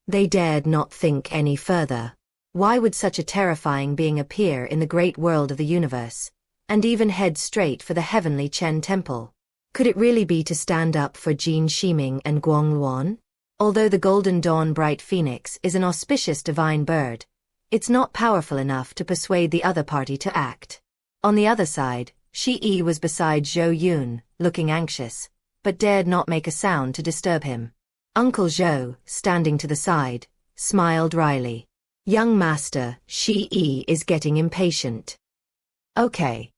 They dared not think any further. Why would such a terrifying being appear in the great world of the universe, and even head straight for the heavenly Chen Temple? Could it really be to stand up for Jin Shiming and Guang Luan? Although the Golden Dawn Bright Phoenix is an auspicious divine bird, it's not powerful enough to persuade the other party to act. On the other side, Shi Yi was beside Zhou Yun, looking anxious, but dared not make a sound to disturb him. Uncle Zhou, standing to the side, smiled wryly. Young master, Shi Yi is getting impatient. Okay.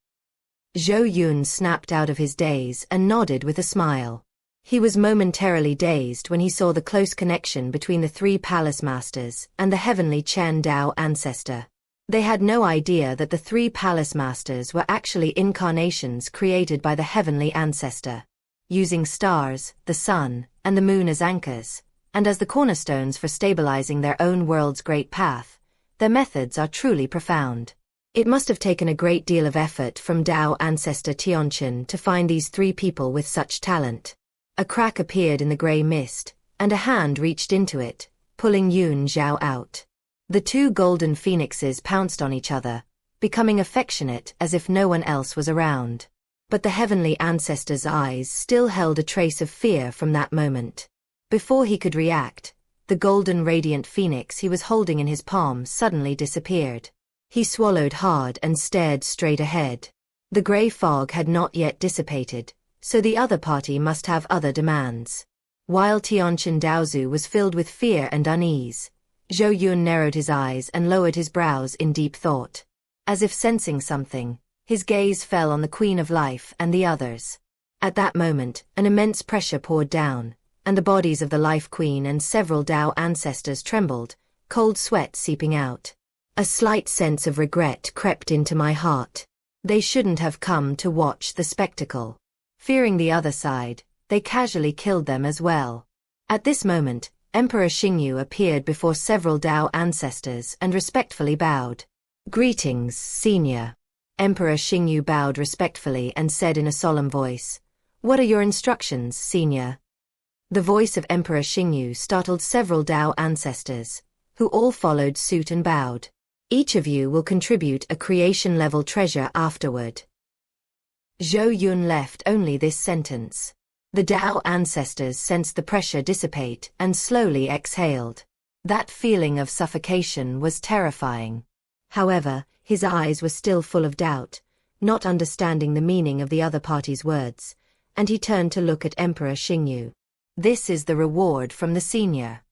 Zhou Yun snapped out of his daze and nodded with a smile. He was momentarily dazed when he saw the close connection between the three palace masters and the heavenly Chen Dao ancestor. They had no idea that the three palace masters were actually incarnations created by the heavenly ancestor. Using stars, the sun, and the moon as anchors, and as the cornerstones for stabilizing their own world's great path, their methods are truly profound. It must have taken a great deal of effort from Dao ancestor Tianqin to find these three people with such talent. A crack appeared in the grey mist, and a hand reached into it, pulling Yun Zhao out. The two golden phoenixes pounced on each other, becoming affectionate as if no one else was around. But the heavenly ancestor's eyes still held a trace of fear from that moment. Before he could react, the golden radiant phoenix he was holding in his palm suddenly disappeared. He swallowed hard and stared straight ahead. The grey fog had not yet dissipated, so the other party must have other demands. While Tianqin Daozu was filled with fear and unease, Zhou Yun narrowed his eyes and lowered his brows in deep thought. As if sensing something, his gaze fell on the Queen of Life and the others. At that moment, an immense pressure poured down, and the bodies of the Life Queen and several Dao ancestors trembled, cold sweat seeping out. A slight sense of regret crept into my heart. They shouldn't have come to watch the spectacle. Fearing the other side, they casually killed them as well. At this moment, Emperor Xingyu appeared before several Dao ancestors and respectfully bowed. Greetings, Senior. Emperor Xingyu bowed respectfully and said in a solemn voice, "What are your instructions, Senior?" The voice of Emperor Xingyu startled several Dao ancestors, who all followed suit and bowed. Each of you will contribute a creation-level treasure afterward. Zhou Yun left only this sentence. The Dao ancestors sensed the pressure dissipate and slowly exhaled. That feeling of suffocation was terrifying. However, his eyes were still full of doubt, not understanding the meaning of the other party's words, and he turned to look at Emperor Xingyu. This is the reward from the senior.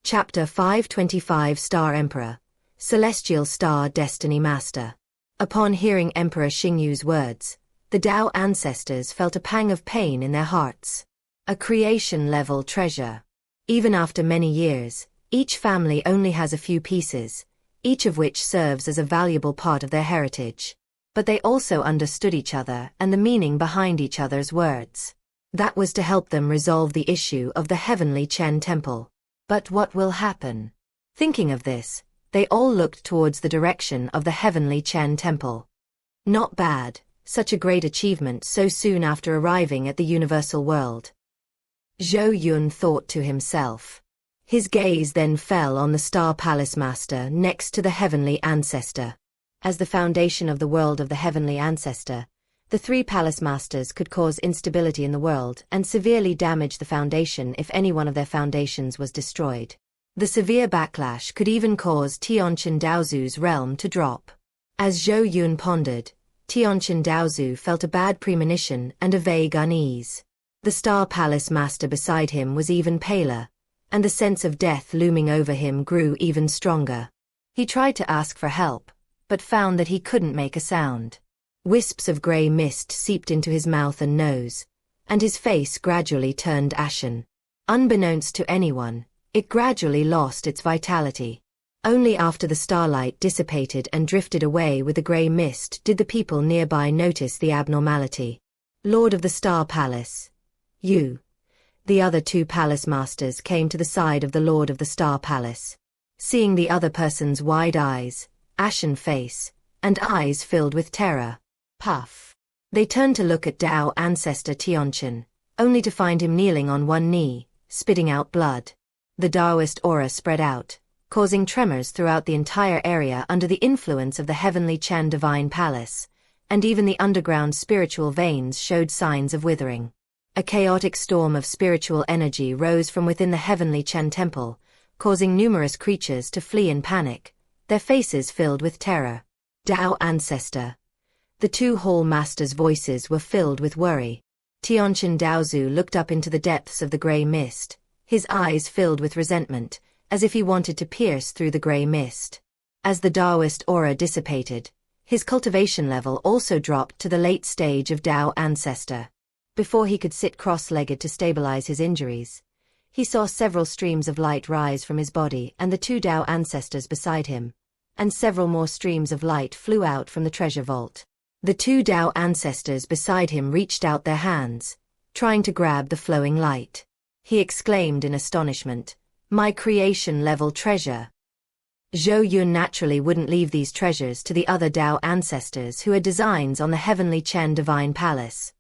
Chapter 525 Star Emperor, Celestial Star Destiny Master. Upon hearing Emperor Xingyu's words, the Dao ancestors felt a pang of pain in their hearts. A creation-level treasure. Even after many years, each family only has a few pieces, each of which serves as a valuable part of their heritage. But they also understood each other and the meaning behind each other's words. That was to help them resolve the issue of the heavenly Chen Temple. But what will happen? Thinking of this, they all looked towards the direction of the heavenly Chen Temple. Not bad, such a great achievement so soon after arriving at the universal world. Zhou Yun thought to himself. His gaze then fell on the Star Palace Master next to the heavenly ancestor. As the foundation of the world of the heavenly ancestor, the three palace masters could cause instability in the world and severely damage the foundation if any one of their foundations was destroyed. The severe backlash could even cause Tianqin Daozu's realm to drop. As Zhou Yun pondered, Tianqin Daozu felt a bad premonition and a vague unease. The Star Palace Master beside him was even paler, and the sense of death looming over him grew even stronger. He tried to ask for help, but found that he couldn't make a sound. Wisps of grey mist seeped into his mouth and nose, and his face gradually turned ashen. Unbeknownst to anyone, it gradually lost its vitality. Only after the starlight dissipated and drifted away with the grey mist did the people nearby notice the abnormality. Lord of the Star Palace. You. The other two palace masters came to the side of the Lord of the Star Palace. Seeing the other person's wide eyes, ashen face, and eyes filled with terror. Puff. They turned to look at Dao ancestor Xiuxian, only to find him kneeling on one knee, spitting out blood. The Taoist aura spread out, causing tremors throughout the entire area under the influence of the heavenly Chen divine palace, and even the underground spiritual veins showed signs of withering. A chaotic storm of spiritual energy rose from within the heavenly Chen temple, causing numerous creatures to flee in panic, their faces filled with terror. Dao ancestor. The two hall masters' voices were filled with worry. Xiuxian Daozu looked up into the depths of the grey mist, his eyes filled with resentment, as if he wanted to pierce through the grey mist. As the Taoist aura dissipated, his cultivation level also dropped to the late stage of Dao ancestor. Before he could sit cross-legged to stabilize his injuries, he saw several streams of light rise from his body and the two Dao ancestors beside him, and several more streams of light flew out from the treasure vault. The two Dao ancestors beside him reached out their hands, trying to grab the flowing light. He exclaimed in astonishment, "My creation-level treasure!" Zhou Yun naturally wouldn't leave these treasures to the other Dao ancestors who had designs on the heavenly Chen divine palace.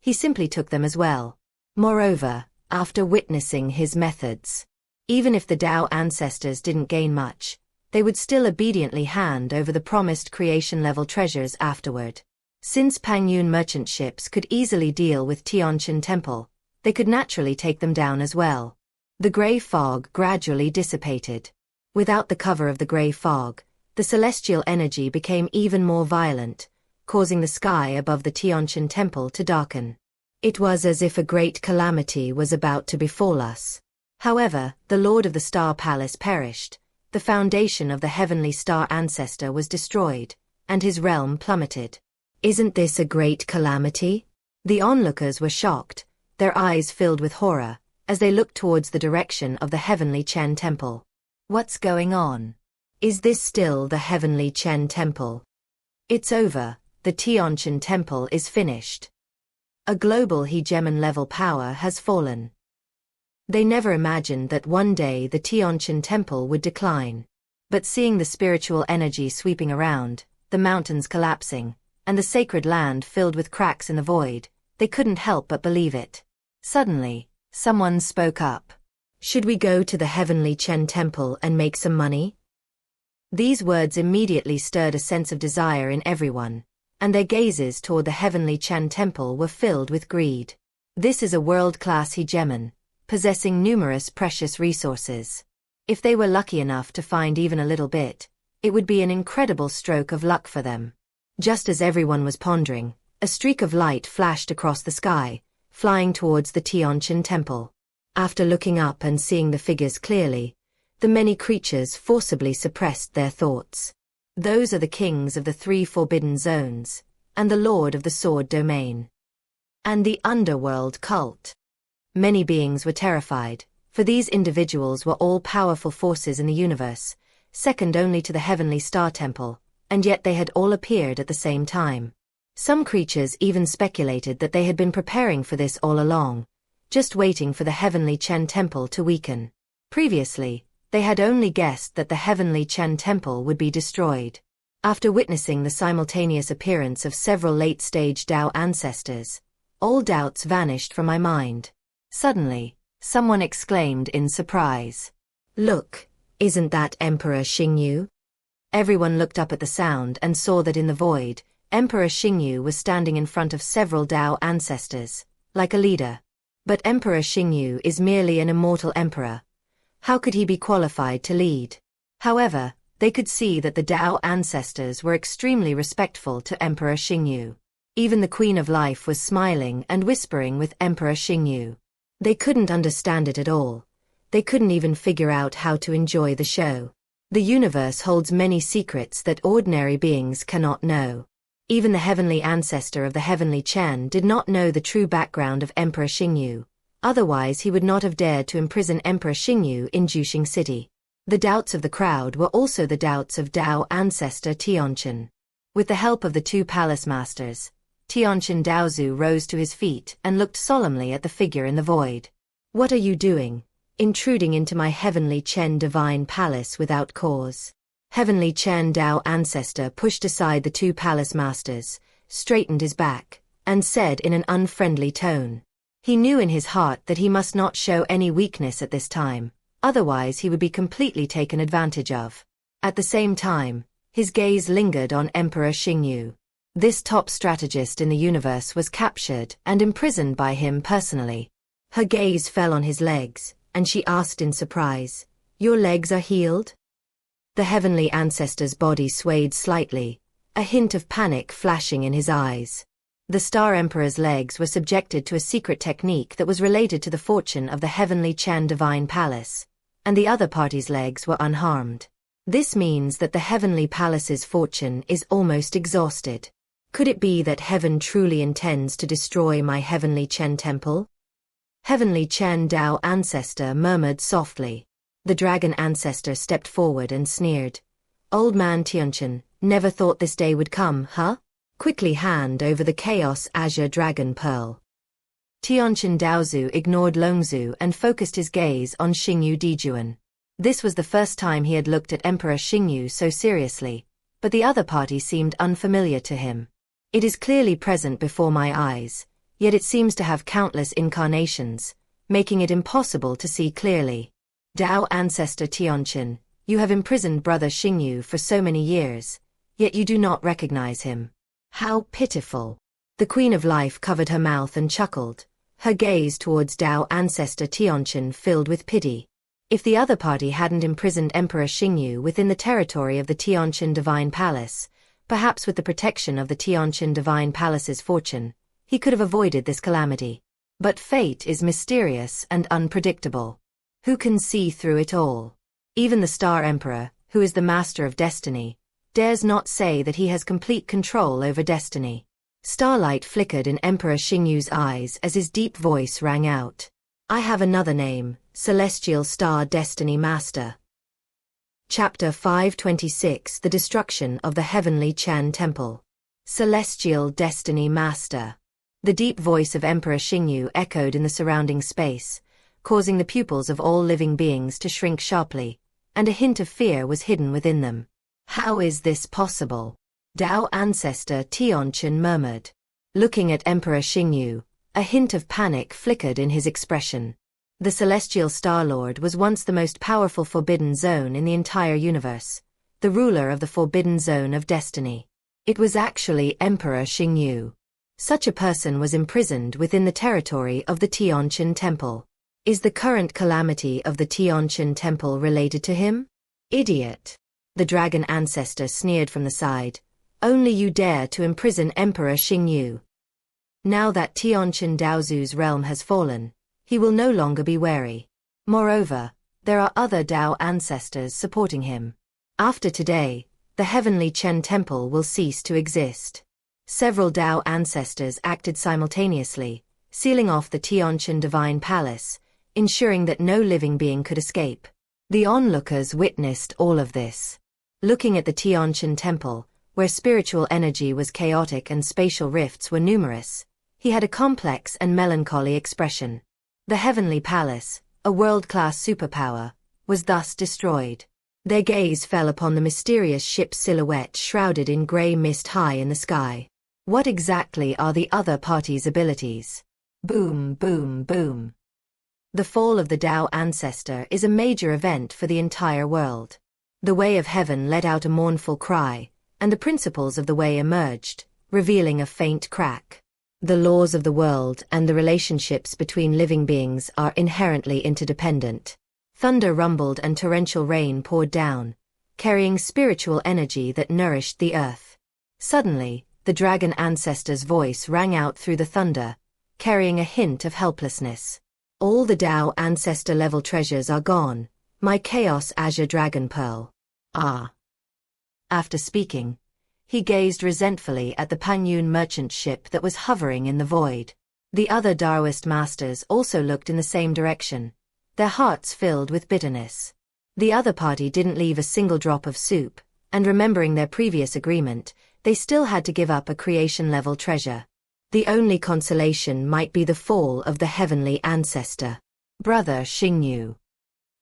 He simply took them as well. Moreover, after witnessing his methods, even if the Dao ancestors didn't gain much, they would still obediently hand over the promised creation-level treasures afterward. Since Pengyun merchant ships could easily deal with Xiuxian Temple, they could naturally take them down as well. The grey fog gradually dissipated. Without the cover of the grey fog, the celestial energy became even more violent, causing the sky above the Xiuxian Temple to darken. It was as if a great calamity was about to befall us. However, the Lord of the Star Palace perished, the foundation of the heavenly star ancestor was destroyed, and his realm plummeted. Isn't this a great calamity? The onlookers were shocked, their eyes filled with horror, as they looked towards the direction of the heavenly Chen Temple. What's going on? Is this still the heavenly Chen Temple? It's over, the Xiuxian Temple is finished. A global hegemon-level power has fallen. They never imagined that one day the Xiuxian Temple would decline. But seeing the spiritual energy sweeping around, the mountains collapsing, and the sacred land filled with cracks in the void, they couldn't help but believe it. Suddenly, someone spoke up. Should we go to the heavenly Chen Temple and make some money? These words immediately stirred a sense of desire in everyone, and their gazes toward the heavenly Chen Temple were filled with greed. This is a world-class hegemon, possessing numerous precious resources. If they were lucky enough to find even a little bit, it would be an incredible stroke of luck for them. Just as everyone was pondering, a streak of light flashed across the sky, flying towards the Xiuxian Temple. After looking up and seeing the figures clearly, the many creatures forcibly suppressed their thoughts. Those are the kings of the three forbidden zones, and the lord of the sword domain. And the underworld cult. Many beings were terrified, for these individuals were all-powerful forces in the universe, second only to the heavenly star temple, and yet they had all appeared at the same time. Some creatures even speculated that they had been preparing for this all along, just waiting for the heavenly Chen Temple to weaken. Previously, they had only guessed that the heavenly Chen Temple would be destroyed. After witnessing the simultaneous appearance of several late-stage Dao ancestors, all doubts vanished from my mind. Suddenly, someone exclaimed in surprise. "Look, isn't that Emperor Xingyu?" Everyone looked up at the sound and saw that in the void, Emperor Xingyu was standing in front of several Dao ancestors, like a leader. But Emperor Xingyu is merely an immortal emperor. How could he be qualified to lead? However, they could see that the Dao ancestors were extremely respectful to Emperor Xingyu. Even the Queen of Life was smiling and whispering with Emperor Xingyu. They couldn't understand it at all. They couldn't even figure out how to enjoy the show. The universe holds many secrets that ordinary beings cannot know. Even the heavenly ancestor of the heavenly Chen did not know the true background of Emperor Xingyu. Otherwise he would not have dared to imprison Emperor Xingyu in Juxing City. The doubts of the crowd were also the doubts of Dao ancestor Xiuxian. With the help of the two palace masters, Xiuxian Daozu rose to his feet and looked solemnly at the figure in the void. "What are you doing, intruding into my heavenly Chen divine palace without cause?" Heavenly Chen Dao ancestor pushed aside the two palace masters, straightened his back, and said in an unfriendly tone. He knew in his heart that he must not show any weakness at this time, otherwise he would be completely taken advantage of. At the same time, his gaze lingered on Emperor Xingyu. This top strategist in the universe was captured and imprisoned by him personally. Her gaze fell on his legs, and she asked in surprise, "Your legs are healed?" The heavenly ancestor's body swayed slightly, a hint of panic flashing in his eyes. The Star Emperor's legs were subjected to a secret technique that was related to the fortune of the heavenly Qian divine palace, and the other party's legs were unharmed. This means that the heavenly palace's fortune is almost exhausted. Could it be that heaven truly intends to destroy my heavenly Qian temple? Heavenly Qian Dao ancestor murmured softly. The dragon ancestor stepped forward and sneered. "Old man Tianchen, never thought this day would come, huh? Quickly hand over the Chaos Azure Dragon Pearl." Tianchen Daozu ignored Longzhu and focused his gaze on Xingyu Dijuan. This was the first time he had looked at Emperor Xingyu so seriously, but the other party seemed unfamiliar to him. "It is clearly present before my eyes, yet it seems to have countless incarnations, making it impossible to see clearly. Dao ancestor Tianchen, you have imprisoned brother Xingyu for so many years, yet you do not recognize him. How pitiful." The Queen of Life covered her mouth and chuckled, her gaze towards Dao ancestor Tianchen filled with pity. If the other party hadn't imprisoned Emperor Xingyu within the territory of the Tianchen Divine Palace, perhaps with the protection of the Tianchen Divine Palace's fortune, he could have avoided this calamity. But fate is mysterious and unpredictable. Who can see through it all? Even the Star Emperor, who is the master of destiny, dares not say that he has complete control over destiny. Starlight flickered in Emperor Xingyu's eyes as his deep voice rang out. "I have another name, Celestial Star Destiny Master." Chapter 526 The Destruction of the Heavenly Qian Temple. Celestial Destiny Master. The deep voice of Emperor Xingyu echoed in the surrounding space, causing the pupils of all living beings to shrink sharply, and a hint of fear was hidden within them. "How is this possible?" Dao ancestor Tianchen murmured. Looking at Emperor Xingyu, a hint of panic flickered in his expression. The Celestial Star Lord was once the most powerful Forbidden Zone in the entire universe, the ruler of the Forbidden Zone of Destiny. It was actually Emperor Xingyu. Such a person was imprisoned within the territory of the Tianchen Temple. Is the current calamity of the Tianchen Temple related to him? Idiot! The dragon ancestor sneered from the side. "Only you dare to imprison Emperor Xingyu. Now that Tianchen Daozu's realm has fallen, he will no longer be wary. Moreover, there are other Dao ancestors supporting him. After today, the heavenly Qian Temple will cease to exist." Several Dao ancestors acted simultaneously, sealing off the Tianchen Divine Palace, ensuring that no living being could escape. The onlookers witnessed all of this. Looking at the Tianchen Temple, where spiritual energy was chaotic and spatial rifts were numerous, he had a complex and melancholy expression. The Heavenly Palace, a world-class superpower, was thus destroyed. Their gaze fell upon the mysterious ship's silhouette shrouded in grey mist high in the sky. What exactly are the other party's abilities? Boom, boom, boom. The fall of the Dao ancestor is a major event for the entire world. The way of heaven let out a mournful cry, and the principles of the way emerged, revealing a faint crack. The laws of the world and the relationships between living beings are inherently interdependent. Thunder rumbled and torrential rain poured down, carrying spiritual energy that nourished the earth. Suddenly, the dragon ancestor's voice rang out through the thunder, carrying a hint of helplessness. "All the Dao ancestor-level treasures are gone, my Chaos Azure Dragon Pearl." Ah. After speaking, he gazed resentfully at the Pengyun merchant ship that was hovering in the void. The other Daoist masters also looked in the same direction, their hearts filled with bitterness. The other party didn't leave a single drop of soup, and remembering their previous agreement, they still had to give up a creation-level treasure. The only consolation might be the fall of the heavenly ancestor. Brother Xingyu.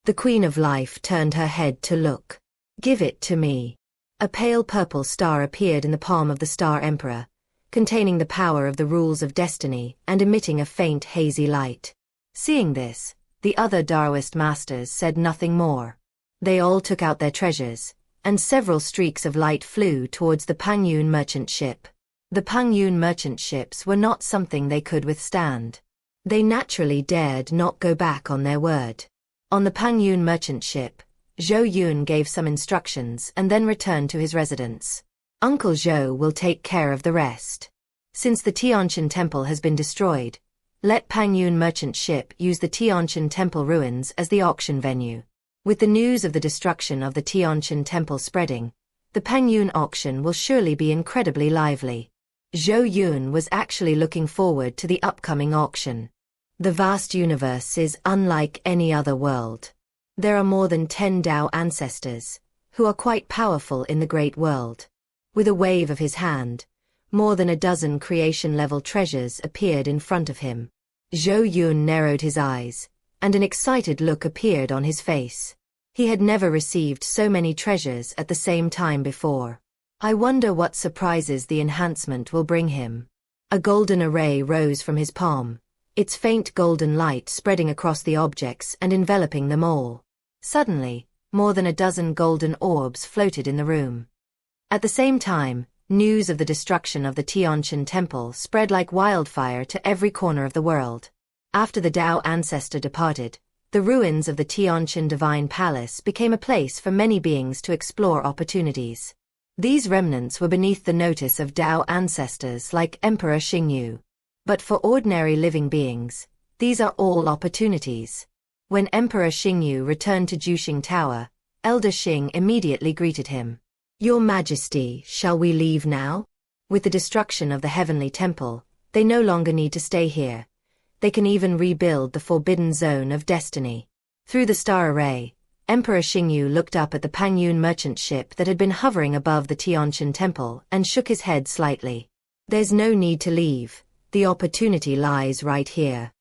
The Queen of Life turned her head to look. "Give it to me." A pale purple star appeared in the palm of the Star Emperor, containing the power of the rules of destiny and emitting a faint hazy light. Seeing this, the other Taoist masters said nothing more. They all took out their treasures, and several streaks of light flew towards the Pengyun merchant ship. The Pengyun merchant ships were not something they could withstand. They naturally dared not go back on their word. On the Pengyun merchant ship, Zhou Yun gave some instructions and then returned to his residence. Uncle Zhou will take care of the rest. Since the Xiuxian temple has been destroyed, let Pengyun merchant ship use the Xiuxian temple ruins as the auction venue. With the news of the destruction of the Xiuxian temple spreading, the Pengyun auction will surely be incredibly lively. Zhou Yun was actually looking forward to the upcoming auction. The vast universe is unlike any other world. There are more than 10 Tao ancestors, who are quite powerful in the great world. With a wave of his hand, more than a dozen creation-level treasures appeared in front of him. Zhou Yun narrowed his eyes, and an excited look appeared on his face. He had never received so many treasures at the same time before. I wonder what surprises the enhancement will bring him. A golden array rose from his palm, its faint golden light spreading across the objects and enveloping them all. Suddenly, more than a dozen golden orbs floated in the room. At the same time, news of the destruction of the Xiuxian temple spread like wildfire to every corner of the world. After the Tao ancestor departed, the ruins of the Xiuxian divine palace became a place for many beings to explore opportunities. These remnants were beneath the notice of Tao ancestors like Emperor Xingyu. But for ordinary living beings, these are all opportunities. When Emperor Xingyu returned to Juxing Tower, Elder Xing immediately greeted him. Your Majesty, shall we leave now? With the destruction of the Heavenly Temple, they no longer need to stay here. They can even rebuild the Forbidden Zone of Destiny. Through the star array, Emperor Xingyu looked up at the Pengyun merchant ship that had been hovering above the Xiuxian temple and shook his head slightly. There's no need to leave, the opportunity lies right here.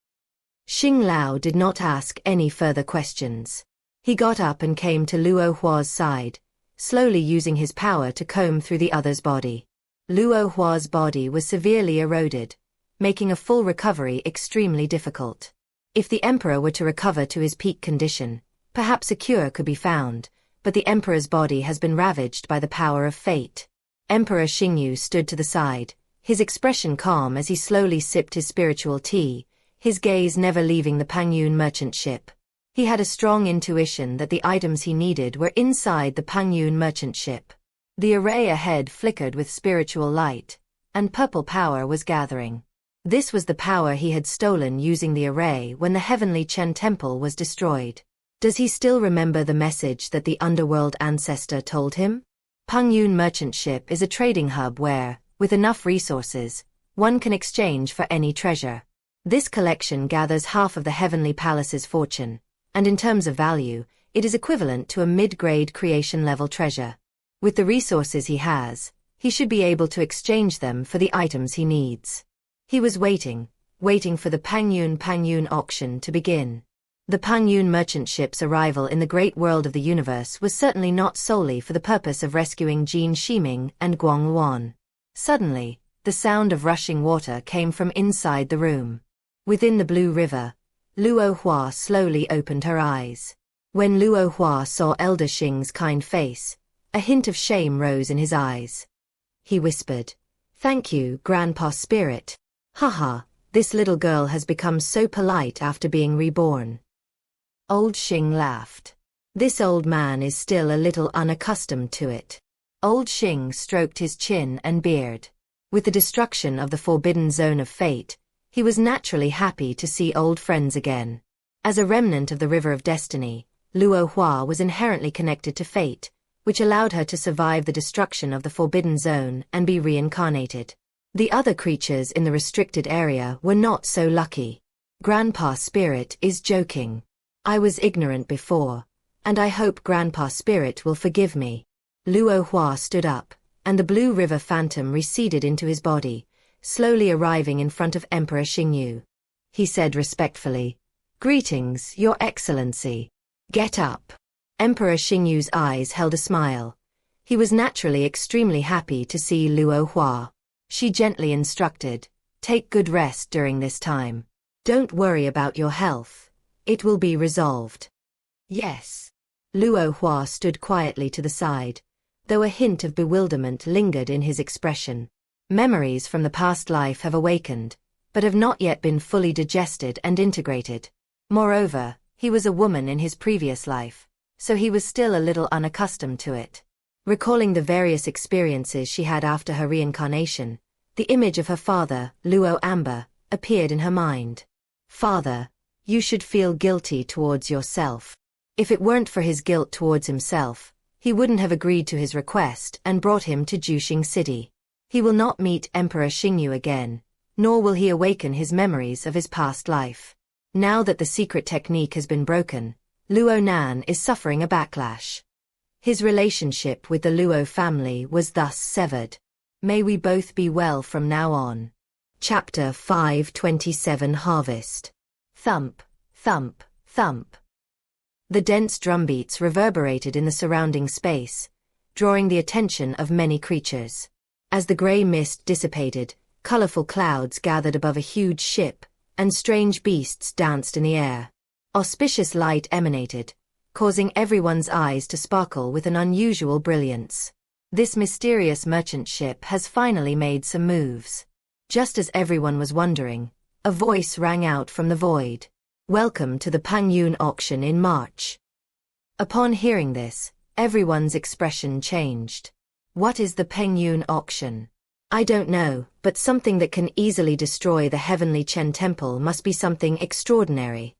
Xing Lao did not ask any further questions. He got up and came to Luo Hua's side, slowly using his power to comb through the other's body. Luo Hua's body was severely eroded, making a full recovery extremely difficult. If the emperor were to recover to his peak condition, perhaps a cure could be found, but the emperor's body has been ravaged by the power of fate. Emperor Xingyu stood to the side, his expression calm as he slowly sipped his spiritual tea, his gaze never leaving the Pengyun merchant ship. He had a strong intuition that the items he needed were inside the Pengyun merchant ship. The array ahead flickered with spiritual light, and purple power was gathering. This was the power he had stolen using the array when the Heavenly Chen Temple was destroyed. Does he still remember the message that the underworld ancestor told him? Pengyun merchant ship is a trading hub where, with enough resources, one can exchange for any treasure. This collection gathers half of the Heavenly Palace's fortune, and in terms of value, it is equivalent to a mid-grade creation-level treasure. With the resources he has, he should be able to exchange them for the items he needs. He was waiting for the Pengyun auction to begin. The Pengyun merchant ship's arrival in the great world of the universe was certainly not solely for the purpose of rescuing Jin Shiming and Guang Wan. Suddenly, the sound of rushing water came from inside the room. Within the Blue River, Luo Hua slowly opened her eyes. When Luo Hua saw Elder Xing's kind face, a hint of shame rose in his eyes. He whispered, "Thank you, Grandpa Spirit. Haha, this little girl has become so polite after being reborn." Old Xing laughed. This old man is still a little unaccustomed to it. Old Xing stroked his chin and beard. With the destruction of the Forbidden Zone of Fate, he was naturally happy to see old friends again. As a remnant of the River of Destiny, Luo Hua was inherently connected to fate, which allowed her to survive the destruction of the Forbidden Zone and be reincarnated. The other creatures in the restricted area were not so lucky. Grandpa Spirit is joking. I was ignorant before, and I hope Grandpa Spirit will forgive me. Luo Hua stood up, and the Blue River Phantom receded into his body, slowly arriving in front of Emperor Xingyu. He said respectfully, "Greetings, Your Excellency. Get up." Emperor Xingyu's eyes held a smile. He was naturally extremely happy to see Luo Hua. She gently instructed, "Take good rest during this time. Don't worry about your health. It will be resolved." "Yes." Luo Hua stood quietly to the side, though a hint of bewilderment lingered in his expression. Memories from the past life have awakened, but have not yet been fully digested and integrated. Moreover, he was a woman in his previous life, so he was still a little unaccustomed to it. Recalling the various experiences she had after her reincarnation, the image of her father, Luo Amber, appeared in her mind. "Father, you should feel guilty towards yourself. If it weren't for his guilt towards himself, he wouldn't have agreed to his request and brought him to Zhuxiang City. He will not meet Emperor Xingyu again, nor will he awaken his memories of his past life. Now that the secret technique has been broken, Luo Nan is suffering a backlash. His relationship with the Luo family was thus severed. May we both be well from now on." Chapter 527 Harvest. Thump, thump, thump. The dense drumbeats reverberated in the surrounding space, drawing the attention of many creatures. As the grey mist dissipated, colorful clouds gathered above a huge ship, and strange beasts danced in the air. Auspicious light emanated, causing everyone's eyes to sparkle with an unusual brilliance. This mysterious merchant ship has finally made some moves. Just as everyone was wondering, a voice rang out from the void. "Welcome to the Pengyun auction in March." Upon hearing this, everyone's expression changed. What is the Pengyun auction? I don't know, but something that can easily destroy the heavenly Chen temple must be something extraordinary.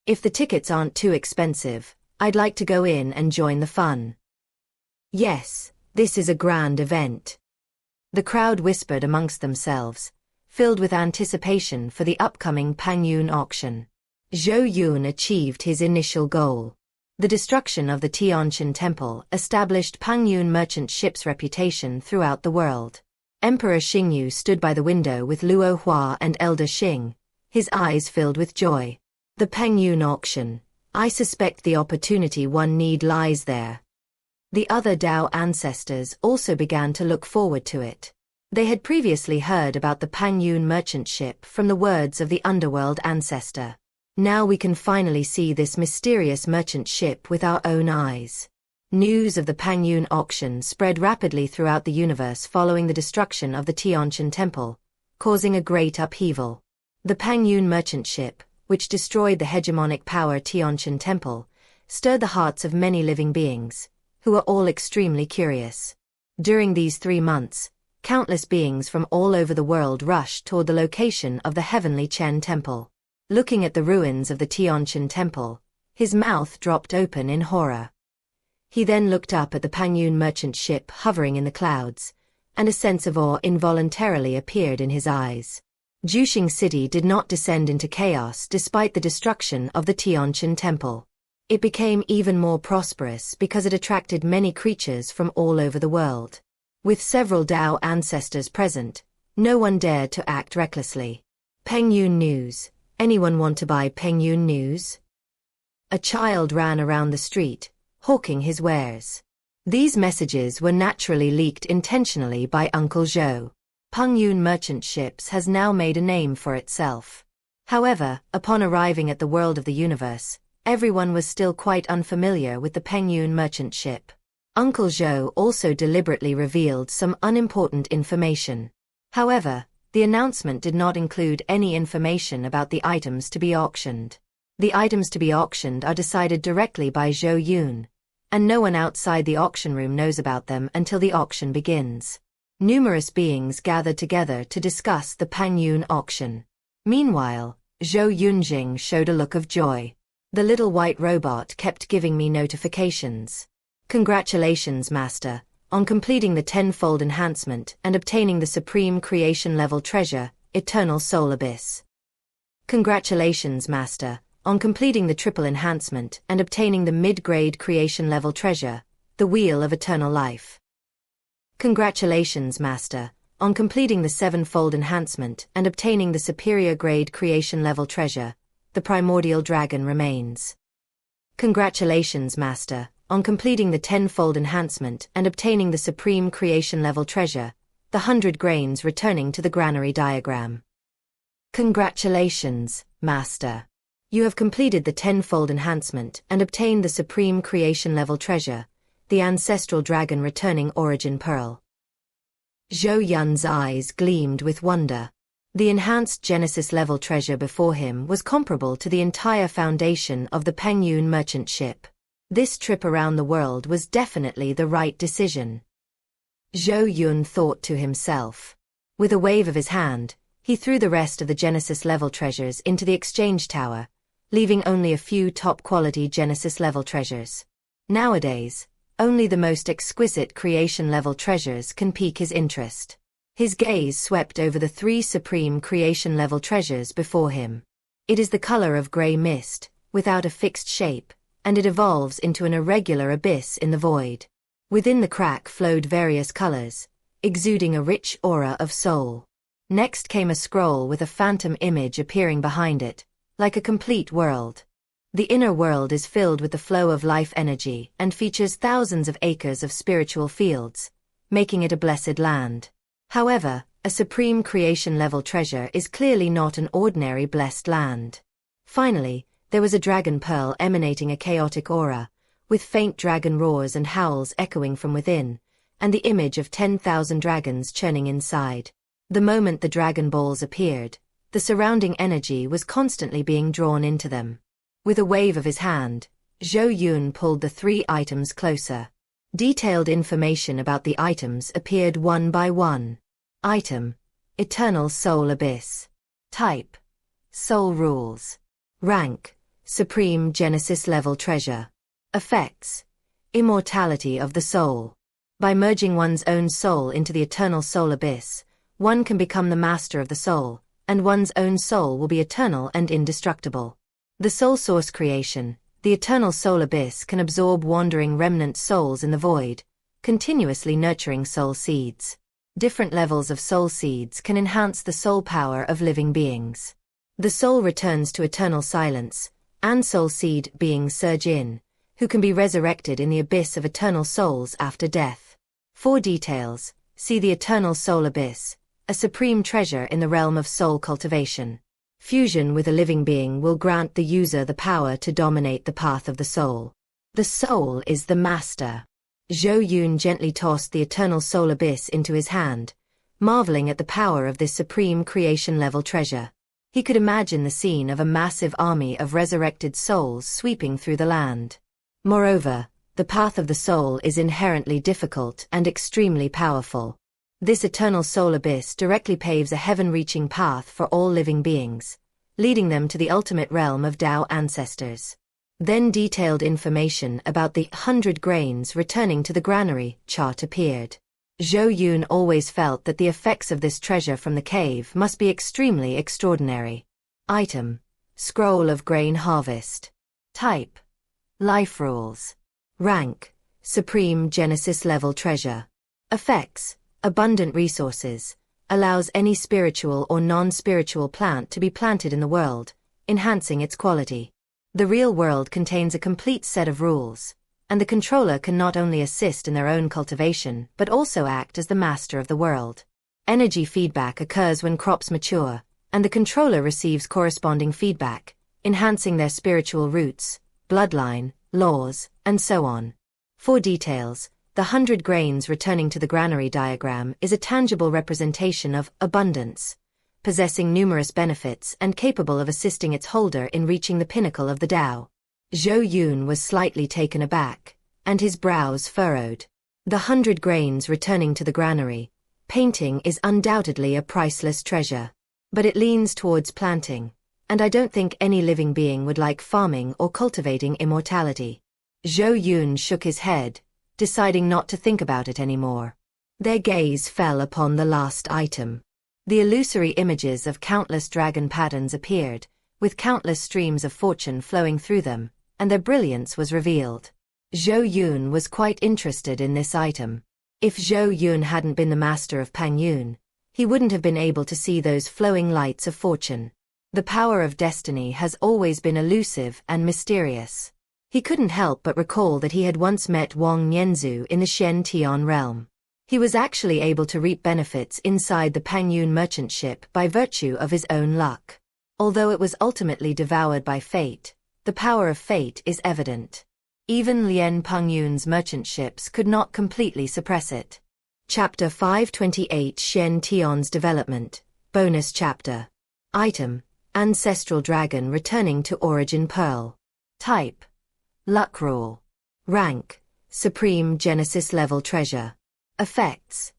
If the tickets aren't too expensive, I'd like to go in and join the fun. Yes, this is a grand event. The crowd whispered amongst themselves, filled with anticipation for the upcoming Pengyun auction. Zhou Yun achieved his initial goal. The destruction of the Xiuxian temple established Pengyun merchant ship's reputation throughout the world. Emperor Xingyu stood by the window with Luo Hua and Elder Xing, his eyes filled with joy. The Pengyun auction. I suspect the opportunity one need lies there. The other Dao ancestors also began to look forward to it. They had previously heard about the Pengyun merchant ship from the words of the underworld ancestor. Now we can finally see this mysterious merchant ship with our own eyes. News of the Pengyun auction spread rapidly throughout the universe following the destruction of the Xiuxian temple, causing a great upheaval. The Pengyun merchant ship, which destroyed the hegemonic power Xiuxian temple, stirred the hearts of many living beings, who were all extremely curious. During these 3 months, countless beings from all over the world rushed toward the location of the heavenly Chen temple. Looking at the ruins of the Xiuxian temple, his mouth dropped open in horror. He then looked up at the Pengyun merchant ship hovering in the clouds, and a sense of awe involuntarily appeared in his eyes. Zhuxiang City did not descend into chaos despite the destruction of the Xiuxian temple. It became even more prosperous because it attracted many creatures from all over the world. With several Dao ancestors present, no one dared to act recklessly. Pengyun news. Anyone want to buy Pengyun news? A child ran around the street, hawking his wares. These messages were naturally leaked intentionally by Uncle Zhou. Pengyun merchant ships has now made a name for itself. However, upon arriving at the world of the universe, everyone was still quite unfamiliar with the Pengyun merchant ship. Uncle Zhou also deliberately revealed some unimportant information. However, the announcement did not include any information about the items to be auctioned. The items to be auctioned are decided directly by Zhou Yun, and no one outside the auction room knows about them until the auction begins. Numerous beings gathered together to discuss the Pengyun auction. Meanwhile, Zhou Yunjing showed a look of joy. The little white robot kept giving me notifications. Congratulations, Master, on completing the Tenfold enhancement and obtaining the supreme creation level treasure, Eternal Soul Abyss. Congratulations, Master, on completing the triple enhancement and obtaining the mid-grade creation level treasure, the Wheel of Eternal Life. Congratulations, Master, on completing the Sevenfold enhancement and obtaining the superior grade creation level treasure, the Primordial Dragon Remains. Congratulations, Master, on completing the Tenfold enhancement and obtaining the supreme creation level treasure, the 100 grains returning to the granary diagram. Congratulations, Master. You have completed the Tenfold enhancement and obtained the supreme creation level treasure, the ancestral dragon returning origin pearl. Zhou Yun's eyes gleamed with wonder. The enhanced Genesis level treasure before him was comparable to the entire foundation of the Pengyun merchant ship. This trip around the world was definitely the right decision. Zhou Yun thought to himself. With a wave of his hand, he threw the rest of the Genesis level treasures into the exchange tower, leaving only a few top-quality Genesis level treasures. Nowadays, only the most exquisite creation level treasures can pique his interest. His gaze swept over the 3 supreme creation level treasures before him. It is the color of gray mist, without a fixed shape, and it evolves into an irregular abyss in the void. Within the crack flowed various colors, exuding a rich aura of soul. Next came a scroll with a phantom image appearing behind it, like a complete world. The inner world is filled with the flow of life energy and features thousands of acres of spiritual fields, making it a blessed land. However, a supreme creation level treasure is clearly not an ordinary blessed land. Finally, there was a dragon pearl emanating a chaotic aura, with faint dragon roars and howls echoing from within, and the image of 10,000 dragons churning inside. The moment the dragon balls appeared, the surrounding energy was constantly being drawn into them. With a wave of his hand, Zhou Yun pulled the 3 items closer. Detailed information about the items appeared one by one. Item: Eternal Soul Abyss. Type: Soul Rules. Rank: Supreme Genesis Level Treasure. Effects: Immortality of the Soul. By merging one's own soul into the Eternal Soul Abyss, one can become the master of the soul, and one's own soul will be eternal and indestructible. The soul source creation, the Eternal Soul Abyss can absorb wandering remnant souls in the void, continuously nurturing soul seeds. Different levels of soul seeds can enhance the soul power of living beings. The soul returns to eternal silence, and soul seed beings surge in, who can be resurrected in the abyss of eternal souls after death. For details, see the Eternal Soul Abyss, a supreme treasure in the realm of soul cultivation. Fusion with a living being will grant the user the power to dominate the path of the soul. The soul is the master. Zhou Yun gently tossed the Eternal Soul Abyss into his hand, marveling at the power of this supreme creation level treasure. He could imagine the scene of a massive army of resurrected souls sweeping through the land. Moreover, the path of the soul is inherently difficult and extremely powerful. This Eternal Soul Abyss directly paves a heaven-reaching path for all living beings, leading them to the ultimate realm of Tao ancestors. Then detailed information about the 100 grains returning to the granary chart appeared. Zhou Yun always felt that the effects of this treasure from the cave must be extremely extraordinary. Item: Scroll of Grain Harvest. Type: Life Rules. Rank: Supreme Genesis Level Treasure. Effects: Abundant resources. Allows any spiritual or non-spiritual plant to be planted in the world, enhancing its quality. The real world contains a complete set of rules, and the controller can not only assist in their own cultivation but also act as the master of the world. Energy feedback occurs when crops mature, and the controller receives corresponding feedback, enhancing their spiritual roots, bloodline, laws, and so on. For details, the 100 grains returning to the granary diagram is a tangible representation of abundance, possessing numerous benefits and capable of assisting its holder in reaching the pinnacle of the Tao. Zhou Yun was slightly taken aback, and his brows furrowed. The 100 grains returning to the granary, painting is undoubtedly a priceless treasure. But it leans towards planting, and I don't think any living being would like farming or cultivating immortality. Zhou Yun shook his head, deciding not to think about it anymore. Their gaze fell upon the last item. The illusory images of countless dragon patterns appeared, with countless streams of fortune flowing through them, and their brilliance was revealed. Zhou Yun was quite interested in this item. If Zhou Yun hadn't been the master of Pengyun, he wouldn't have been able to see those flowing lights of fortune. The power of destiny has always been elusive and mysterious. He couldn't help but recall that he had once met Wang Nianzhu in the Shen Tian realm. He was actually able to reap benefits inside the Pengyun merchant ship by virtue of his own luck. Although it was ultimately devoured by fate, the power of fate is evident. Even Lien Pengyun's merchant ships could not completely suppress it. Chapter 528 Shen Tion's Development, Bonus Chapter. Item: Ancestral Dragon returning to Origin Pearl. Type: Luck Rule. Rank: Supreme Genesis Level Treasure. Effects: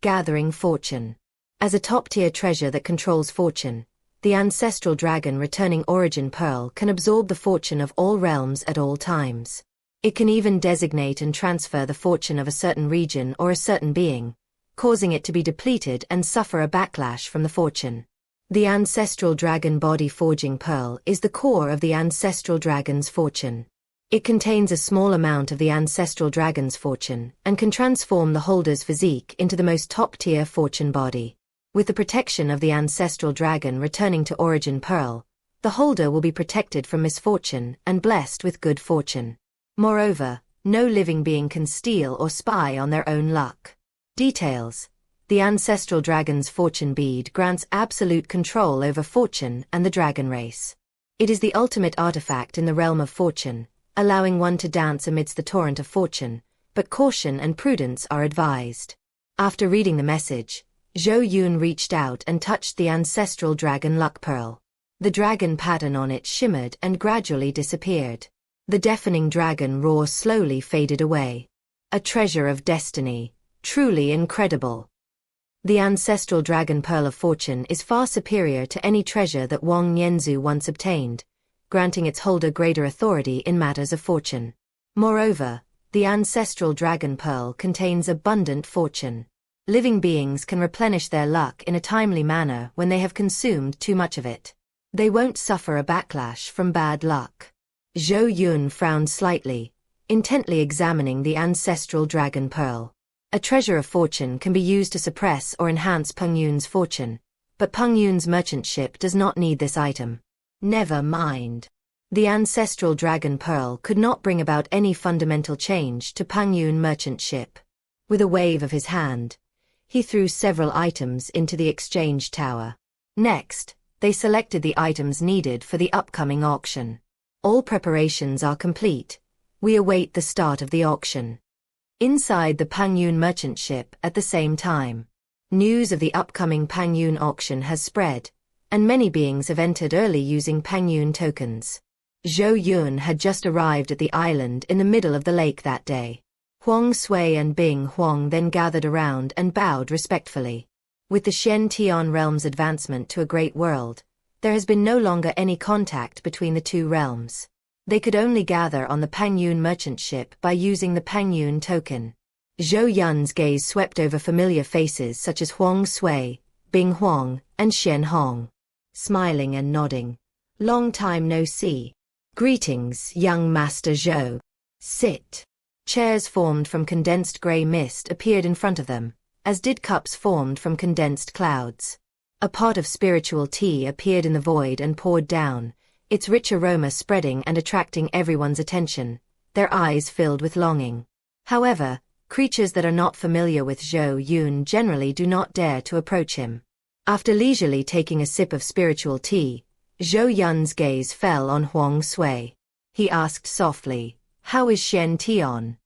Gathering Fortune. As a top-tier treasure that controls fortune, the Ancestral Dragon returning Origin Pearl can absorb the fortune of all realms at all times. It can even designate and transfer the fortune of a certain region or a certain being, causing it to be depleted and suffer a backlash from the fortune. The Ancestral Dragon Body Forging Pearl is the core of the Ancestral Dragon's fortune. It contains a small amount of the Ancestral Dragon's fortune and can transform the holder's physique into the most top-tier fortune body. With the protection of the Ancestral Dragon returning to Origin Pearl, the holder will be protected from misfortune and blessed with good fortune. Moreover, no living being can steal or spy on their own luck. Details: The Ancestral Dragon's fortune bead grants absolute control over fortune and the dragon race. It is the ultimate artifact in the realm of fortune, allowing one to dance amidst the torrent of fortune, but caution and prudence are advised. After reading the message, Zhou Yun reached out and touched the Ancestral Dragon Luck Pearl. The dragon pattern on it shimmered and gradually disappeared. The deafening dragon roar slowly faded away. A treasure of destiny, truly incredible. The Ancestral Dragon Pearl of Fortune is far superior to any treasure that Wang Nianzu once obtained, granting its holder greater authority in matters of fortune. Moreover, the Ancestral Dragon Pearl contains abundant fortune. Living beings can replenish their luck in a timely manner when they have consumed too much of it. They won't suffer a backlash from bad luck. Zhou Yun frowned slightly, intently examining the Ancestral Dragon Pearl. A treasure of fortune can be used to suppress or enhance Pengyun's fortune, but Pengyun's merchant ship does not need this item. Never mind. The Ancestral Dragon Pearl could not bring about any fundamental change to Pengyun merchant ship. With a wave of his hand, he threw several items into the exchange tower. Next, they selected the items needed for the upcoming auction. All preparations are complete. We await the start of the auction. Inside the Pengyun merchant ship at the same time, news of the upcoming Pengyun auction has spread, and many beings have entered early using Pengyun tokens. Zhou Yun had just arrived at the island in the middle of the lake that day. Huang Sui and Bing Huang then gathered around and bowed respectfully. With the Shen Tian realm's advancement to a great world, there has been no longer any contact between the two realms. They could only gather on the Pengyun merchant ship by using the Pengyun token. Zhou Yun's gaze swept over familiar faces such as Huang Sui, Bing Huang, and Shen Hong. Smiling and nodding. Long time no see. Greetings, young Master Zhou. Sit. Chairs formed from condensed grey mist appeared in front of them, as did cups formed from condensed clouds. A pot of spiritual tea appeared in the void and poured down, its rich aroma spreading and attracting everyone's attention, their eyes filled with longing. However, creatures that are not familiar with Zhou Yun generally do not dare to approach him. After leisurely taking a sip of spiritual tea, Zhou Yun's gaze fell on Huang Sui. He asked softly, "How is Shen Tian?"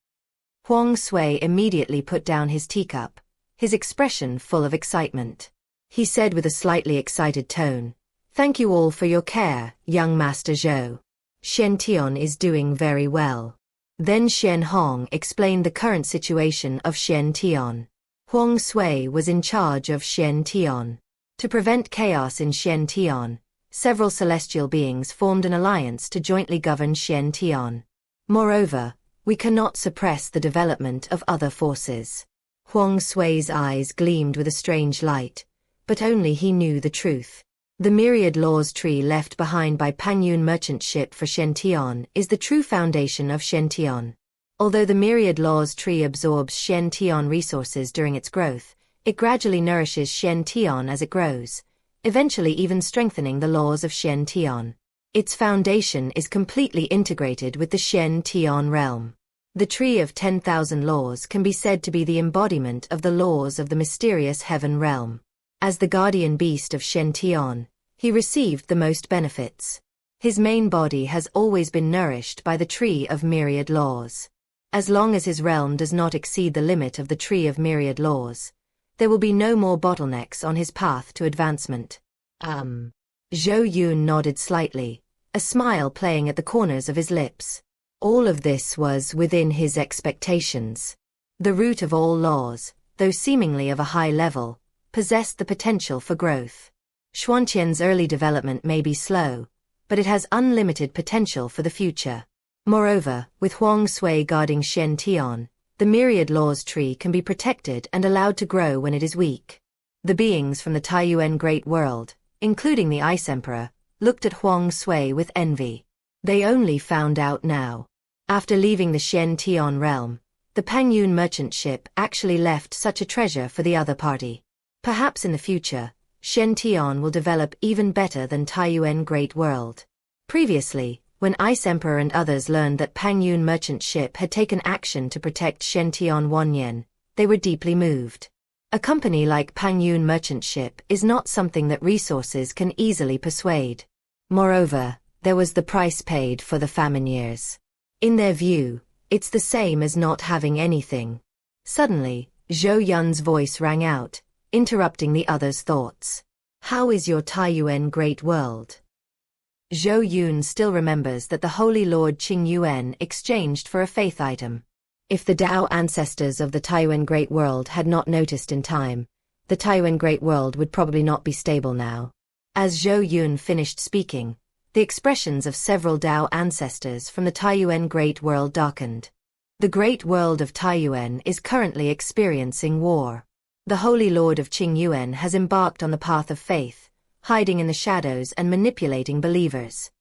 Huang Sui immediately put down his teacup, his expression full of excitement. He said with a slightly excited tone, "Thank you all for your care, young Master Zhou. Shen Tian is doing very well." Then Shen Hong explained the current situation of Shen Tian. Huang Sui was in charge of Shen Tian. To prevent chaos in Shen Tian, several celestial beings formed an alliance to jointly govern Shen Tian. Moreover, we cannot suppress the development of other forces. Huang Sui's eyes gleamed with a strange light, but only he knew the truth. The myriad laws tree left behind by Pengyun merchant ship for Shen Tian is the true foundation of Shen Tian. Although the myriad laws tree absorbs Shen Tian resources during its growth, it gradually nourishes Shen Tian as it grows, eventually even strengthening the laws of Shen Tian. Its foundation is completely integrated with the Shen Tian realm. The Tree of 10,000 Laws can be said to be the embodiment of the laws of the mysterious heaven realm. As the guardian beast of Xiuxian, he received the most benefits. His main body has always been nourished by the Tree of Myriad Laws. As long as his realm does not exceed the limit of the Tree of Myriad Laws, there will be no more bottlenecks on his path to advancement. Zhou Yun nodded slightly, a smile playing at the corners of his lips. All of this was within his expectations. The root of all laws, though seemingly of a high level, possessed the potential for growth. Xuanqian's early development may be slow, but it has unlimited potential for the future. Moreover, with Huang Sui guarding Xiuxian, the Myriad Laws tree can be protected and allowed to grow when it is weak. The beings from the Taiyuan Great World, including the Ice Emperor, looked at Huang Sui with envy. They only found out now. After leaving the Xiuxian realm, the Pengyun merchant ship actually left such a treasure for the other party. Perhaps in the future, Xiuxian will develop even better than Taiyuan Great World. Previously, when Ice Emperor and others learned that Pengyun merchant ship had taken action to protect Xiuxian Wanyan, they were deeply moved. A company like Pengyun merchant ship is not something that resources can easily persuade. Moreover, there was the price paid for the famine years. In their view, it's the same as not having anything. Suddenly, Zhou Yun's voice rang out, interrupting the others' thoughts. How is your Taiyuan Great World? Zhou Yun still remembers that the Holy Lord Qing Yuan exchanged for a faith item. If the Dao ancestors of the Taiyuan Great World had not noticed in time, the Taiyuan Great World would probably not be stable now. As Zhou Yun finished speaking, the expressions of several Dao ancestors from the Taiyuan Great World darkened. The Great World of Taiyuan is currently experiencing war. The Holy Lord of Qing Yuan has embarked on the path of faith, hiding in the shadows and manipulating believers.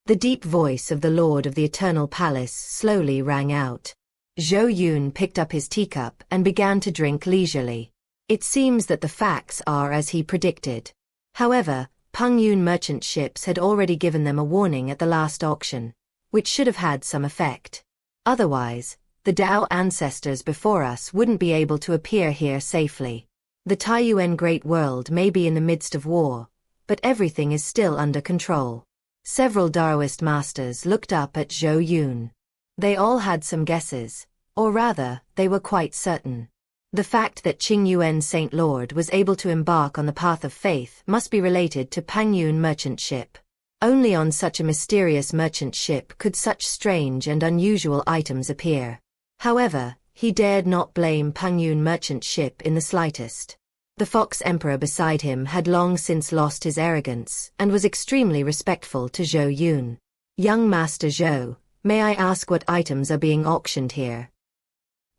The deep voice of the Lord of the Eternal Palace slowly rang out. Zhou Yun picked up his teacup and began to drink leisurely. It seems that the facts are as he predicted. However, Pengyun merchant ships had already given them a warning at the last auction, which should have had some effect. Otherwise, the Dao ancestors before us wouldn't be able to appear here safely. The Taiyuan Great World may be in the midst of war, but everything is still under control. Several Daoist masters looked up at Zhou Yun. They all had some guesses, or rather, they were quite certain. The fact that Qing Yuan Saint Lord was able to embark on the path of faith must be related to Pengyun merchant ship. Only on such a mysterious merchant ship could such strange and unusual items appear. However, he dared not blame Pengyun merchant ship in the slightest. The Fox Emperor beside him had long since lost his arrogance and was extremely respectful to Zhou Yun. Young Master Zhou, may I ask what items are being auctioned here?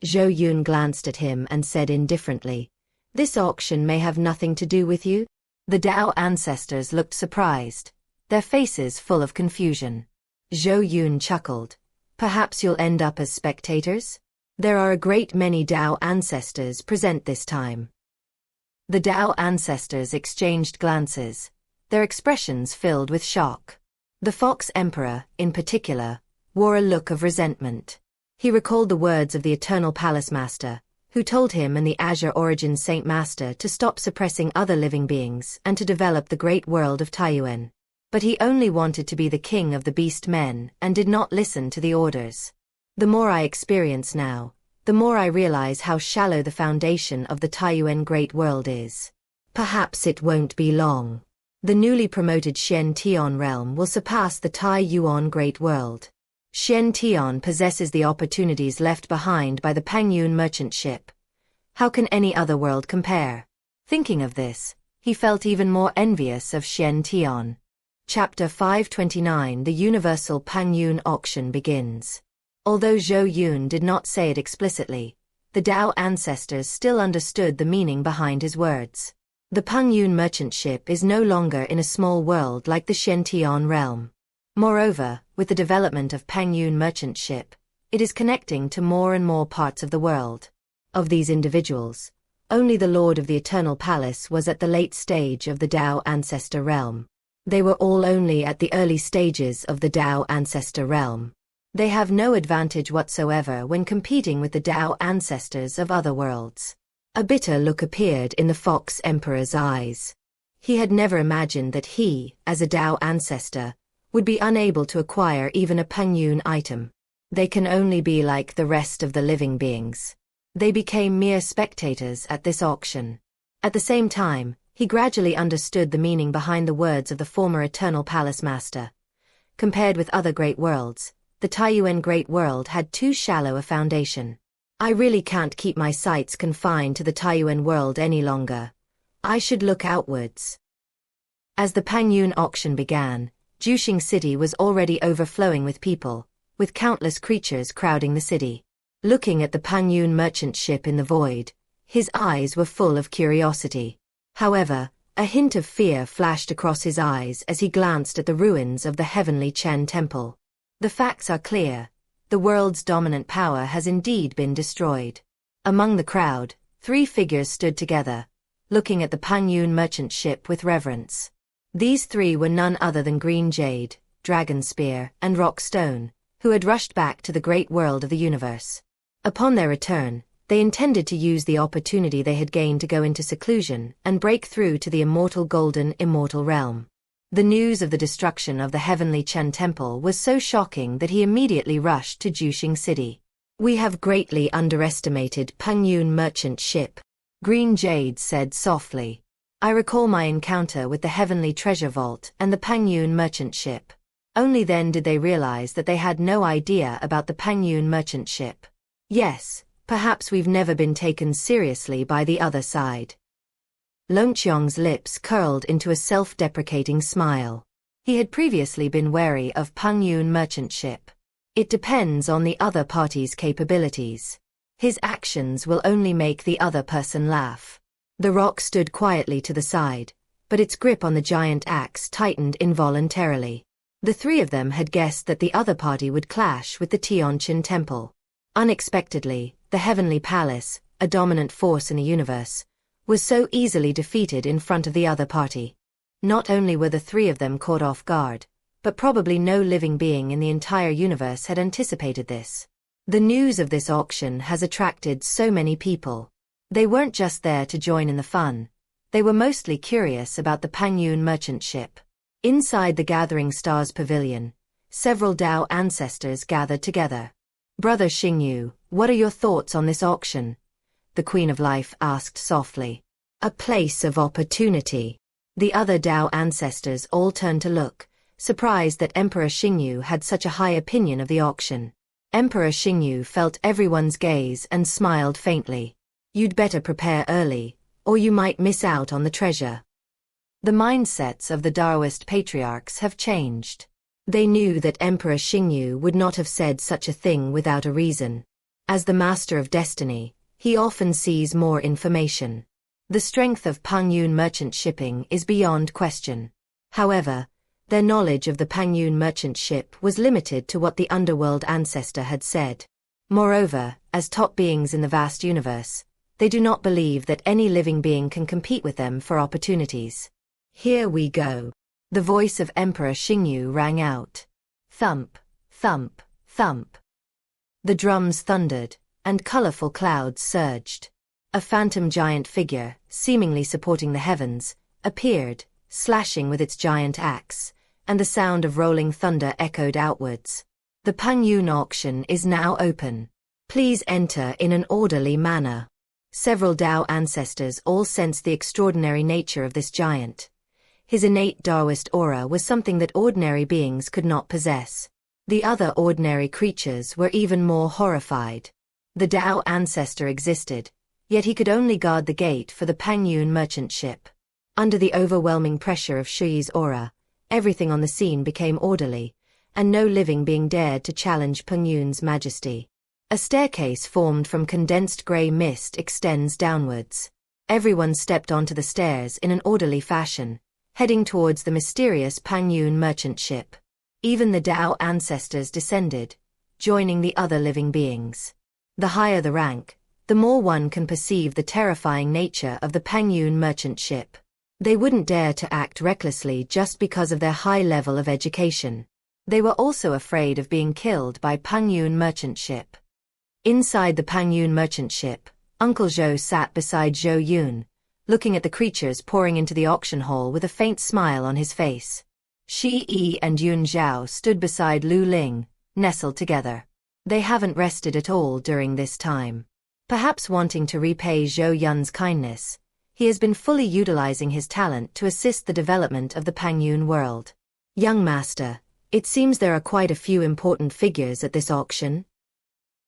Zhou Yun glanced at him and said indifferently, "This auction may have nothing to do with you?" The Dao ancestors looked surprised, their faces full of confusion. Zhou Yun chuckled. "Perhaps you'll end up as spectators? There are a great many Dao ancestors present this time." The Dao ancestors exchanged glances, their expressions filled with shock. The Fox Emperor, in particular, wore a look of resentment. He recalled the words of the Eternal Palace Master, who told him and the Azure Origin Saint Master to stop suppressing other living beings and to develop the great world of Taiyuan. But he only wanted to be the king of the beast men and did not listen to the orders. The more I experience now, the more I realize how shallow the foundation of the Taiyuan Great World is. Perhaps it won't be long. The newly promoted Xiuxian realm will surpass the Taiyuan Great World. Xiuxian possesses the opportunities left behind by the Pengyun merchant ship. How can any other world compare? Thinking of this, he felt even more envious of Xiuxian. Chapter 529 The Universal Pengyun Auction begins. Although Zhou Yun did not say it explicitly, the Dao ancestors still understood the meaning behind his words. The Pengyun merchant ship is no longer in a small world like the Xiuxian realm. Moreover, with the development of Pengyun merchant ship, it is connecting to more and more parts of the world. Of these individuals, only the Lord of the Eternal Palace was at the late stage of the Dao ancestor realm. They were all only at the early stages of the Dao ancestor realm. They have no advantage whatsoever when competing with the Dao ancestors of other worlds. A bitter look appeared in the Fox Emperor's eyes. He had never imagined that he, as a Dao ancestor, would be unable to acquire even a Pengyun item. They can only be like the rest of the living beings. They became mere spectators at this auction. At the same time, he gradually understood the meaning behind the words of the former Eternal Palace Master. Compared with other great worlds, the Taiyuan Great World had too shallow a foundation. I really can't keep my sights confined to the Taiyuan world any longer. I should look outwards. As the Pengyun auction began, Xiuxian City was already overflowing with people, with countless creatures crowding the city. Looking at the Pengyun merchant ship in the void, his eyes were full of curiosity. However, a hint of fear flashed across his eyes as he glanced at the ruins of the heavenly Chen temple. The facts are clear. The world's dominant power has indeed been destroyed. Among the crowd, 3 figures stood together, looking at the Pengyun merchant ship with reverence. These 3 were none other than Green Jade, Dragon Spear, and Rock Stone, who had rushed back to the great world of the universe. Upon their return, they intended to use the opportunity they had gained to go into seclusion and break through to the immortal golden immortal realm. The news of the destruction of the heavenly Chen temple was so shocking that he immediately rushed to Xiuxian City. We have greatly underestimated Pengyun merchant ship, Green Jade said softly. I recall my encounter with the heavenly treasure vault and the Pengyun merchant ship. Only then did they realize that they had no idea about the Pengyun merchant ship. Yes, perhaps we've never been taken seriously by the other side. Longqiang's lips curled into a self-deprecating smile. He had previously been wary of Pengyun merchant ship. It depends on the other party's capabilities. His actions will only make the other person laugh. The rock stood quietly to the side, but its grip on the giant axe tightened involuntarily. The 3 of them had guessed that the other party would clash with the Tianqin temple. Unexpectedly, the Heavenly Palace, a dominant force in the universe, was so easily defeated in front of the other party. Not only were the 3 of them caught off guard, but probably no living being in the entire universe had anticipated this. The news of this auction has attracted so many people. They weren't just there to join in the fun. They were mostly curious about the Pengyun merchant ship. Inside the Gathering Stars Pavilion, several Dao ancestors gathered together. Brother Xingyu, what are your thoughts on this auction? The Queen of Life asked softly. A place of opportunity. The other Dao ancestors all turned to look, surprised that Emperor Xingyu had such a high opinion of the auction. Emperor Xingyu felt everyone's gaze and smiled faintly. You'd better prepare early, or you might miss out on the treasure. The mindsets of the Daoist patriarchs have changed. They knew that Emperor Xingyu would not have said such a thing without a reason. As the Master of Destiny, he often sees more information. The strength of Pengyun merchant shipping is beyond question. However, their knowledge of the Pengyun merchant ship was limited to what the underworld ancestor had said. Moreover, as top beings in the vast universe, they do not believe that any living being can compete with them for opportunities. Here we go. The voice of Emperor Xingyu rang out. Thump, thump, thump. The drums thundered, and colorful clouds surged. A phantom giant figure, seemingly supporting the heavens, appeared, slashing with its giant axe, and the sound of rolling thunder echoed outwards. The Pengyun auction is now open. Please enter in an orderly manner. Several Dao ancestors all sensed the extraordinary nature of this giant. His innate Daoist aura was something that ordinary beings could not possess. The other ordinary creatures were even more horrified. The Dao ancestor existed, yet he could only guard the gate for the Pengyun merchant ship. Under the overwhelming pressure of Shuyi's aura, everything on the scene became orderly, and no living being dared to challenge Pengyun's majesty. A staircase formed from condensed grey mist extends downwards. Everyone stepped onto the stairs in an orderly fashion, heading towards the mysterious Pengyun merchant ship. Even the Dao ancestors descended, joining the other living beings. The higher the rank, the more one can perceive the terrifying nature of the Pengyun merchant ship. They wouldn't dare to act recklessly just because of their high level of education. They were also afraid of being killed by Pengyun merchant ship. Inside the Pengyun merchant ship, Uncle Zhou sat beside Zhou Yun, looking at the creatures pouring into the auction hall with a faint smile on his face. Shi Yi and Yun Zhao stood beside Lu Ling, nestled together. They haven't rested at all during this time. Perhaps wanting to repay Zhou Yun's kindness, he has been fully utilizing his talent to assist the development of the Pengyun world. Young master, it seems there are quite a few important figures at this auction.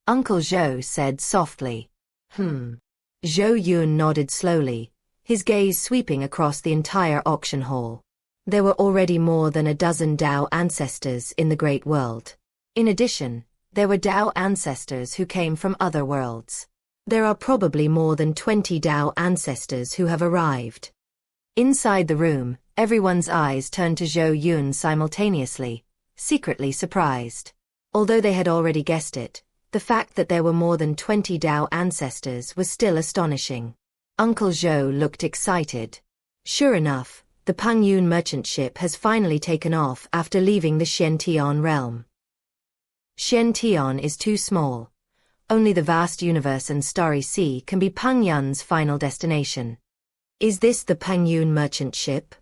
Uncle Zhou said softly. Zhou Yun nodded slowly, his gaze sweeping across the entire auction hall. There were already more than a dozen Dao ancestors in the Great World. In addition, there were Dao ancestors who came from other worlds. There are probably more than 20 Dao ancestors who have arrived. Inside the room, everyone's eyes turned to Zhou Yun simultaneously, secretly surprised. Although they had already guessed it, the fact that there were more than 20 Dao ancestors was still astonishing. Uncle Zhou looked excited. Sure enough, the Pengyun merchant ship has finally taken off after leaving the Xiantian realm. Xiantian is too small. Only the vast universe and starry sea can be Pengyun's final destination. Is this the Pengyun merchant ship?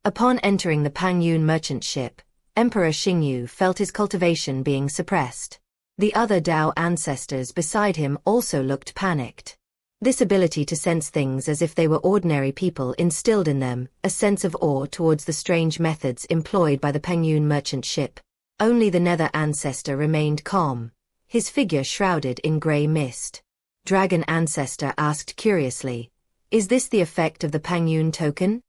Upon entering the Pengyun merchant ship, Emperor Xingyu felt his cultivation being suppressed. The other Dao ancestors beside him also looked panicked. This ability to sense things as if they were ordinary people instilled in them a sense of awe towards the strange methods employed by the Pengyun merchant ship. Only the Nether ancestor remained calm, his figure shrouded in grey mist. Dragon ancestor asked curiously, "Is this the effect of the Pengyun Token?"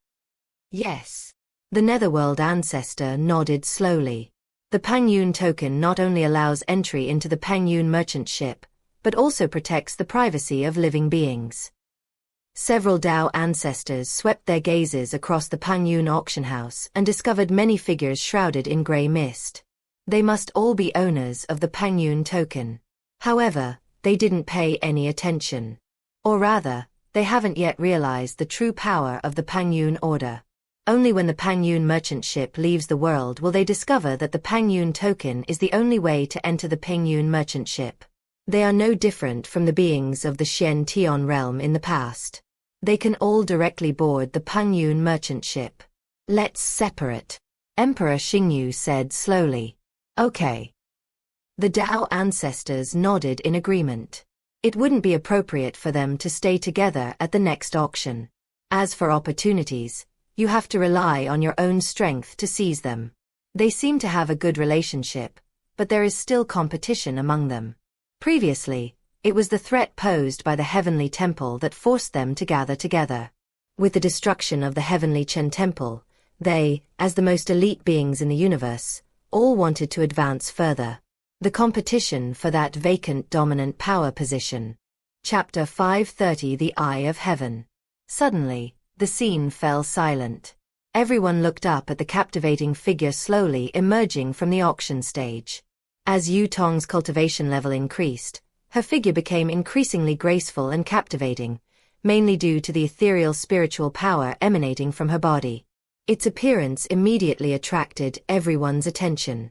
"Yes." The Netherworld ancestor nodded slowly. The Pengyun Token not only allows entry into the Pengyun merchant ship, but also protects the privacy of living beings. Several Dao ancestors swept their gazes across the Pengyun auction house and discovered many figures shrouded in grey mist. They must all be owners of the Pengyun Token. However, they didn't pay any attention. Or rather, they haven't yet realized the true power of the Pengyun Order. Only when the Pengyun merchant ship leaves the world will they discover that the Pengyun Token is the only way to enter the Pengyun merchant ship. They are no different from the beings of the Xiantian realm in the past. They can all directly board the Pengyun merchant ship. "Let's separate," Emperor Xingyu said slowly. "Okay." The Dao ancestors nodded in agreement. It wouldn't be appropriate for them to stay together at the next auction. As for opportunities, you have to rely on your own strength to seize them. They seem to have a good relationship, but there is still competition among them. Previously, it was the threat posed by the Heavenly Temple that forced them to gather together. With the destruction of the Heavenly Chen Temple, they, as the most elite beings in the universe, all wanted to advance further. The competition for that vacant dominant power position. Chapter 530 The Eye of Heaven. Suddenly, the scene fell silent. Everyone looked up at the captivating figure slowly emerging from the auction stage. As Yu Tong's cultivation level increased, her figure became increasingly graceful and captivating, mainly due to the ethereal spiritual power emanating from her body. Its appearance immediately attracted everyone's attention.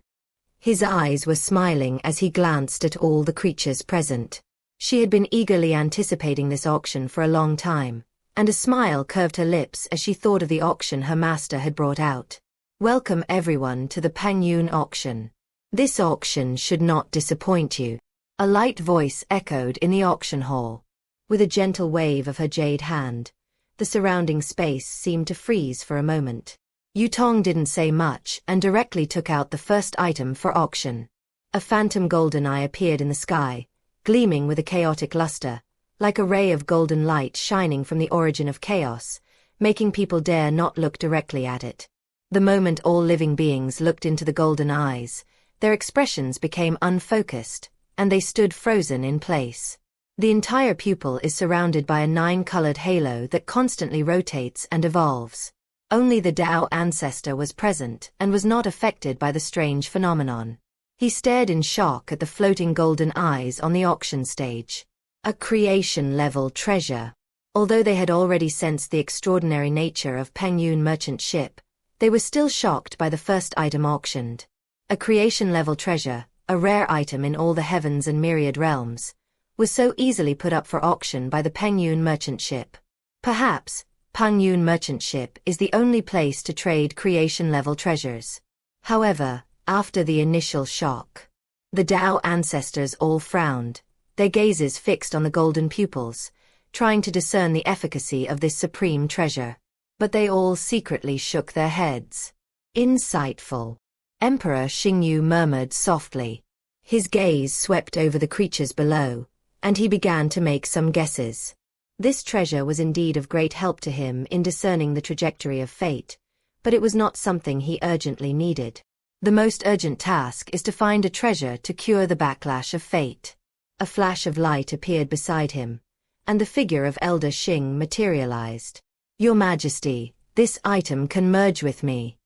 His eyes were smiling as he glanced at all the creatures present. She had been eagerly anticipating this auction for a long time, and a smile curved her lips as she thought of the auction her master had brought out. "Welcome everyone to the Pengyun auction. This auction should not disappoint you." A light voice echoed in the auction hall. With a gentle wave of her jade hand, the surrounding space seemed to freeze for a moment. Yu Tong didn't say much and directly took out the first item for auction. A phantom golden eye appeared in the sky, gleaming with a chaotic luster, like a ray of golden light shining from the origin of chaos, making people dare not look directly at it. The moment all living beings looked into the golden eyes, their expressions became unfocused, and they stood frozen in place. The entire pupil is surrounded by a 9-colored halo that constantly rotates and evolves. Only the Dao ancestor was present and was not affected by the strange phenomenon. He stared in shock at the floating golden eyes on the auction stage. A creation-level treasure. Although they had already sensed the extraordinary nature of Pengyun merchant ship, they were still shocked by the first item auctioned. A creation-level treasure, a rare item in all the heavens and myriad realms, was so easily put up for auction by the Pengyun merchant ship. Perhaps, Pengyun merchant ship is the only place to trade creation-level treasures. However, after the initial shock, the Dao ancestors all frowned, their gazes fixed on the golden pupils, trying to discern the efficacy of this supreme treasure. But they all secretly shook their heads. Insightful. Emperor Xingyu murmured softly. His gaze swept over the creatures below, and he began to make some guesses. This treasure was indeed of great help to him in discerning the trajectory of fate, but it was not something he urgently needed. The most urgent task is to find a treasure to cure the backlash of fate. A flash of light appeared beside him, and the figure of Elder Xing materialized. Your Majesty, this item can merge with me.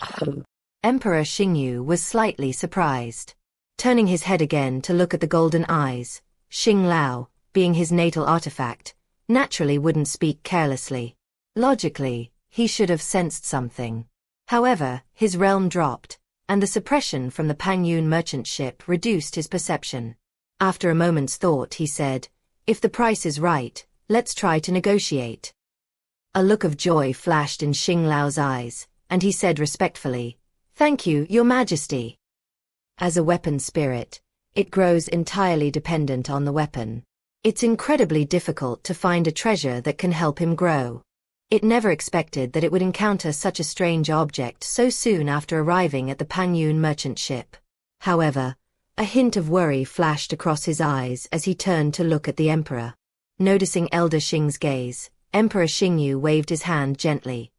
Oh. Emperor Xingyu was slightly surprised. Turning his head again to look at the golden eyes, Xing Lao, being his natal artifact, naturally wouldn't speak carelessly. Logically, he should have sensed something. However, his realm dropped, and the suppression from the Pengyun merchant ship reduced his perception. After a moment's thought he said, "If the price is right, let's try to negotiate." A look of joy flashed in Xing Lao's eyes, and he said respectfully, "Thank you, Your Majesty." As a weapon spirit, it grows entirely dependent on the weapon. It's incredibly difficult to find a treasure that can help him grow. It never expected that it would encounter such a strange object so soon after arriving at the Pengyun merchant ship. However, a hint of worry flashed across his eyes as he turned to look at the Emperor. Noticing Elder Xing's gaze, Emperor Xingyu waved his hand gently.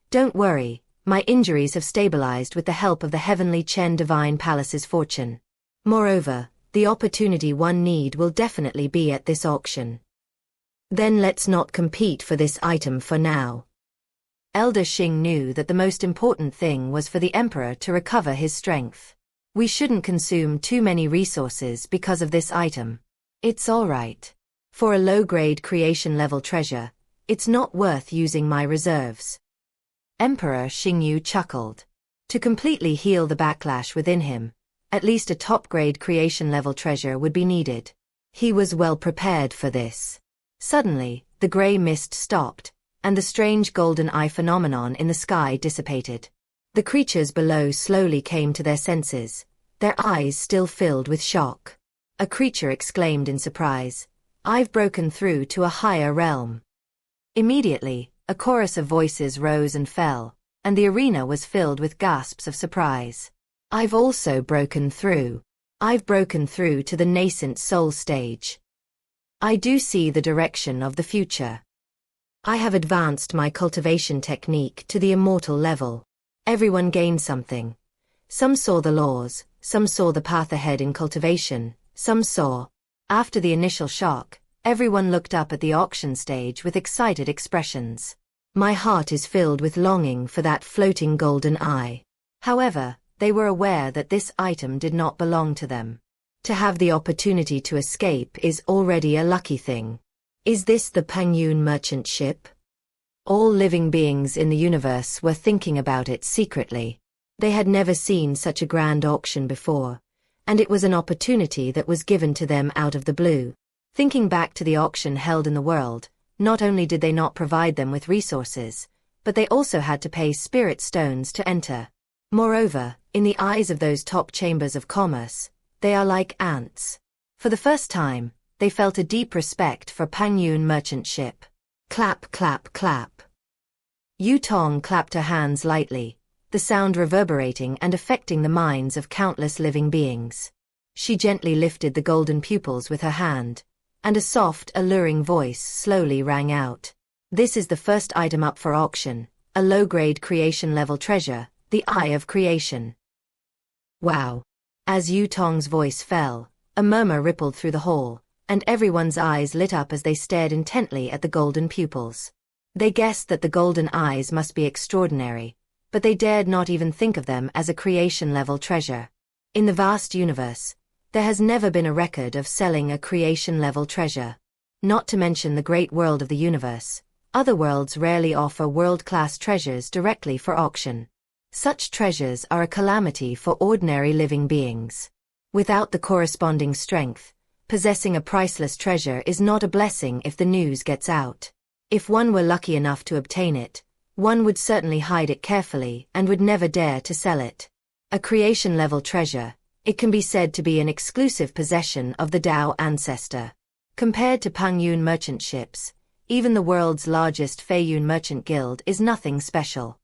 "Don't worry. My injuries have stabilized with the help of the heavenly Chen Divine Palace's fortune. Moreover, the opportunity one need will definitely be at this auction. Then let's not compete for this item for now." Elder Xing knew that the most important thing was for the Emperor to recover his strength. "We shouldn't consume too many resources because of this item. It's all right. For a low-grade creation-level treasure, it's not worth using my reserves." Emperor Xingyu chuckled. To completely heal the backlash within him, at least a top-grade creation-level treasure would be needed. He was well prepared for this. Suddenly, the gray mist stopped, and the strange golden eye phenomenon in the sky dissipated. The creatures below slowly came to their senses, their eyes still filled with shock. A creature exclaimed in surprise, "I've broken through to a higher realm." Immediately, a chorus of voices rose and fell, and the arena was filled with gasps of surprise. "I've also broken through. I've broken through to the nascent soul stage. I do see the direction of the future. I have advanced my cultivation technique to the immortal level." Everyone gained something. Some saw the laws, some saw the path ahead in cultivation, some saw. After the initial shock, everyone looked up at the auction stage with excited expressions. My heart is filled with longing for that floating golden eye. However, they were aware that this item did not belong to them. To have the opportunity to escape is already a lucky thing. Is this the Pengyun merchant ship? All living beings in the universe were thinking about it secretly. They had never seen such a grand auction before, and it was an opportunity that was given to them out of the blue. Thinking back to the auction held in the world, not only did they not provide them with resources, but they also had to pay spirit stones to enter. Moreover, in the eyes of those top chambers of commerce, they are like ants. For the first time, they felt a deep respect for Pengyun merchant ship. Clap, clap, clap. Yu Tong clapped her hands lightly, the sound reverberating and affecting the minds of countless living beings. She gently lifted the golden pupils with her hand, and a soft, alluring voice slowly rang out. "This is the first item up for auction, a low-grade creation-level treasure, the Eye of Creation." Wow! As Yu Tong's voice fell, a murmur rippled through the hall, and everyone's eyes lit up as they stared intently at the golden pupils. They guessed that the golden eyes must be extraordinary, but they dared not even think of them as a creation-level treasure. In the vast universe, there has never been a record of selling a creation-level treasure. Not to mention the great world of the universe, other worlds rarely offer world-class treasures directly for auction. Such treasures are a calamity for ordinary living beings. Without the corresponding strength, possessing a priceless treasure is not a blessing if the news gets out. If one were lucky enough to obtain it, one would certainly hide it carefully and would never dare to sell it. A creation-level treasure, it can be said to be an exclusive possession of the Tao ancestor. Compared to Pengyun merchant ships, even the world's largest Pengyun merchant guild is nothing special.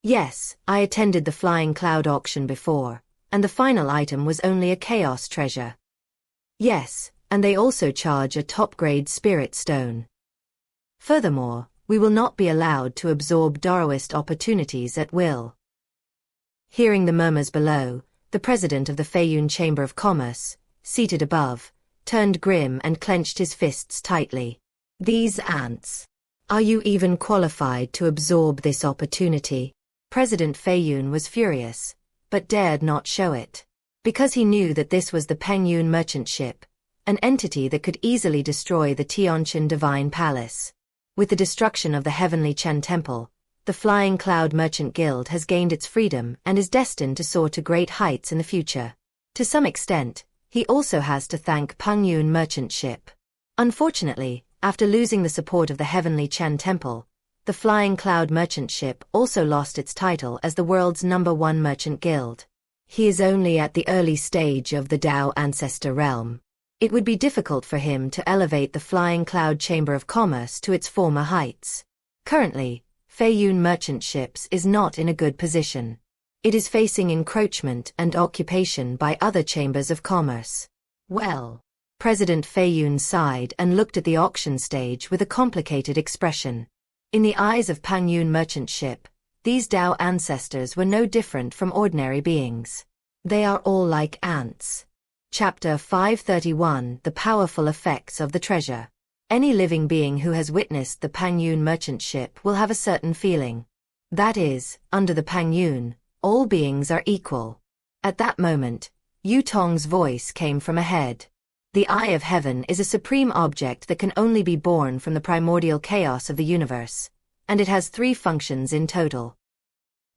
Yes, I attended the Flying Cloud auction before, and the final item was only a chaos treasure. Yes, and they also charge a top-grade spirit stone. Furthermore, we will not be allowed to absorb Daoist opportunities at will. Hearing the murmurs below, the president of the Pengyun Chamber of Commerce, seated above, turned grim and clenched his fists tightly. These ants. Are you even qualified to absorb this opportunity? President Pengyun was furious, but dared not show it. Because he knew that this was the Pengyun merchant ship, an entity that could easily destroy the Xiuxian divine palace. With the destruction of the heavenly Chen temple, the Flying Cloud Merchant Guild has gained its freedom and is destined to soar to great heights in the future. To some extent, he also has to thank Pengyun merchant ship. Unfortunately, after losing the support of the heavenly Chen temple, the Flying Cloud merchant ship also lost its title as the world's #1 merchant guild. He is only at the early stage of the Tao ancestor realm. It would be difficult for him to elevate the Flying Cloud Chamber of Commerce to its former heights. Currently, Pengyun merchant ships is not in a good position. It is facing encroachment and occupation by other chambers of commerce. Well, President Pengyun sighed and looked at the auction stage with a complicated expression. In the eyes of Pengyun merchant ship, these Tao ancestors were no different from ordinary beings. They are all like ants. Chapter 531 The Powerful Effects of the Treasure. Any living being who has witnessed the Pengyun merchant ship will have a certain feeling. That is, under the Pengyun, all beings are equal. At that moment, Yu Tong's voice came from ahead. The Eye of Heaven is a supreme object that can only be born from the primordial chaos of the universe, and it has 3 functions in total.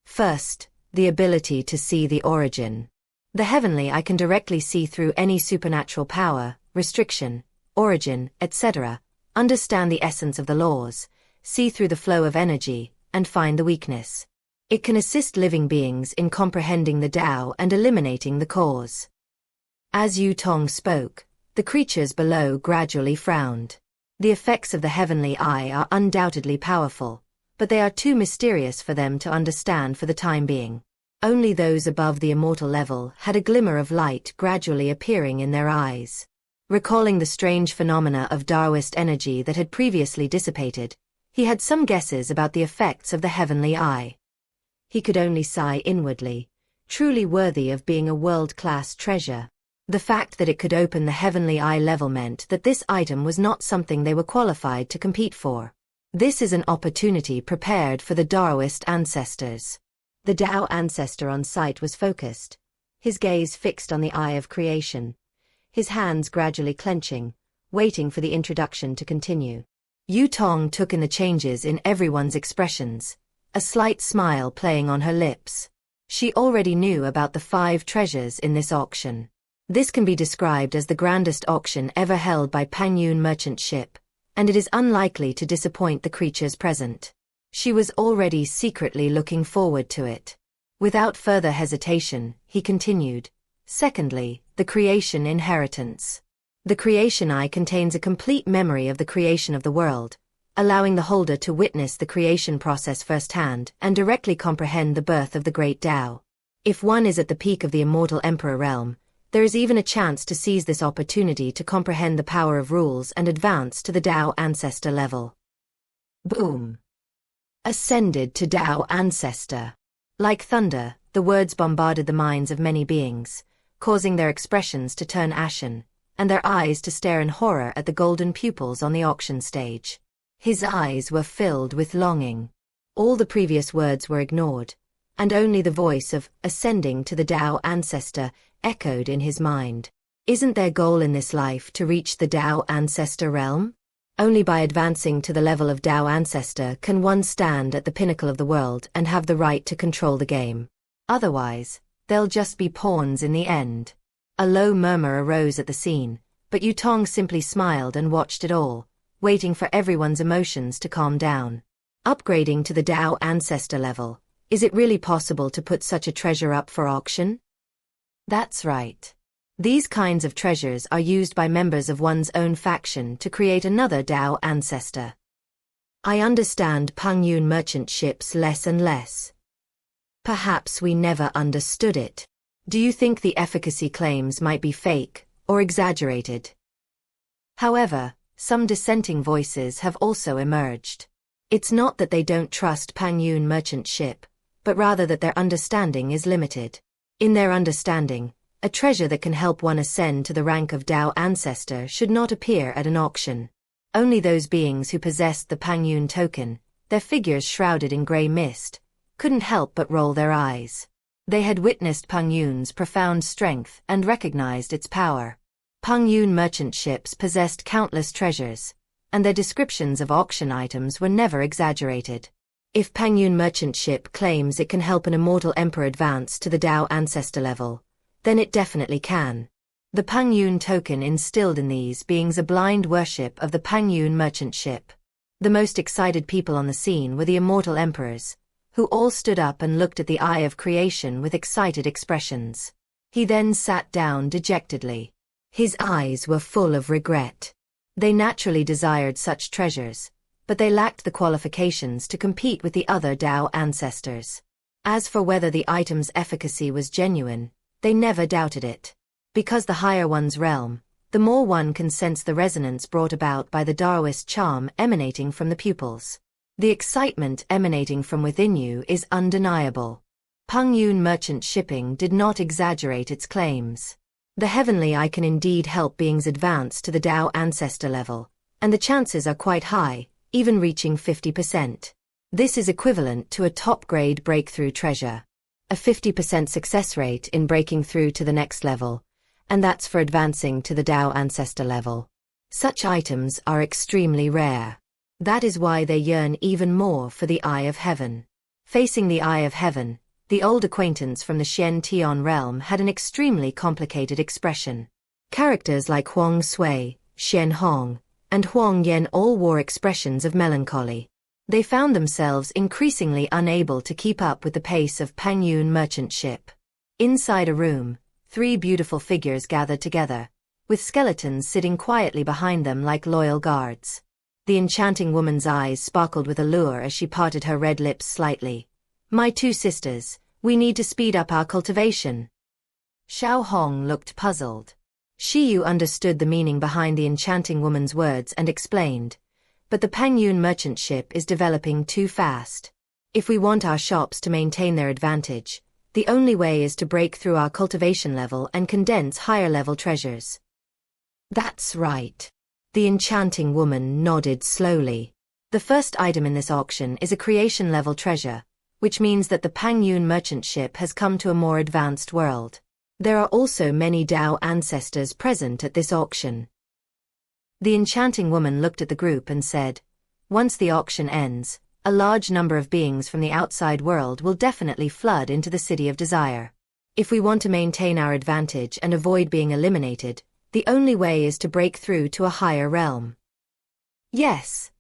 First, the ability to see the origin. The heavenly eye can directly see through any supernatural power, restriction, origin, etc., understand the essence of the laws, see through the flow of energy, and find the weakness. It can assist living beings in comprehending the Tao and eliminating the cause. As Yu Tong spoke, the creatures below gradually frowned. The effects of the heavenly eye are undoubtedly powerful, but they are too mysterious for them to understand for the time being. Only those above the immortal level had a glimmer of light gradually appearing in their eyes. Recalling the strange phenomena of Daoist energy that had previously dissipated, he had some guesses about the effects of the heavenly eye. He could only sigh inwardly, truly worthy of being a world-class treasure. The fact that it could open the heavenly eye level meant that this item was not something they were qualified to compete for. This is an opportunity prepared for the Daoist ancestors. The Tao ancestor on sight was focused, his gaze fixed on the eye of creation, his hands gradually clenching, waiting for the introduction to continue. Yu Tong took in the changes in everyone's expressions, a slight smile playing on her lips. She already knew about the 5 treasures in this auction. This can be described as the grandest auction ever held by Pengyun merchant ship, and it is unlikely to disappoint the creatures present. She was already secretly looking forward to it. Without further hesitation, he continued. Secondly, the creation inheritance. The creation eye contains a complete memory of the creation of the world, allowing the holder to witness the creation process firsthand and directly comprehend the birth of the great Tao. If one is at the peak of the immortal emperor realm, there is even a chance to seize this opportunity to comprehend the power of rules and advance to the Tao ancestor level. Boom! Ascended to Tao ancestor. Like thunder, the words bombarded the minds of many beings, causing their expressions to turn ashen, and their eyes to stare in horror at the golden pupils on the auction stage. His eyes were filled with longing. All the previous words were ignored, and only the voice of ascending to the Tao ancestor echoed in his mind. Isn't their goal in this life to reach the Tao ancestor realm? Only by advancing to the level of Tao Ancestor can one stand at the pinnacle of the world and have the right to control the game. Otherwise, they'll just be pawns in the end. A low murmur arose at the scene, but Yutong simply smiled and watched it all, waiting for everyone's emotions to calm down. Upgrading to the Tao Ancestor level, is it really possible to put such a treasure up for auction? That's right. These kinds of treasures are used by members of one's own faction to create another Tao Ancestor. I understand Pengyun merchant ships less and less. Perhaps we never understood it. Do you think the efficacy claims might be fake or exaggerated? However, some dissenting voices have also emerged. It's not that they don't trust Pengyun merchant ship, but rather that their understanding is limited. In their understanding, a treasure that can help one ascend to the rank of Tao Ancestor should not appear at an auction. Only those beings who possessed the Pengyun Token, their figures shrouded in grey mist, couldn't help but roll their eyes. They had witnessed Pengyun's profound strength and recognized its power. Pengyun merchant ships possessed countless treasures, and their descriptions of auction items were never exaggerated. If Pengyun merchant ship claims it can help an immortal emperor advance to the Tao Ancestor level, then it definitely can. The Pengyun Token instilled in these beings a blind worship of the Pengyun merchant ship. The most excited people on the scene were the immortal emperors, who all stood up and looked at the eye of creation with excited expressions. He then sat down dejectedly. His eyes were full of regret. They naturally desired such treasures, but they lacked the qualifications to compete with the other Tao Ancestors. As for whether the item's efficacy was genuine, they never doubted it. Because the higher one's realm, the more one can sense the resonance brought about by the Taoist charm emanating from the pupils. The excitement emanating from within you is undeniable. Pengyun merchant shipping did not exaggerate its claims. The heavenly eye can indeed help beings advance to the Tao Ancestor level, and the chances are quite high, even reaching 50%. This is equivalent to a top-grade breakthrough treasure. A 50% success rate in breaking through to the next level, and that's for advancing to the Tao Ancestor level. Such items are extremely rare. That is why they yearn even more for the Eye of Heaven. Facing the Eye of Heaven, the old acquaintance from the Xian realm had an extremely complicated expression. Characters like Huang Sui, Shen Hong, and Huang Yan all wore expressions of melancholy. They found themselves increasingly unable to keep up with the pace of Pengyun merchant ship. Inside a room, 3 beautiful figures gathered together, with skeletons sitting quietly behind them like loyal guards. The enchanting woman's eyes sparkled with allure as she parted her red lips slightly. "My 2 sisters, we need to speed up our cultivation." Xiao Hong looked puzzled. Xiu understood the meaning behind the enchanting woman's words and explained, "But the Pengyun merchant ship is developing too fast. If we want our shops to maintain their advantage, the only way is to break through our cultivation level and condense higher-level treasures." "That's right." The enchanting woman nodded slowly. "The first item in this auction is a creation-level treasure, which means that the Pengyun merchant ship has come to a more advanced world. There are also many Tao Ancestors present at this auction." The enchanting woman looked at the group and said, "Once the auction ends, a large number of beings from the outside world will definitely flood into the City of Desire. If we want to maintain our advantage and avoid being eliminated, the only way is to break through to a higher realm." "Yes,"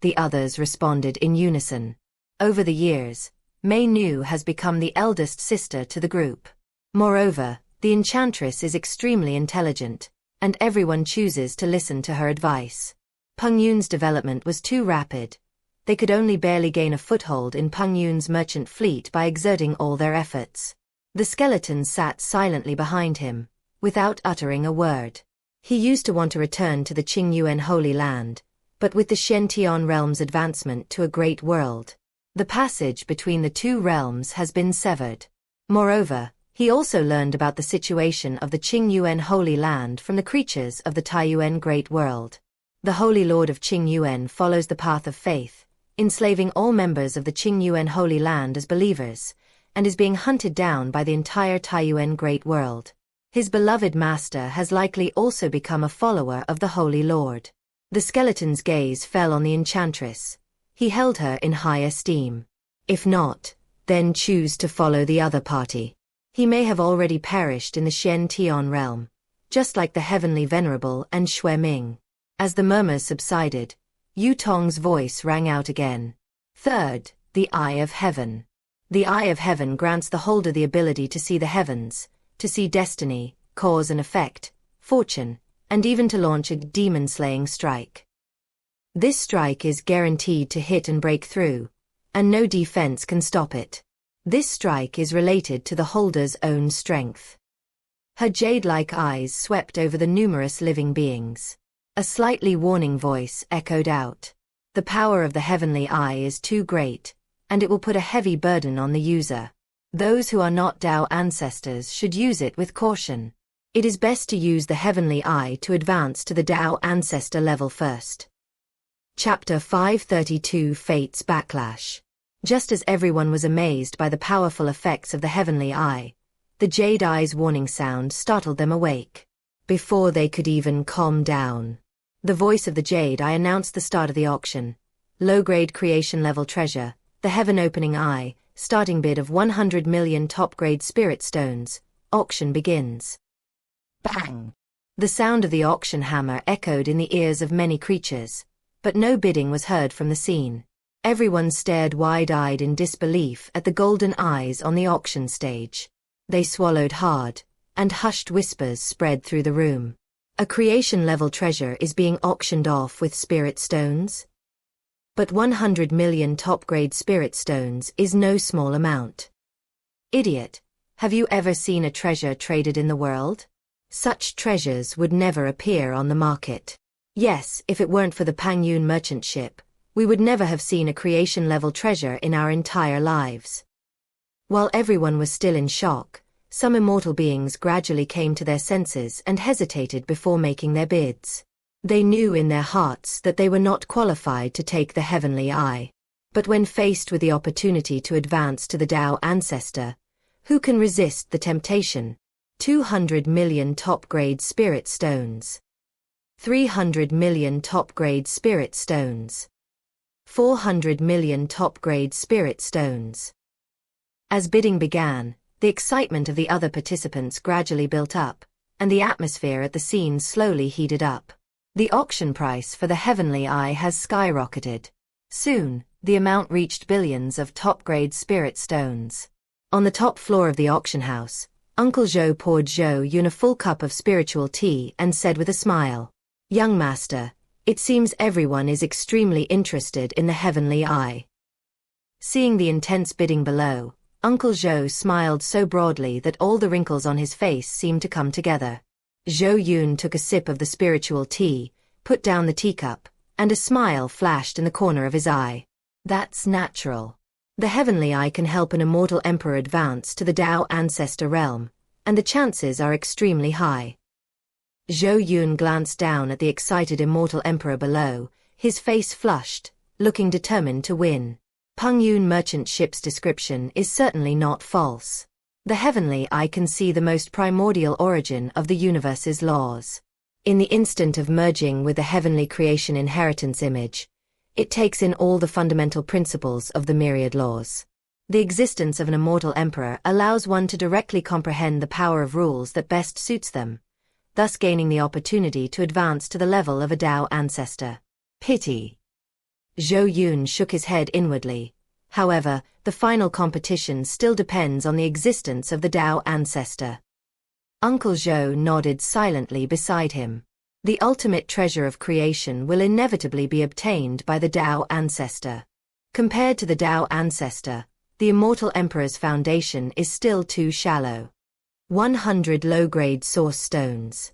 the others responded in unison. Over the years, Mei Nu has become the eldest sister to the group. Moreover, the enchantress is extremely intelligent, and everyone chooses to listen to her advice. Pengyun's development was too rapid. They could only barely gain a foothold in Pengyun's merchant fleet by exerting all their efforts. The skeleton sat silently behind him, without uttering a word. He used to want to return to the Qingyuan Holy Land, but with the Xiantian realm's advancement to a great world, the passage between the 2 realms has been severed. Moreover, he also learned about the situation of the Qingyuan Holy Land from the creatures of the Taiyuan Great World. The Holy Lord of Qingyuan follows the path of faith, enslaving all members of the Qingyuan Holy Land as believers, and is being hunted down by the entire Taiyuan Great World. His beloved master has likely also become a follower of the Holy Lord. The skeleton's gaze fell on the enchantress. He held her in high esteem. If not, then choose to follow the other party. He may have already perished in the Xian Tian realm, just like the heavenly venerable and Xue Ming. As the murmurs subsided, Yu Tong's voice rang out again. Third, the Eye of Heaven. The Eye of Heaven grants the holder the ability to see the heavens, to see destiny, cause and effect, fortune, and even to launch a demon-slaying strike. This strike is guaranteed to hit and break through, and no defense can stop it. This strike is related to the holder's own strength. Her jade-like eyes swept over the numerous living beings. A slightly warning voice echoed out. The power of the heavenly eye is too great, and it will put a heavy burden on the user. Those who are not Tao ancestors should use it with caution. It is best to use the heavenly eye to advance to the Tao ancestor level first. Chapter 532 Fate's Backlash. Just as everyone was amazed by the powerful effects of the heavenly eye, the jade eye's warning sound startled them awake. Before they could even calm down, the voice of the jade eye announced the start of the auction. Low-grade creation level treasure, the heaven-opening eye, starting bid of 100 million top-grade spirit stones. Auction begins. Bang! The sound of the auction hammer echoed in the ears of many creatures, but no bidding was heard from the scene. Everyone stared wide-eyed in disbelief at the golden eyes on the auction stage. They swallowed hard, and hushed whispers spread through the room. A creation-level treasure is being auctioned off with spirit stones? But 100 million top-grade spirit stones is no small amount. Idiot, have you ever seen a treasure traded in the world? Such treasures would never appear on the market. Yes, if it weren't for the Pengyun merchant ship, we would never have seen a creation-level treasure in our entire lives. While everyone was still in shock, some immortal beings gradually came to their senses and hesitated before making their bids. They knew in their hearts that they were not qualified to take the heavenly eye. But when faced with the opportunity to advance to the Tao ancestor, who can resist the temptation? 200 million top-grade spirit stones. 300 million top-grade spirit stones. 400 million top-grade spirit stones. As bidding began, the excitement of the other participants gradually built up, and the atmosphere at the scene slowly heated up. The auction price for the heavenly eye has skyrocketed. Soon, the amount reached billions of top-grade spirit stones. On the top floor of the auction house, Uncle Zhou poured Zhou Yun a full cup of spiritual tea and said with a smile, "Young master, it seems everyone is extremely interested in the heavenly eye." Seeing the intense bidding below, Uncle Zhou smiled so broadly that all the wrinkles on his face seemed to come together. Zhou Yun took a sip of the spiritual tea, put down the teacup, and a smile flashed in the corner of his eye. That's natural. The heavenly eye can help an immortal emperor advance to the Tao ancestor realm, and the chances are extremely high. Zhou Yun glanced down at the excited immortal emperor below, his face flushed, looking determined to win. Pengyun merchant ship's description is certainly not false. The heavenly eye can see the most primordial origin of the universe's laws. In the instant of merging with the heavenly creation inheritance image, it takes in all the fundamental principles of the myriad laws. The existence of an immortal emperor allows one to directly comprehend the power of rules that best suits them, thus gaining the opportunity to advance to the level of a Tao ancestor. Pity. Zhou Yun shook his head inwardly. However, the final competition still depends on the existence of the Tao ancestor. Uncle Zhou nodded silently beside him. The ultimate treasure of creation will inevitably be obtained by the Tao ancestor. Compared to the Tao ancestor, the immortal emperor's foundation is still too shallow. 100 low-grade source stones.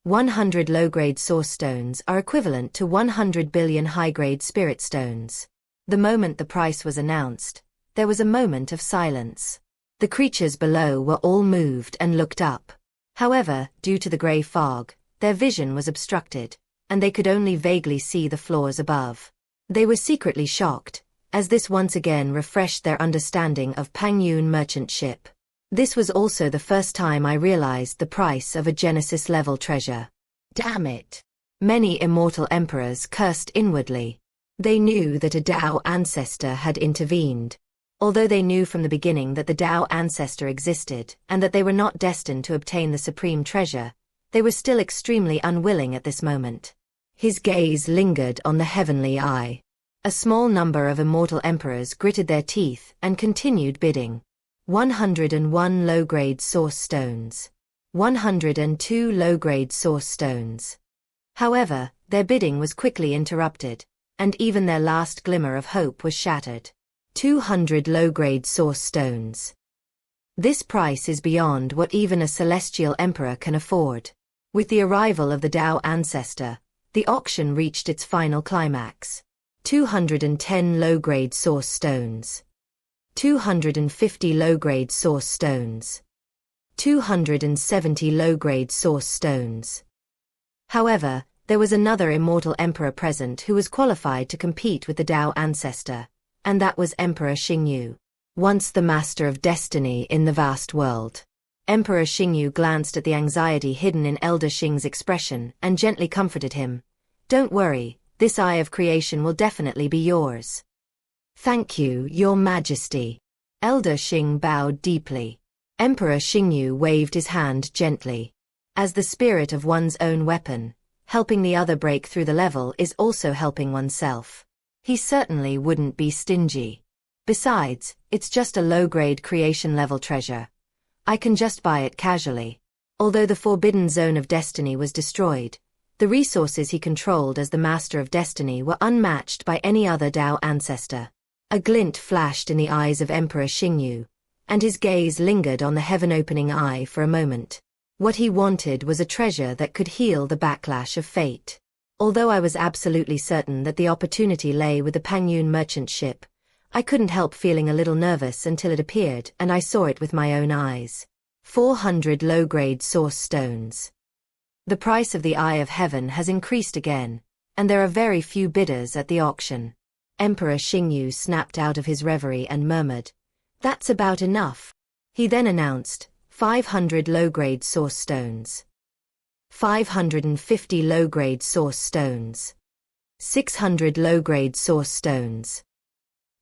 100 low-grade source stones are equivalent to 100 billion high-grade spirit stones. The moment the price was announced, there was a moment of silence. The creatures below were all moved and looked up. However, due to the grey fog, their vision was obstructed, and they could only vaguely see the floors above. They were secretly shocked, as this once again refreshed their understanding of Pengyun merchant ship. This was also the first time I realized the price of a Genesis-level treasure. Damn it! Many immortal emperors cursed inwardly. They knew that a Tao ancestor had intervened. Although they knew from the beginning that the Tao ancestor existed and that they were not destined to obtain the supreme treasure, they were still extremely unwilling at this moment. His gaze lingered on the heavenly eye. A small number of immortal emperors gritted their teeth and continued bidding. 101 low-grade source stones. 102 low-grade source stones. However, their bidding was quickly interrupted, and even their last glimmer of hope was shattered. 200 low-grade source stones. This price is beyond what even a celestial emperor can afford. With the arrival of the Tao ancestor, the auction reached its final climax. 210 low-grade source stones. 250 low-grade source stones. 270 low-grade source stones. However, there was another immortal emperor present who was qualified to compete with the Tao ancestor, and that was Emperor Xingyu, once the master of destiny in the vast world. Emperor Xingyu glanced at the anxiety hidden in Elder Xing's expression and gently comforted him. "Don't worry, this eye of creation will definitely be yours." "Thank you, Your Majesty." Elder Xing bowed deeply. Emperor Xingyu waved his hand gently. As the spirit of one's own weapon, helping the other break through the level is also helping oneself. He certainly wouldn't be stingy. Besides, it's just a low-grade creation-level treasure. I can just buy it casually. Although the forbidden zone of destiny was destroyed, the resources he controlled as the master of destiny were unmatched by any other Tao ancestor. A glint flashed in the eyes of Emperor Xingyu, and his gaze lingered on the heaven-opening eye for a moment. What he wanted was a treasure that could heal the backlash of fate. Although I was absolutely certain that the opportunity lay with the Pengyun merchant ship, I couldn't help feeling a little nervous until it appeared and I saw it with my own eyes. 400 low-grade source stones. The price of the Eye of Heaven has increased again, and there are very few bidders at the auction. Emperor Xingyu snapped out of his reverie and murmured, "That's about enough." He then announced, 500 low-grade source stones. 550 low-grade source stones. 600 low-grade source stones.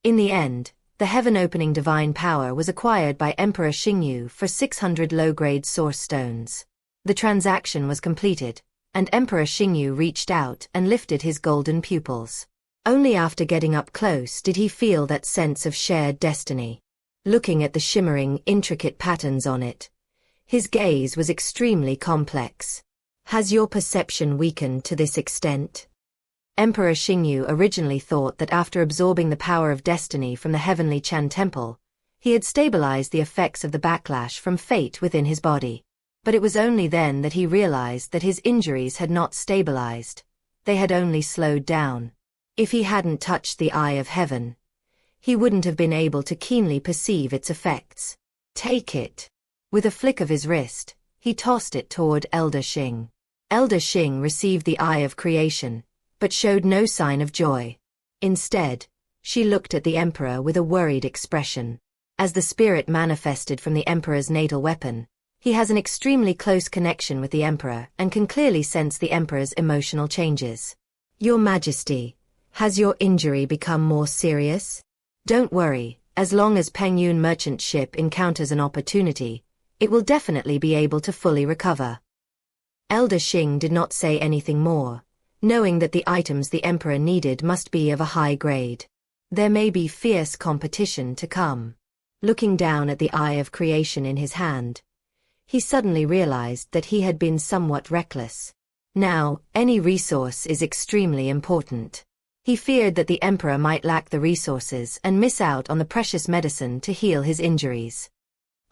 In the end, the heaven-opening divine power was acquired by Emperor Xingyu for 600 low-grade source stones. The transaction was completed, and Emperor Xingyu reached out and lifted his golden pupils. Only after getting up close did he feel that sense of shared destiny. Looking at the shimmering, intricate patterns on it, his gaze was extremely complex. Has your perception weakened to this extent? Emperor Xingyu originally thought that after absorbing the power of destiny from the heavenly Chan temple, he had stabilized the effects of the backlash from fate within his body. But it was only then that he realized that his injuries had not stabilized. They had only slowed down. If he hadn't touched the Eye of Heaven, he wouldn't have been able to keenly perceive its effects. "Take it." With a flick of his wrist, he tossed it toward Elder Xing. Elder Xing received the Eye of Creation, but showed no sign of joy. Instead, she looked at the Emperor with a worried expression. As the spirit manifested from the Emperor's natal weapon, he has an extremely close connection with the Emperor and can clearly sense the Emperor's emotional changes. "Your Majesty, has your injury become more serious?" "Don't worry, as long as Pengyun merchant ship encounters an opportunity, it will definitely be able to fully recover." Elder Xing did not say anything more, knowing that the items the Emperor needed must be of a high grade. There may be fierce competition to come. Looking down at the Eye of Creation in his hand, he suddenly realized that he had been somewhat reckless. Now, any resource is extremely important. He feared that the Emperor might lack the resources and miss out on the precious medicine to heal his injuries.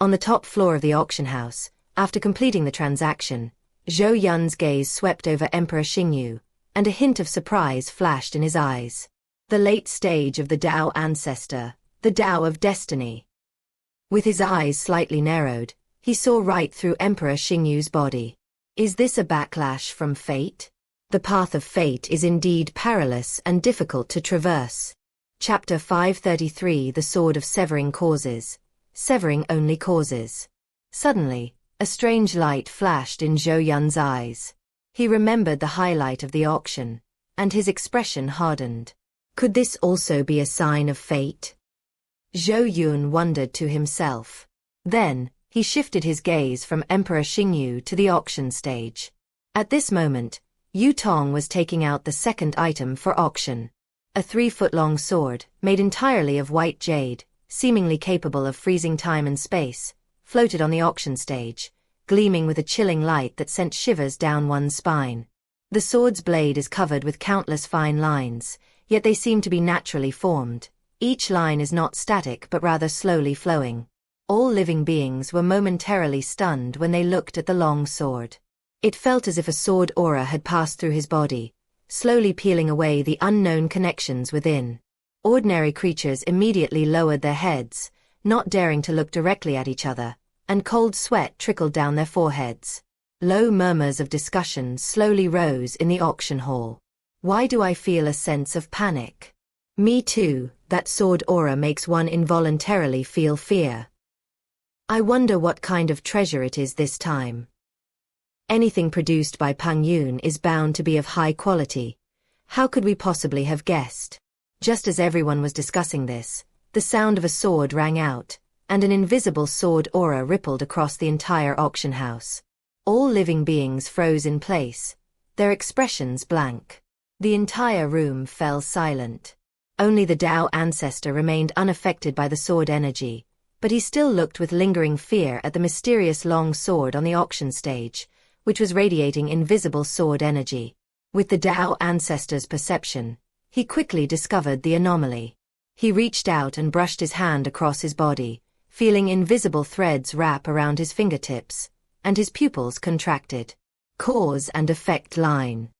On the top floor of the auction house, after completing the transaction, Zhou Yun's gaze swept over Emperor Xingyu, and a hint of surprise flashed in his eyes. The late stage of the Tao ancestor, the Tao of destiny. With his eyes slightly narrowed, he saw right through Emperor Xingyu's body. Is this a backlash from fate? The path of fate is indeed perilous and difficult to traverse. Chapter 533 The Sword of Severing Causes. Severing only causes. Suddenly, a strange light flashed in Zhou Yun's eyes. He remembered the highlight of the auction, and his expression hardened. Could this also be a sign of fate? Zhou Yun wondered to himself. Then, he shifted his gaze from Emperor Xingyu to the auction stage. At this moment, Yu Tong was taking out the second item for auction. A 3-foot-long sword, made entirely of white jade, seemingly capable of freezing time and space, floated on the auction stage, gleaming with a chilling light that sent shivers down one's spine. The sword's blade is covered with countless fine lines, yet they seem to be naturally formed. Each line is not static but rather slowly flowing. All living beings were momentarily stunned when they looked at the long sword. It felt as if a sword aura had passed through his body, slowly peeling away the unknown connections within. Ordinary creatures immediately lowered their heads, not daring to look directly at each other, and cold sweat trickled down their foreheads. Low murmurs of discussion slowly rose in the auction hall. Why do I feel a sense of panic? Me too, that sword aura makes one involuntarily feel fear. I wonder what kind of treasure it is this time. Anything produced by Pengyun is bound to be of high quality. How could we possibly have guessed? Just as everyone was discussing this, the sound of a sword rang out, and an invisible sword aura rippled across the entire auction house. All living beings froze in place, their expressions blank. The entire room fell silent. Only the Tao ancestor remained unaffected by the sword energy, but he still looked with lingering fear at the mysterious long sword on the auction stage, which was radiating invisible sword energy. With the Tao ancestor's perception, he quickly discovered the anomaly. He reached out and brushed his hand across his body, feeling invisible threads wrap around his fingertips, and his pupils contracted. Cause and effect line.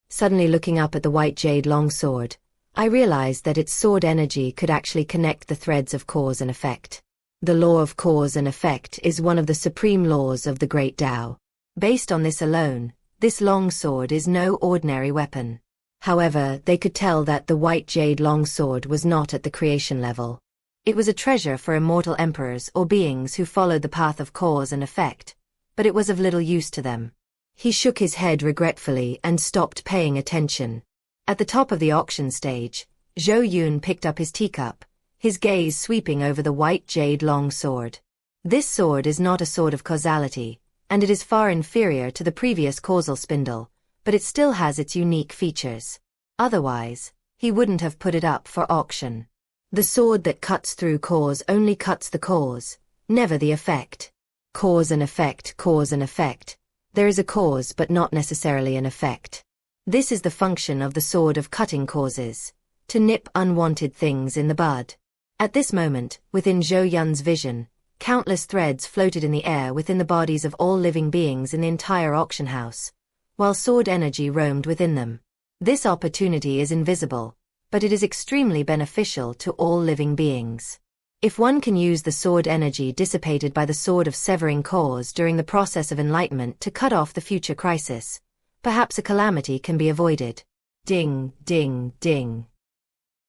Suddenly looking up at the white jade longsword, I realized that its sword energy could actually connect the threads of cause and effect. The law of cause and effect is one of the supreme laws of the great Tao. Based on this alone, this longsword is no ordinary weapon. However, they could tell that the white jade longsword was not at the creation level. It was a treasure for immortal emperors or beings who followed the path of cause and effect, but it was of little use to them. He shook his head regretfully and stopped paying attention. At the top of the auction stage, Zhou Yun picked up his teacup, his gaze sweeping over the white jade longsword. This sword is not a sword of causality, and it is far inferior to the previous causal spindle, but it still has its unique features. Otherwise, he wouldn't have put it up for auction. The sword that cuts through cause only cuts the cause, never the effect. Cause and effect, cause and effect. There is a cause but not necessarily an effect. This is the function of the sword of cutting causes, to nip unwanted things in the bud. At this moment, within Zhou Yun's vision, countless threads floated in the air within the bodies of all living beings in the entire auction house, while sword energy roamed within them. This opportunity is invisible, but it is extremely beneficial to all living beings. If one can use the sword energy dissipated by the sword of severing cause during the process of enlightenment to cut off the future crisis, perhaps a calamity can be avoided. Ding, ding, ding.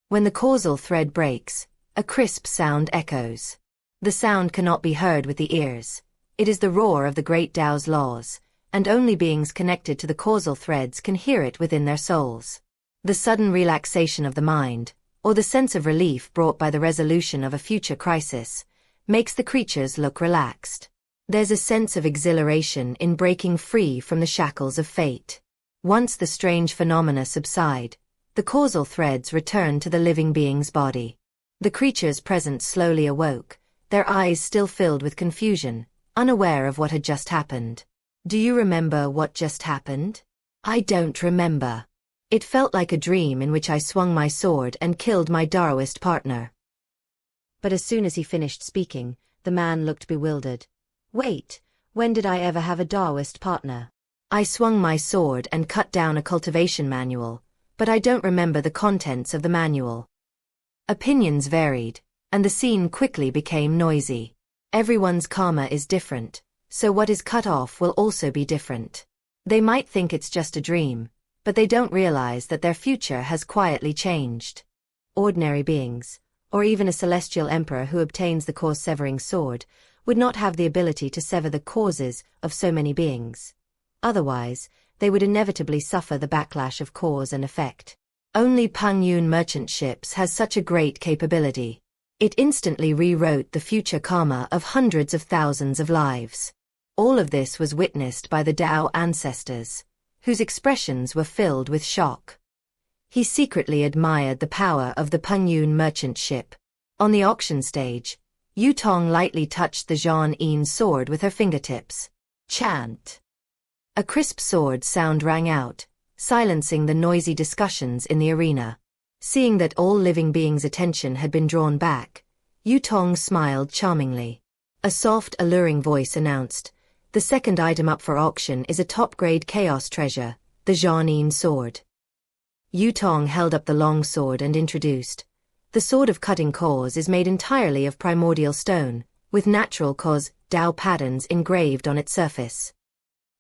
When the causal thread breaks, a crisp sound echoes. The sound cannot be heard with the ears. It is the roar of the great Tao's laws, and only beings connected to the causal threads can hear it within their souls. The sudden relaxation of the mind, or the sense of relief brought by the resolution of a future crisis, makes the creatures look relaxed. There's a sense of exhilaration in breaking free from the shackles of fate. Once the strange phenomena subside, the causal threads return to the living being's body. The creatures present slowly awoke, their eyes still filled with confusion, unaware of what had just happened. Do you remember what just happened? I don't remember. It felt like a dream in which I swung my sword and killed my Daoist partner. But as soon as he finished speaking, the man looked bewildered. Wait, when did I ever have a Daoist partner? I swung my sword and cut down a cultivation manual, but I don't remember the contents of the manual. Opinions varied, and the scene quickly became noisy. Everyone's karma is different, so what is cut off will also be different. They might think it's just a dream, but they don't realize that their future has quietly changed. Ordinary beings, or even a celestial emperor who obtains the cause-severing sword, would not have the ability to sever the causes of so many beings. Otherwise, they would inevitably suffer the backlash of cause and effect. Only Pengyun merchant ships has such a great capability. It instantly rewrote the future karma of hundreds of thousands of lives. All of this was witnessed by the Dao ancestors, whose expressions were filled with shock. He secretly admired the power of the Pengyun merchant ship. On the auction stage, Yu Tong lightly touched the Zhou Yun sword with her fingertips. Chant! A crisp sword sound rang out, silencing the noisy discussions in the arena. Seeing that all living beings' attention had been drawn back, Yu Tong smiled charmingly. A soft, alluring voice announced, "The second item up for auction is a top-grade chaos treasure, the Zhou Yun sword." Yu Tong held up the long sword and introduced, "The sword of cutting cause is made entirely of primordial stone, with natural cause, Dao patterns engraved on its surface."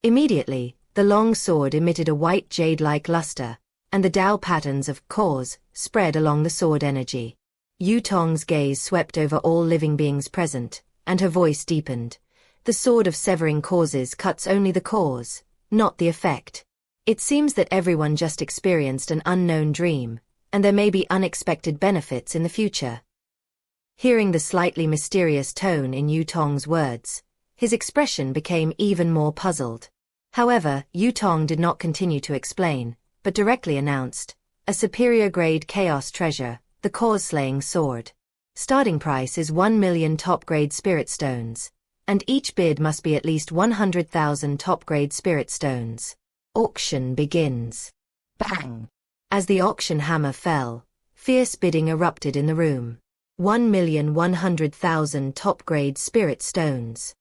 Immediately, the long sword emitted a white jade-like luster, and the Dao patterns of cause spread along the sword energy. Yu Tong's gaze swept over all living beings present, and her voice deepened. "The sword of severing causes cuts only the cause, not the effect. It seems that everyone just experienced an unknown dream, and there may be unexpected benefits in the future." Hearing the slightly mysterious tone in Yu Tong's words, his expression became even more puzzled. However, Yu Tong did not continue to explain, but directly announced, "A superior-grade chaos treasure, the cause-slaying sword. Starting price is 1 million top-grade spirit stones, and each bid must be at least 100,000 top-grade spirit stones. Auction begins." Bang! As the auction hammer fell, fierce bidding erupted in the room. 1,100,000 top-grade spirit stones.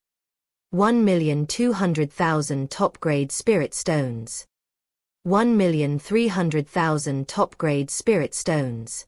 1,200,000 top-grade spirit stones. 1,300,000 top-grade spirit stones.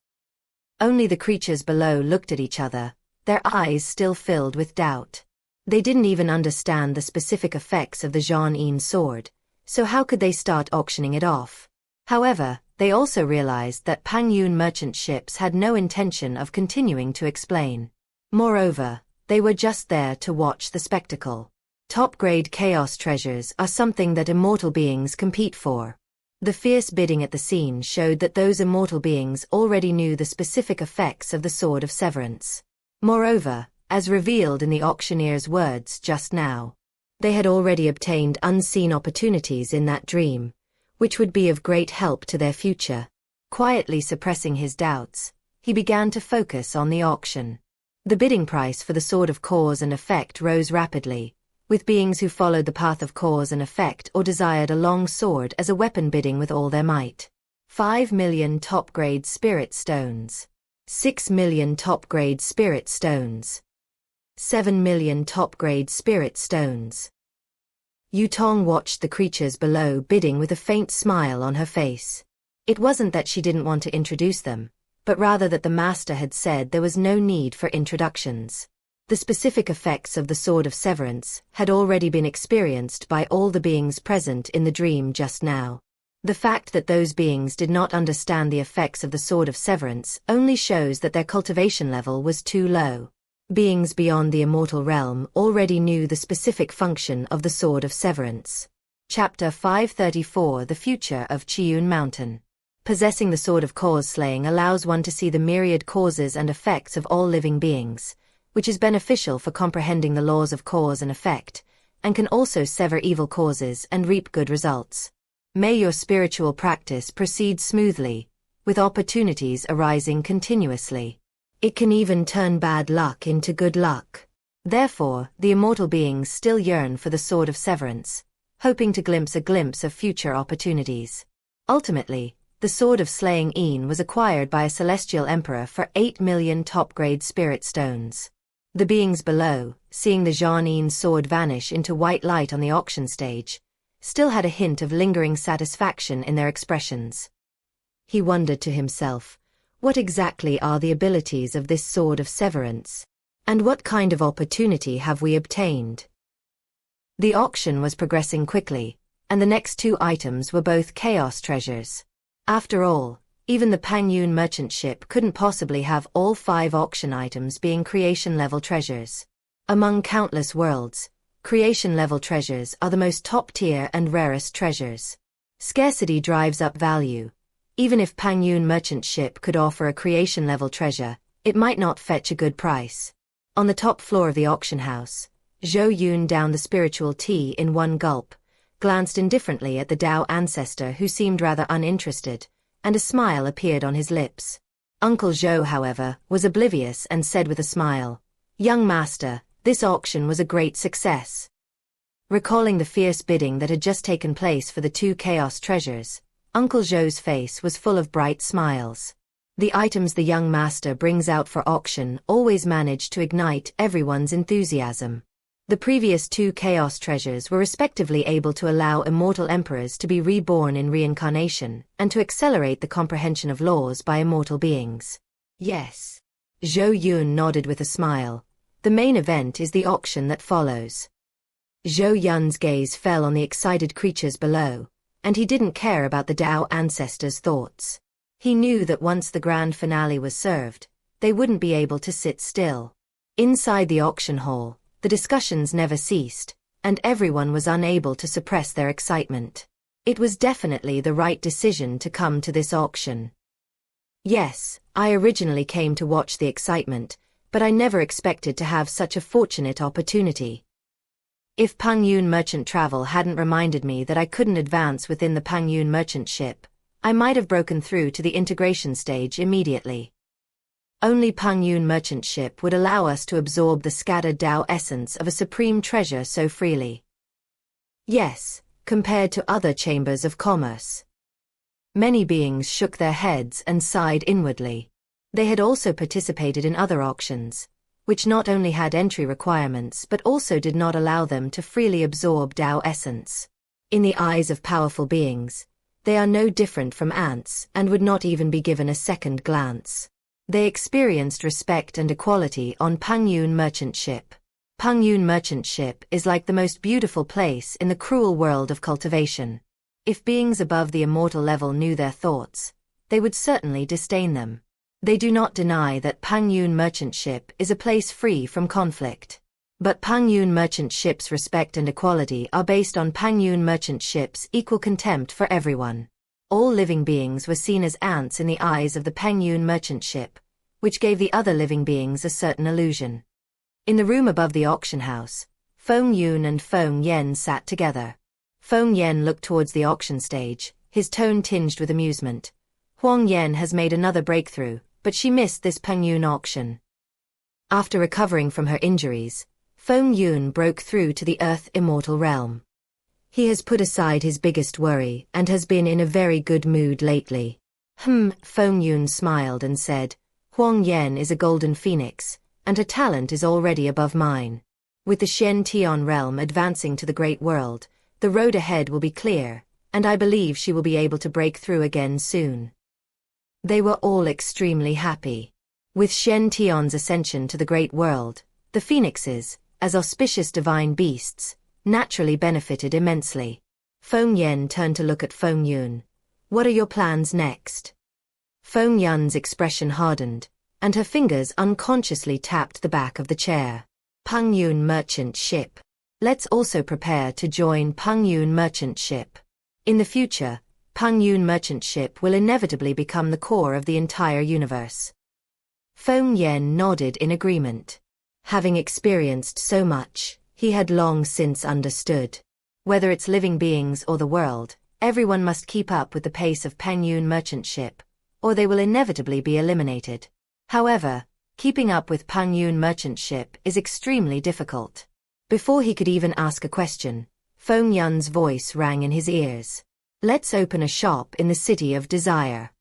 Only the creatures below looked at each other, their eyes still filled with doubt. They didn't even understand the specific effects of the Zhou Yun sword, so how could they start auctioning it off? However, they also realized that Pengyun merchant ships had no intention of continuing to explain. Moreover, they were just there to watch the spectacle. Top-grade chaos treasures are something that immortal beings compete for. The fierce bidding at the scene showed that those immortal beings already knew the specific effects of the Sword of Severance. Moreover, as revealed in the auctioneer's words just now, they had already obtained unseen opportunities in that dream, which would be of great help to their future. Quietly suppressing his doubts, he began to focus on the auction. The bidding price for the Sword of Cause and Effect rose rapidly, with beings who followed the path of cause and effect or desired a long sword as a weapon bidding with all their might. 5 million top-grade spirit stones. 6 million top-grade spirit stones. 7 million top-grade spirit stones. Yu Tong watched the creatures below bidding with a faint smile on her face. It wasn't that she didn't want to introduce them, but rather that the master had said there was no need for introductions. The specific effects of the Sword of Severance had already been experienced by all the beings present in the dream just now. The fact that those beings did not understand the effects of the Sword of Severance only shows that their cultivation level was too low. Beings beyond the immortal realm already knew the specific function of the Sword of Severance. Chapter 534 The Future of Qiyun Mountain. Possessing the Sword of Cause Slaying allows one to see the myriad causes and effects of all living beings, which is beneficial for comprehending the laws of cause and effect, and can also sever evil causes and reap good results. May your spiritual practice proceed smoothly, with opportunities arising continuously. It can even turn bad luck into good luck. Therefore, the immortal beings still yearn for the Sword of Severance, hoping to glimpse a glimpse of future opportunities. Ultimately, the Sword of Slaying Een was acquired by a celestial emperor for 8 million top-grade spirit stones. The beings below, seeing the Zhou Yun sword vanish into white light on the auction stage, still had a hint of lingering satisfaction in their expressions. He wondered to himself, what exactly are the abilities of this Sword of Severance? And what kind of opportunity have we obtained? The auction was progressing quickly, and the next two items were both chaos treasures. After all, even the Pengyun merchant ship couldn't possibly have all 5 auction items being creation-level treasures. Among countless worlds, creation-level treasures are the most top-tier and rarest treasures. Scarcity drives up value. Even if Pengyun merchant ship could offer a creation-level treasure, it might not fetch a good price. On the top floor of the auction house, Zhou Yun downed the spiritual tea in one gulp, glanced indifferently at the Tao ancestor who seemed rather uninterested, and a smile appeared on his lips. Uncle Zhou, however, was oblivious and said with a smile, "Young master, this auction was a great success." Recalling the fierce bidding that had just taken place for the 2 chaos treasures, Uncle Zhou's face was full of bright smiles. The items the young master brings out for auction always manage to ignite everyone's enthusiasm. The previous 2 chaos treasures were respectively able to allow immortal emperors to be reborn in reincarnation and to accelerate the comprehension of laws by immortal beings. Yes. Zhou Yun nodded with a smile. The main event is the auction that follows. Zhou Yun's gaze fell on the excited creatures below, and he didn't care about the Tao ancestors' thoughts. He knew that once the grand finale was served, they wouldn't be able to sit still. Inside the auction hall, the discussions never ceased, and everyone was unable to suppress their excitement. It was definitely the right decision to come to this auction. Yes, I originally came to watch the excitement, but I never expected to have such a fortunate opportunity. If Pengyun merchant travel hadn't reminded me that I couldn't advance within the Pengyun merchant ship, I might have broken through to the integration stage immediately. Only Pengyun merchant ship would allow us to absorb the scattered Tao essence of a supreme treasure so freely. Yes, compared to other chambers of commerce. Many beings shook their heads and sighed inwardly. They had also participated in other auctions, which not only had entry requirements but also did not allow them to freely absorb Tao essence. In the eyes of powerful beings, they are no different from ants and would not even be given a second glance. They experienced respect and equality on Pengyun merchant ship. Pengyun merchant ship is like the most beautiful place in the cruel world of cultivation. If beings above the immortal level knew their thoughts, they would certainly disdain them. They do not deny that Pengyun merchant ship is a place free from conflict. But Pengyun merchant ship's respect and equality are based on Pengyun merchant ship's equal contempt for everyone. All living beings were seen as ants in the eyes of the Pengyun merchant ship, which gave the other living beings a certain illusion. In the room above the auction house, Feng Yun and Feng Yen sat together. Feng Yen looked towards the auction stage, his tone tinged with amusement. Huang Yen has made another breakthrough, but she missed this Pengyun auction. After recovering from her injuries, Feng Yun broke through to the Earth Immortal realm. He has put aside his biggest worry and has been in a very good mood lately. Feng Yun smiled and said, Huang Yen is a golden phoenix, and her talent is already above mine. With the Shen Tian realm advancing to the great world, the road ahead will be clear, and I believe she will be able to break through again soon. They were all extremely happy. With Shen Tian's ascension to the great world, the phoenixes, as auspicious divine beasts, naturally benefited immensely. Feng Yen turned to look at Feng Yun. What are your plans next? Feng Yun's expression hardened, and her fingers unconsciously tapped the back of the chair. Pengyun merchant ship. Let's also prepare to join Pengyun merchant ship. In the future, Pengyun merchant ship will inevitably become the core of the entire universe. Feng Yen nodded in agreement. Having experienced so much, he had long since understood. Whether it's living beings or the world, everyone must keep up with the pace of Pengyun merchant ship, or they will inevitably be eliminated. However, keeping up with Pengyun merchant ship is extremely difficult. Before he could even ask a question, Feng Yun's voice rang in his ears. Let's open a shop in the City of Desire.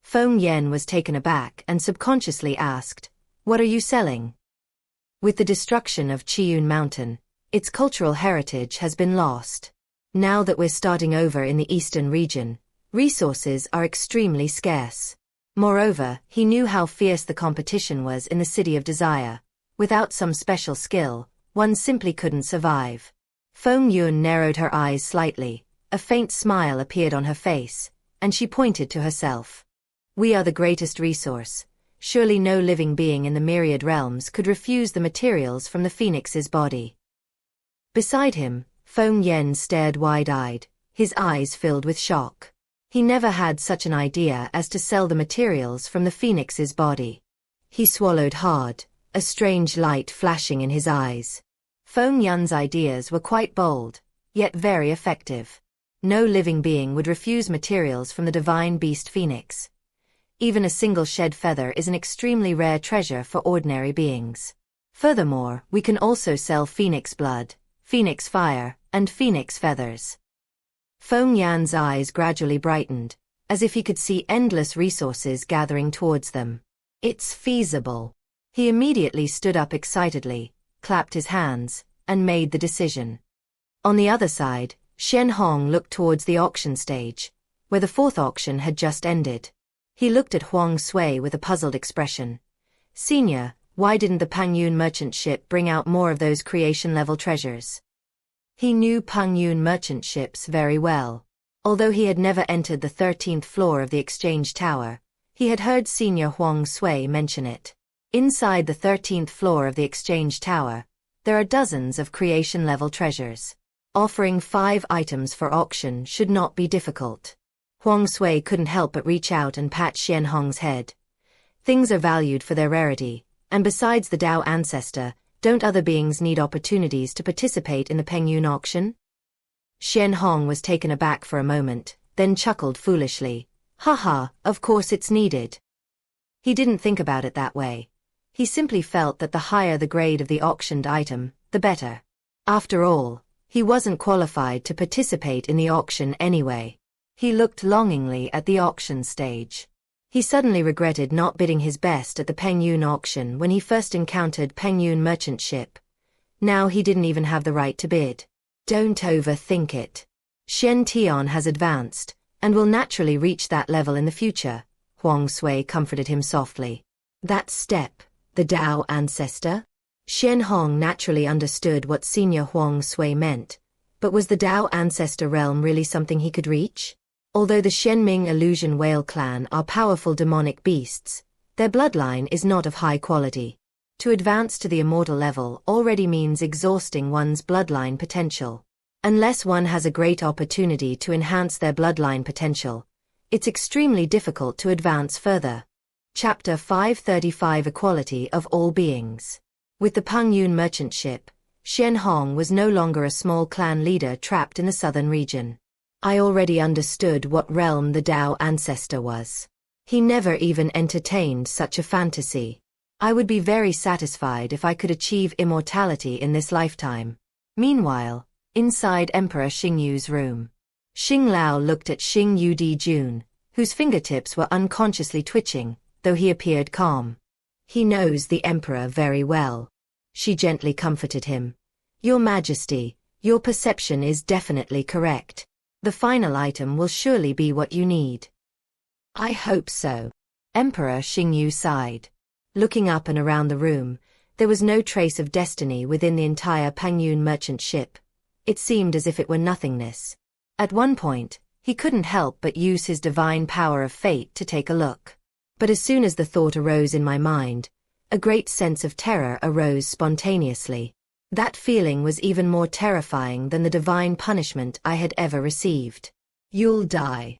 Feng Yen was taken aback and subconsciously asked, What are you selling? With the destruction of Qiyun Mountain, its cultural heritage has been lost. Now that we're starting over in the eastern region, resources are extremely scarce. Moreover, he knew how fierce the competition was in the City of Desire. Without some special skill, one simply couldn't survive. Feng Yun narrowed her eyes slightly. A faint smile appeared on her face, and she pointed to herself. We are the greatest resource. Surely no living being in the myriad realms could refuse the materials from the phoenix's body. Beside him, Feng Yen stared wide-eyed. his eyes filled with shock. He never had such an idea as to sell the materials from the phoenix's body. He swallowed hard, a strange light flashing in his eyes. Pengyun's ideas were quite bold, yet very effective. No living being would refuse materials from the divine beast phoenix. Even a single shed feather is an extremely rare treasure for ordinary beings. Furthermore, we can also sell phoenix blood, phoenix fire, and phoenix feathers. Pengyun's eyes gradually brightened, as if he could see endless resources gathering towards them. It's feasible. He immediately stood up excitedly, clapped his hands, and made the decision. On the other side, Shen Hong looked towards the auction stage, where the fourth auction had just ended. He looked at Huang Sui with a puzzled expression. "Senior, why didn't the Pengyun merchant ship bring out more of those creation-level treasures?" He knew Pengyun merchant ships very well. Although he had never entered the 13th floor of the exchange tower, he had heard Senior Huang Sui mention it. Inside the 13th floor of the exchange tower, there are dozens of creation-level treasures. Offering 5 items for auction should not be difficult. Huang Sui couldn't help but reach out and pat Shen Hong's head. Things are valued for their rarity, and besides the Tao ancestor, don't other beings need opportunities to participate in the Pengyun auction? Shen Hong was taken aback for a moment, then chuckled foolishly. Haha, of course it's needed. He didn't think about it that way. He simply felt that the higher the grade of the auctioned item, the better. After all, he wasn't qualified to participate in the auction anyway. He looked longingly at the auction stage. He suddenly regretted not bidding his best at the Pengyun auction when he first encountered Pengyun merchant ship. Now he didn't even have the right to bid. Don't overthink it. Shen Tian has advanced, and will naturally reach that level in the future, Huang Sui comforted him softly. That step, the Tao ancestor? Shen Hong naturally understood what Senior Huang Sui meant, but was the Tao ancestor realm really something he could reach? Although the Shenming illusion whale clan are powerful demonic beasts, their bloodline is not of high quality. To advance to the immortal level already means exhausting one's bloodline potential. Unless one has a great opportunity to enhance their bloodline potential, it's extremely difficult to advance further. Chapter 535 Equality of All Beings. With the Pengyun merchant ship, Shen Hong was no longer a small clan leader trapped in the southern region. I already understood what realm the Tao ancestor was. He never even entertained such a fantasy. I would be very satisfied if I could achieve immortality in this lifetime. Meanwhile, inside Emperor Xingyu's room, Xing Lao looked at Xingyu Dijun, whose fingertips were unconsciously twitching, though he appeared calm. He knows the Emperor very well. She gently comforted him. Your Majesty, your perception is definitely correct. The final item will surely be what you need. I hope so. Emperor Xingyu sighed. Looking up and around the room, there was no trace of destiny within the entire Pengyun merchant ship. It seemed as if it were nothingness. At one point, he couldn't help but use his divine power of fate to take a look. But as soon as the thought arose in my mind, a great sense of terror arose spontaneously. That feeling was even more terrifying than the divine punishment I had ever received. You'll die.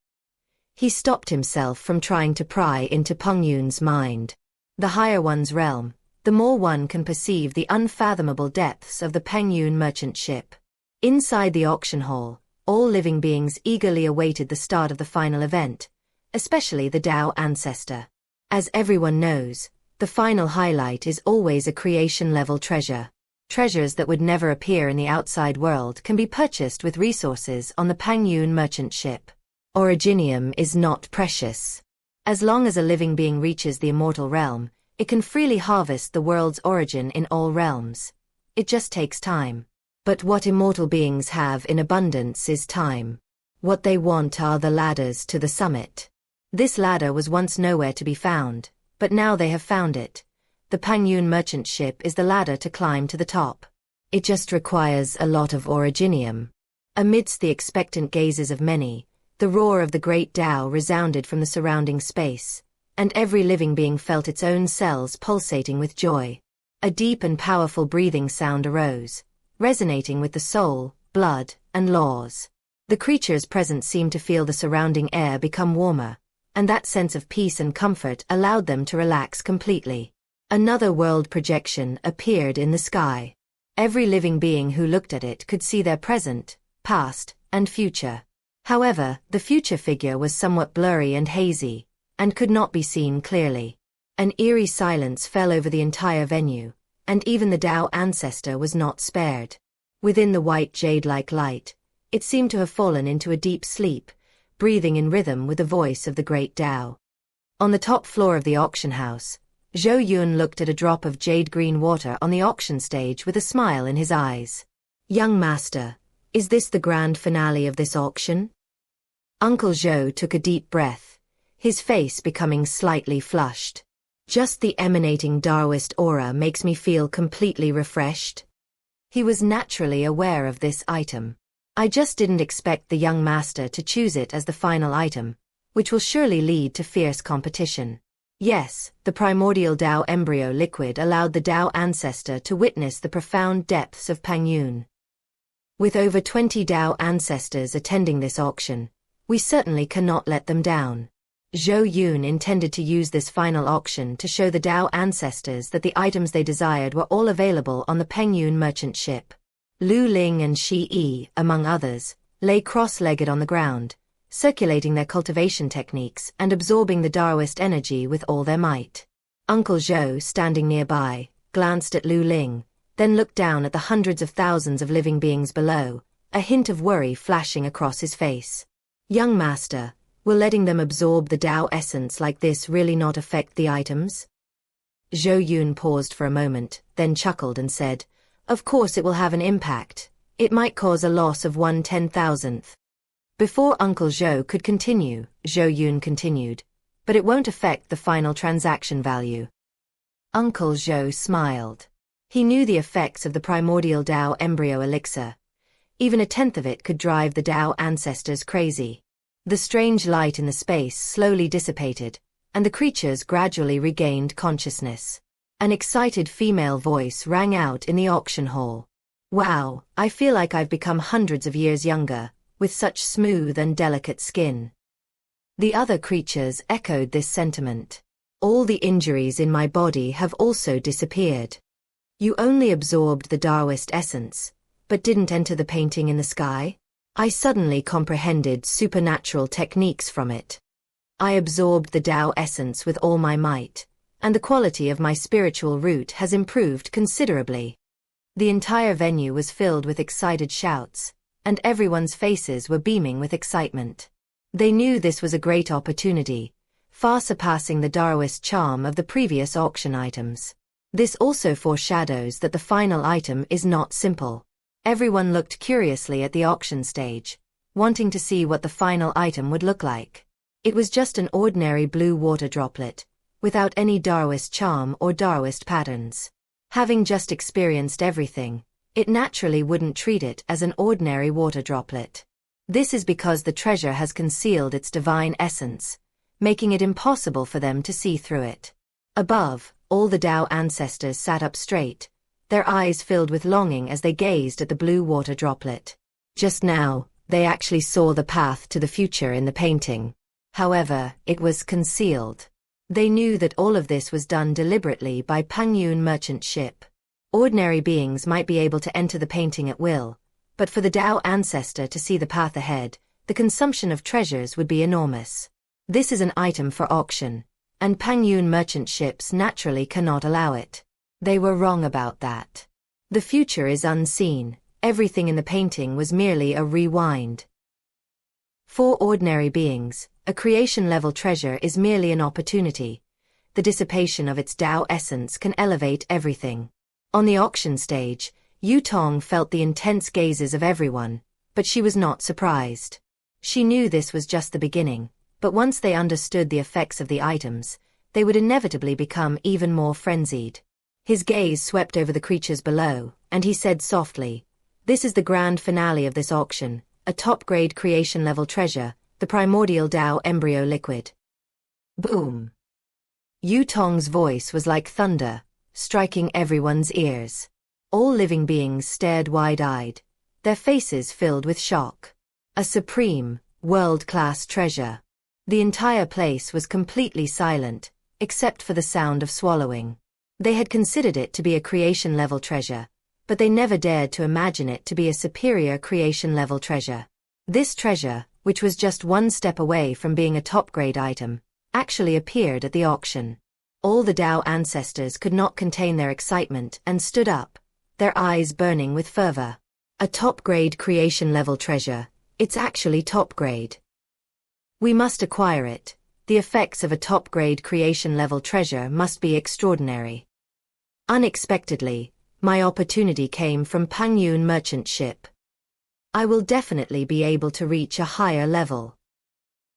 He stopped himself from trying to pry into Pengyun's mind. The higher one's realm, the more one can perceive the unfathomable depths of the Pengyun merchant ship. Inside the auction hall, all living beings eagerly awaited the start of the final event, especially the Tao ancestor. As everyone knows, the final highlight is always a creation-level treasure. Treasures that would never appear in the outside world can be purchased with resources on the Pengyun merchant ship. Originium is not precious. As long as a living being reaches the immortal realm, it can freely harvest the world's origin in all realms. It just takes time. But what immortal beings have in abundance is time. What they want are the ladders to the summit. This ladder was once nowhere to be found, but now they have found it. The Pengyun merchant ship is the ladder to climb to the top. It just requires a lot of originium. Amidst the expectant gazes of many, the roar of the great Tao resounded from the surrounding space, and every living being felt its own cells pulsating with joy. A deep and powerful breathing sound arose, resonating with the soul, blood, and laws. The creatures present seemed to feel the surrounding air become warmer, and that sense of peace and comfort allowed them to relax completely. Another world projection appeared in the sky. Every living being who looked at it could see their present, past, and future. However, the future figure was somewhat blurry and hazy, and could not be seen clearly. An eerie silence fell over the entire venue, and even the Tao ancestor was not spared. Within the white jade-like light, it seemed to have fallen into a deep sleep, breathing in rhythm with the voice of the great Tao. On the top floor of the auction house, Zhou Yun looked at a drop of jade-green water on the auction stage with a smile in his eyes. "Young master, is this the grand finale of this auction?" Uncle Zhou took a deep breath, his face becoming slightly flushed. "Just the emanating Taoist aura makes me feel completely refreshed." He was naturally aware of this item. "I just didn't expect the young master to choose it as the final item, which will surely lead to fierce competition." Yes, the primordial Tao embryo liquid allowed the Tao ancestor to witness the profound depths of Pengyun. With over 20 Tao ancestors attending this auction, we certainly cannot let them down. Zhou Yun intended to use this final auction to show the Tao ancestors that the items they desired were all available on the Pengyun merchant ship. Lu Ling and Shi Yi, among others, lay cross-legged on the ground, circulating their cultivation techniques and absorbing the Taoist energy with all their might. Uncle Zhou, standing nearby, glanced at Lu Ling, then looked down at the hundreds of thousands of living beings below, a hint of worry flashing across his face. "Young master, will letting them absorb the Tao essence like this really not affect the items?" Zhou Yun paused for a moment, then chuckled and said, "Of course it will have an impact. It might cause a loss of 1/10,000th. Before Uncle Zhou could continue, Zhou Yun continued, "But it won't affect the final transaction value." Uncle Zhou smiled. He knew the effects of the primordial Tao embryo elixir. Even a tenth of it could drive the Tao ancestors crazy. The strange light in the space slowly dissipated, and the creatures gradually regained consciousness. An excited female voice rang out in the auction hall. "Wow, I feel like I've become hundreds of years younger, with such smooth and delicate skin." The other creatures echoed this sentiment. "All the injuries in my body have also disappeared." "You only absorbed the Taoist essence, but didn't enter the painting in the sky?" "I suddenly comprehended supernatural techniques from it. I absorbed the Tao essence with all my might, and the quality of my spiritual root has improved considerably." The entire venue was filled with excited shouts, and everyone's faces were beaming with excitement. They knew this was a great opportunity, far surpassing the Taoist charm of the previous auction items. This also foreshadows that the final item is not simple. Everyone looked curiously at the auction stage, wanting to see what the final item would look like. It was just an ordinary blue water droplet, without any Taoist charm or Taoist patterns. Having just experienced everything, it naturally wouldn't treat it as an ordinary water droplet. This is because the treasure has concealed its divine essence, making it impossible for them to see through it. Above, all the Tao ancestors sat up straight, their eyes filled with longing as they gazed at the blue water droplet. Just now, they actually saw the path to the future in the painting. However, it was concealed. They knew that all of this was done deliberately by Pengyun merchant ship. Ordinary beings might be able to enter the painting at will, but for the Tao ancestor to see the path ahead, the consumption of treasures would be enormous. This is an item for auction, and Pengyun merchant ships naturally cannot allow it. They were wrong about that. The future is unseen, everything in the painting was merely a rewind. For ordinary beings, a creation-level treasure is merely an opportunity. The dissipation of its Tao essence can elevate everything. On the auction stage, Yu Tong felt the intense gazes of everyone, but she was not surprised. She knew this was just the beginning, but once they understood the effects of the items, they would inevitably become even more frenzied. His gaze swept over the creatures below, and he said softly, "This is the grand finale of this auction, a top-grade creation-level treasure, the primordial Tao embryo liquid." Boom! Yu Tong's voice was like thunder, striking everyone's ears. All living beings stared wide-eyed, their faces filled with shock. A supreme, world-class treasure. The entire place was completely silent, except for the sound of swallowing. They had considered it to be a creation-level treasure, but they never dared to imagine it to be a superior creation-level treasure. This treasure, which was just one step away from being a top-grade item, actually appeared at the auction. All the Tao ancestors could not contain their excitement and stood up, their eyes burning with fervor. A top-grade creation-level treasure, it's actually top-grade. We must acquire it. The effects of a top-grade creation-level treasure must be extraordinary. Unexpectedly, my opportunity came from Pengyun merchant ship. I will definitely be able to reach a higher level.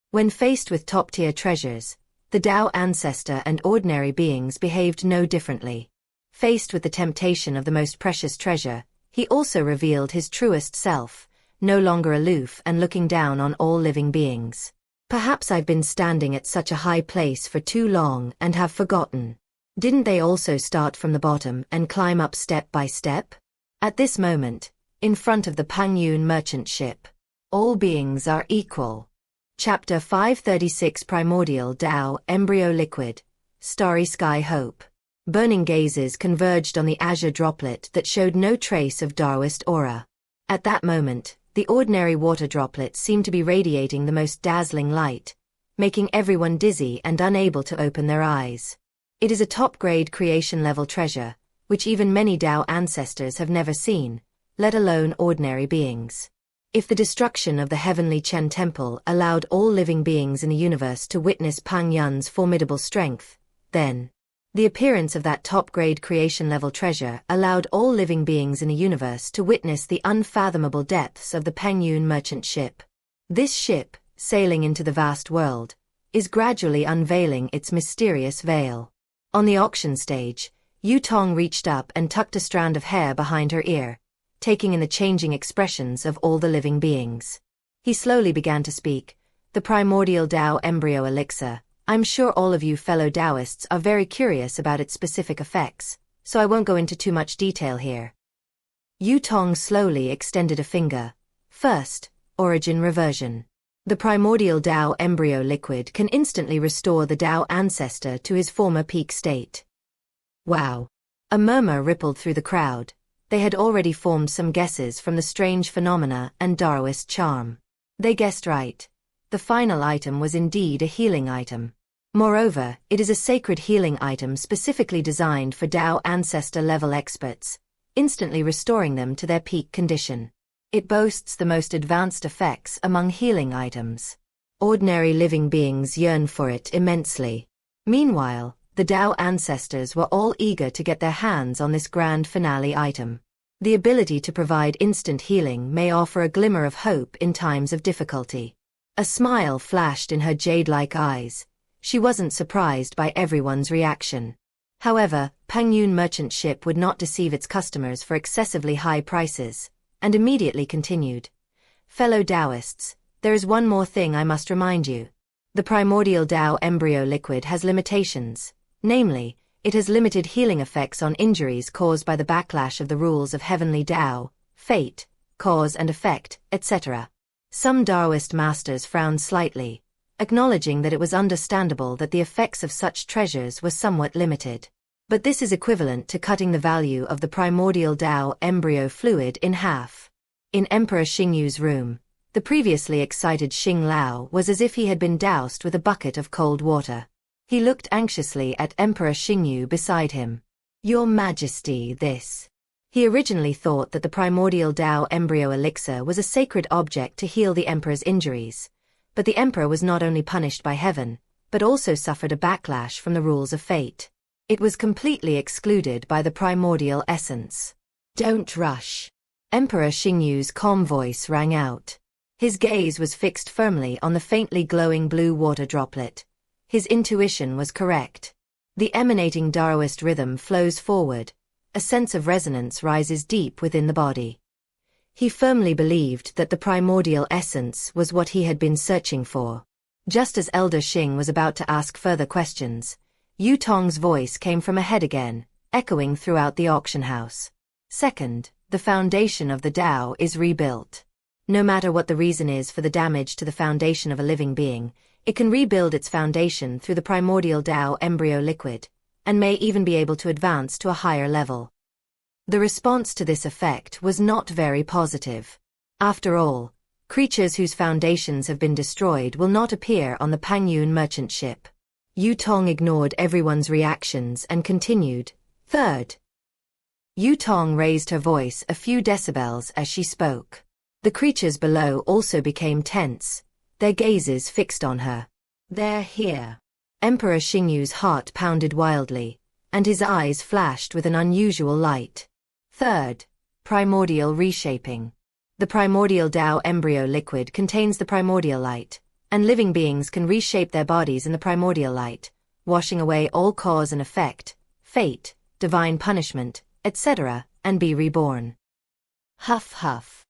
When faced with top-tier treasures, the Tao ancestor and ordinary beings behaved no differently. Faced with the temptation of the most precious treasure, he also revealed his truest self, no longer aloof and looking down on all living beings. Perhaps I've been standing at such a high place for too long and have forgotten. Didn't they also start from the bottom and climb up step by step? At this moment, in front of the Pengyun merchant ship, all beings are equal. Chapter 536 Primordial Tao Embryo Liquid, Starry Sky Hope. Burning gazes converged on the azure droplet that showed no trace of Taoist aura. At that moment, the ordinary water droplet seemed to be radiating the most dazzling light, making everyone dizzy and unable to open their eyes. It is a top-grade creation-level treasure, which even many Tao ancestors have never seen, let alone ordinary beings. If the destruction of the heavenly Chen temple allowed all living beings in the universe to witness Pengyun's formidable strength, then the appearance of that top-grade creation-level treasure allowed all living beings in the universe to witness the unfathomable depths of the Pengyun merchant ship. This ship, sailing into the vast world, is gradually unveiling its mysterious veil. On the auction stage, Yu Tong reached up and tucked a strand of hair behind her ear, taking in the changing expressions of all the living beings. He slowly began to speak. The primordial Tao embryo elixir. I'm sure all of you fellow Taoists are very curious about its specific effects, so I won't go into too much detail here. Yu Tong slowly extended a finger. First, origin reversion. The primordial Tao embryo liquid can instantly restore the Tao ancestor to his former peak state. Wow! A murmur rippled through the crowd. They had already formed some guesses from the strange phenomena and Taoist charm. They guessed right. The final item was indeed a healing item. Moreover, it is a sacred healing item specifically designed for Tao ancestor level experts, instantly restoring them to their peak condition. It boasts the most advanced effects among healing items. Ordinary living beings yearn for it immensely. Meanwhile, the Tao ancestors were all eager to get their hands on this grand finale item. The ability to provide instant healing may offer a glimmer of hope in times of difficulty. A smile flashed in her jade-like eyes. She wasn't surprised by everyone's reaction. However, Pengyun merchant ship would not deceive its customers for excessively high prices, and immediately continued. Fellow Taoists, there is one more thing I must remind you. The primordial Tao embryo liquid has limitations. Namely, it has limited healing effects on injuries caused by the backlash of the rules of heavenly Tao, fate, cause and effect, etc. Some Taoist masters frowned slightly, acknowledging that it was understandable that the effects of such treasures were somewhat limited. But this is equivalent to cutting the value of the primordial Tao embryo fluid in half. In Emperor Xingyu's room, the previously excited Xing Lao was as if he had been doused with a bucket of cold water. He looked anxiously at Emperor Xingyu beside him. Your Majesty, this. He originally thought that the primordial Tao embryo elixir was a sacred object to heal the emperor's injuries. But the emperor was not only punished by heaven, but also suffered a backlash from the rules of fate. It was completely excluded by the primordial essence. Don't rush. Emperor Xingyu's calm voice rang out. His gaze was fixed firmly on the faintly glowing blue water droplet. His intuition was correct. The emanating Taoist rhythm flows forward. A sense of resonance rises deep within the body. He firmly believed that the primordial essence was what he had been searching for. Just as Elder Xing was about to ask further questions, Yu Tong's voice came from ahead again, echoing throughout the auction house. Second, the foundation of the Tao is rebuilt. No matter what the reason is for the damage to the foundation of a living being, it can rebuild its foundation through the primordial Tao embryo liquid, and may even be able to advance to a higher level. The response to this effect was not very positive. After all, creatures whose foundations have been destroyed will not appear on the Pengyun merchant ship. Yu Tong ignored everyone's reactions and continued, "Third." Yu Tong raised her voice a few decibels as she spoke. The creatures below also became tense, their gazes fixed on her. "They're here." Emperor Xingyu's heart pounded wildly, and his eyes flashed with an unusual light. Third, primordial reshaping. The primordial Tao embryo liquid contains the primordial light, and living beings can reshape their bodies in the primordial light, washing away all cause and effect, fate, divine punishment, etc., and be reborn. Huff huff.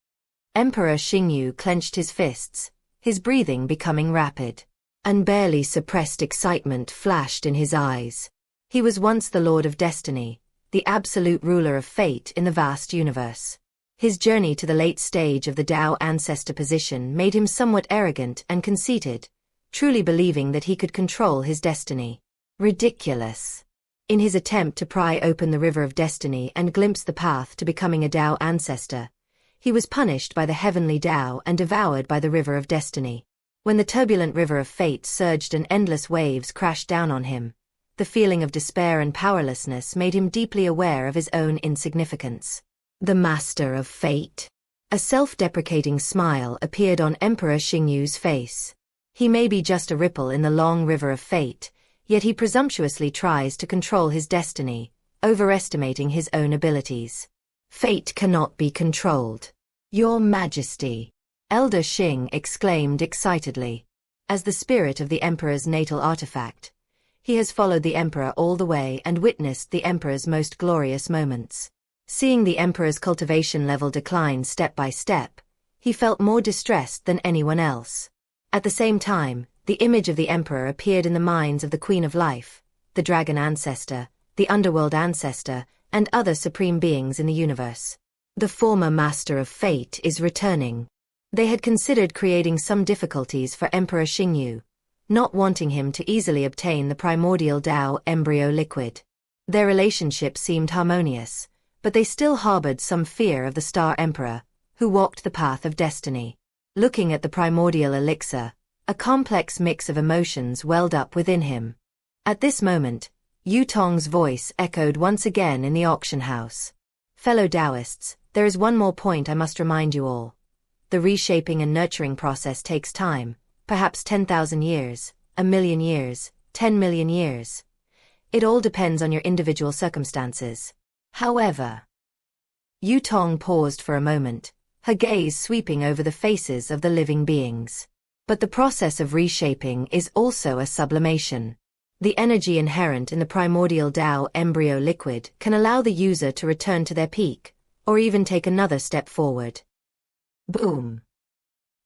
Emperor Xingyu clenched his fists, his breathing becoming rapid. Unbarely suppressed excitement flashed in his eyes. He was once the Lord of Destiny, the absolute ruler of fate in the vast universe. His journey to the late stage of the Tao ancestor position made him somewhat arrogant and conceited, truly believing that he could control his destiny. Ridiculous. In his attempt to pry open the river of destiny and glimpse the path to becoming a Tao ancestor, he was punished by the heavenly Tao and devoured by the river of destiny. When the turbulent river of fate surged and endless waves crashed down on him, the feeling of despair and powerlessness made him deeply aware of his own insignificance. The master of fate. A self-deprecating smile appeared on Emperor Xingyu's face. He may be just a ripple in the long river of fate, yet he presumptuously tries to control his destiny, overestimating his own abilities. Fate cannot be controlled. Your Majesty. Elder Xing exclaimed excitedly. As the spirit of the Emperor's natal artifact, he has followed the Emperor all the way and witnessed the Emperor's most glorious moments. Seeing the Emperor's cultivation level decline step by step, he felt more distressed than anyone else. At the same time, the image of the Emperor appeared in the minds of the Queen of Life, the Dragon Ancestor, the Underworld Ancestor, and other supreme beings in the universe. The former Master of Fate is returning. They had considered creating some difficulties for Emperor Xingyu, not wanting him to easily obtain the primordial Tao embryo liquid. Their relationship seemed harmonious, but they still harbored some fear of the Star Emperor, who walked the path of destiny. Looking at the primordial elixir, a complex mix of emotions welled up within him. At this moment, Yu Tong's voice echoed once again in the auction house. Fellow Taoists, there is one more point I must remind you all. The reshaping and nurturing process takes time, perhaps 10,000 years, 1,000,000 years, 10 million years. It all depends on your individual circumstances. However, Yu Tong paused for a moment, her gaze sweeping over the faces of the living beings. But the process of reshaping is also a sublimation. The energy inherent in the primordial Tao embryo liquid can allow the user to return to their peak, or even take another step forward. Boom.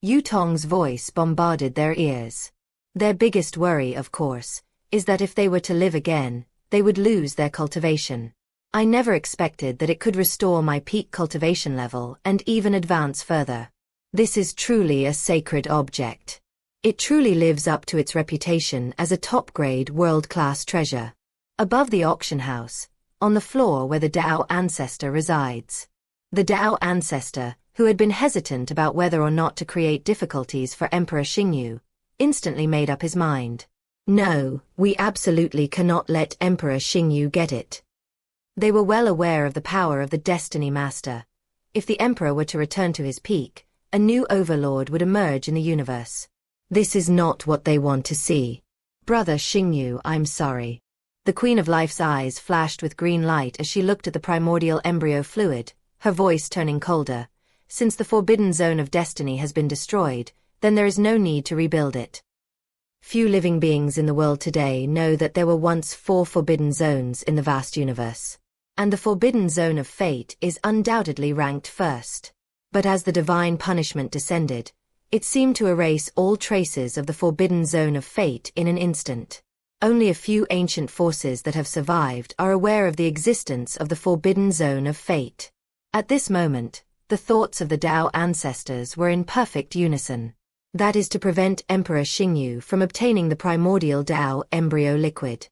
Yu Tong's voice bombarded their ears. Their biggest worry, of course, is that if they were to live again, they would lose their cultivation. I never expected that it could restore my peak cultivation level and even advance further. This is truly a sacred object. It truly lives up to its reputation as a top-grade world-class treasure. Above the auction house, on the floor where the Tao Ancestor resides. The Tao Ancestor, who had been hesitant about whether or not to create difficulties for Emperor Xingyu, instantly made up his mind. No, we absolutely cannot let Emperor Xingyu get it. They were well aware of the power of the Destiny Master. If the Emperor were to return to his peak, a new overlord would emerge in the universe. This is not what they want to see. Brother Xingyu, I'm sorry. The Queen of Life's eyes flashed with green light as she looked at the primordial embryo fluid, her voice turning colder. Since the forbidden zone of destiny has been destroyed, then there is no need to rebuild it. Few living beings in the world today know that there were once 4 forbidden zones in the vast universe. And the forbidden zone of fate is undoubtedly ranked first. But as the divine punishment descended, it seemed to erase all traces of the forbidden zone of fate in an instant. Only a few ancient forces that have survived are aware of the existence of the forbidden zone of fate. At this moment, The thoughts of the Tao ancestors were in perfect unison. That is to prevent Emperor Xingyu from obtaining the primordial Tao embryo liquid.